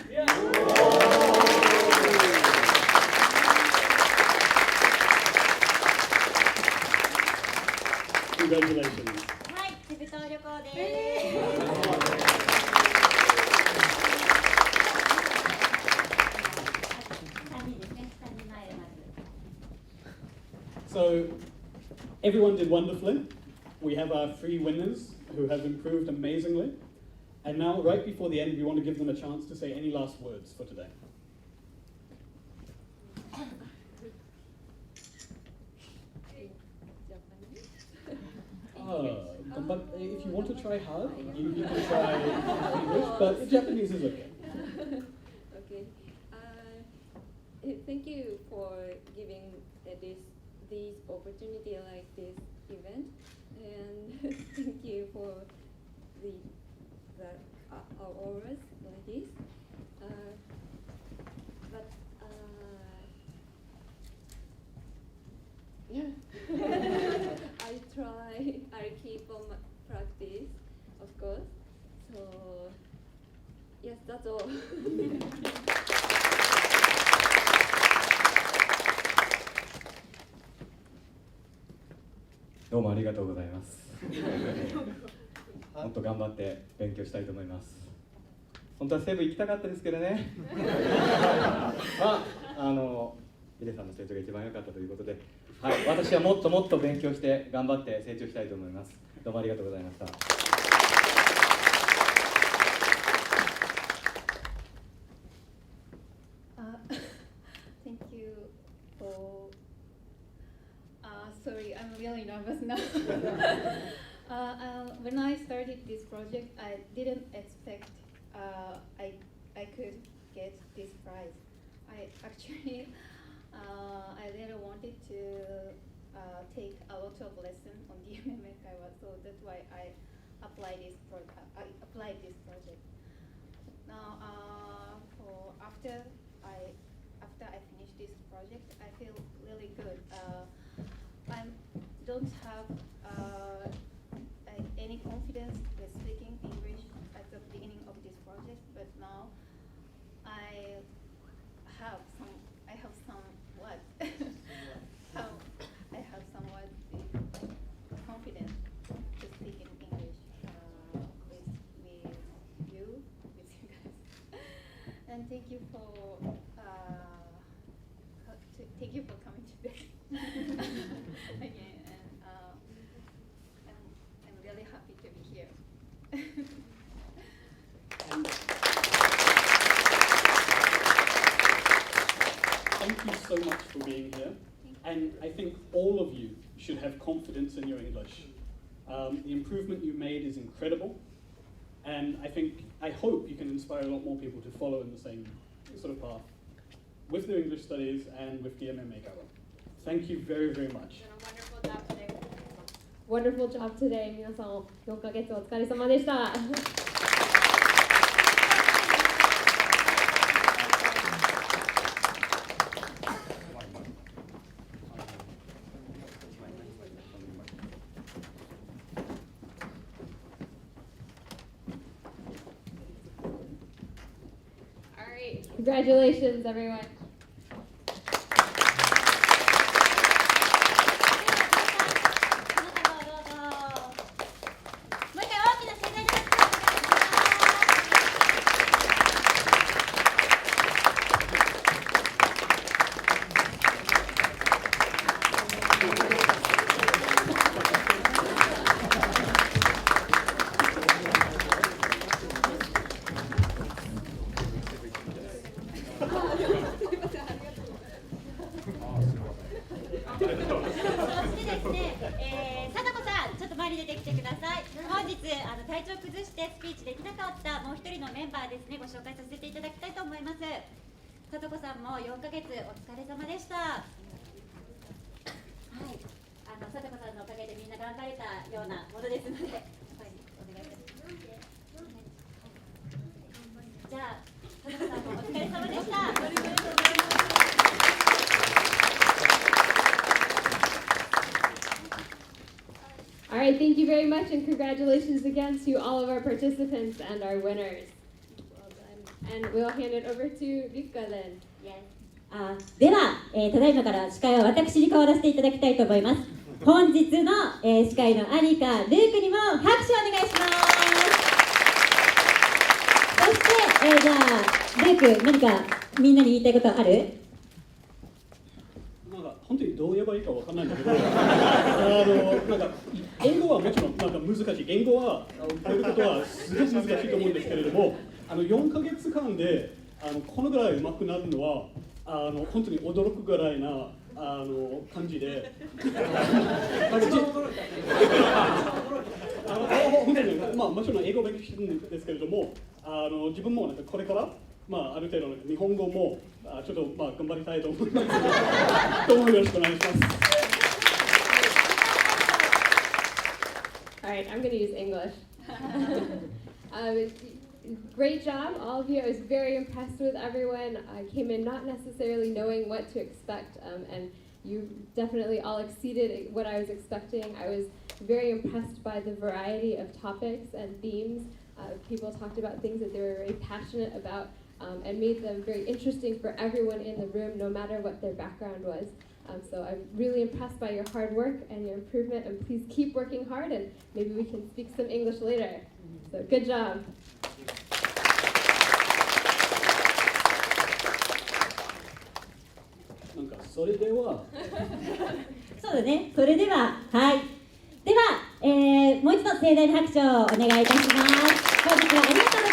Congratulations. はい、セブ島旅行です。So, everyone did wonderfully. We have our 3 winners who have improved amazingly. And now, right before the end, we want to give them a chance to say any last words for today. But if you want to try hard, you can try English, but Japanese is okay. Okay. Thank you for giving this opportunity like this event, and thank you for the awards like this. Yeah. I keep on my practice, of course. So yes, that's all. どうもありがとうございます。もっと頑張って勉強したいと思います。本当はセブ行きたかったですけどね。ヒデさんの成長が一番良かったということで、はい、私はもっともっと勉強して頑張って成長したいと思います。どうもありがとうございました。Thank you for. Sorry, I'm really nervous now. When I started this project, I didn't expect I could get this prize. I actually I really wanted to take a lot of lessons on DMM Kaiwa, so that's why I applied this project. Now feel really good. I don't have any confidence with speaking English at the beginning of this project, but now I have somewhat confidence to speak in English with you guys. And thank you for coming today again. And I'm really happy to be here. Thank you so much for being here. And I think all of you should have confidence in your English. The improvement you made is incredible. And I hope you can inspire a lot more people to follow in the same sort of path with their English studies and with DMM Makeover. Thank you very, very much. Wonderful job today. 皆さん4ヶ月お疲れ様でした。Congratulations, everyone. All right, thank you very much, and congratulations again to all of our participants and our winners. Well done. And we'll hand it over to Rika then. Yes. では、ただいまから司会は私に代わらせていただきたいと思います。本日の、司会のアニカ、ルークにも拍手をお願いします。そして、じゃあ、ルーク、何かみんなに言いたいことある？なんか本当にどう言えばいいかわかんないんだけど、なんか英語はもちろんなんか難しい。言語は覚えることはすごく難しいと思うんですけれども、4ヶ月間でこのぐらい上手くなるのは本当に驚くぐらいな感じで、本当にもちろん英語を勉強してるんですけれども、自分もなんかこれからある程度日本語もちょっと頑張りたいと思います。どうもよろしくお願いします。All right, I'm going to use English. Great job, all of you. I was very impressed with everyone. I came in not necessarily knowing what to expect, and you definitely all exceeded what I was expecting. I was very impressed by the variety of topics and themes. People talked about things that they were very passionate about, and made them very interesting for everyone in the room, no matter what their background was. So I'm really impressed by your hard work and your improvement, and please keep working hard, and maybe we can speak some English later. So good job. なんかそれではそうだね。それでは、はい。では、もう一度盛大な拍手をお願いいたします。本日はありがとうございました。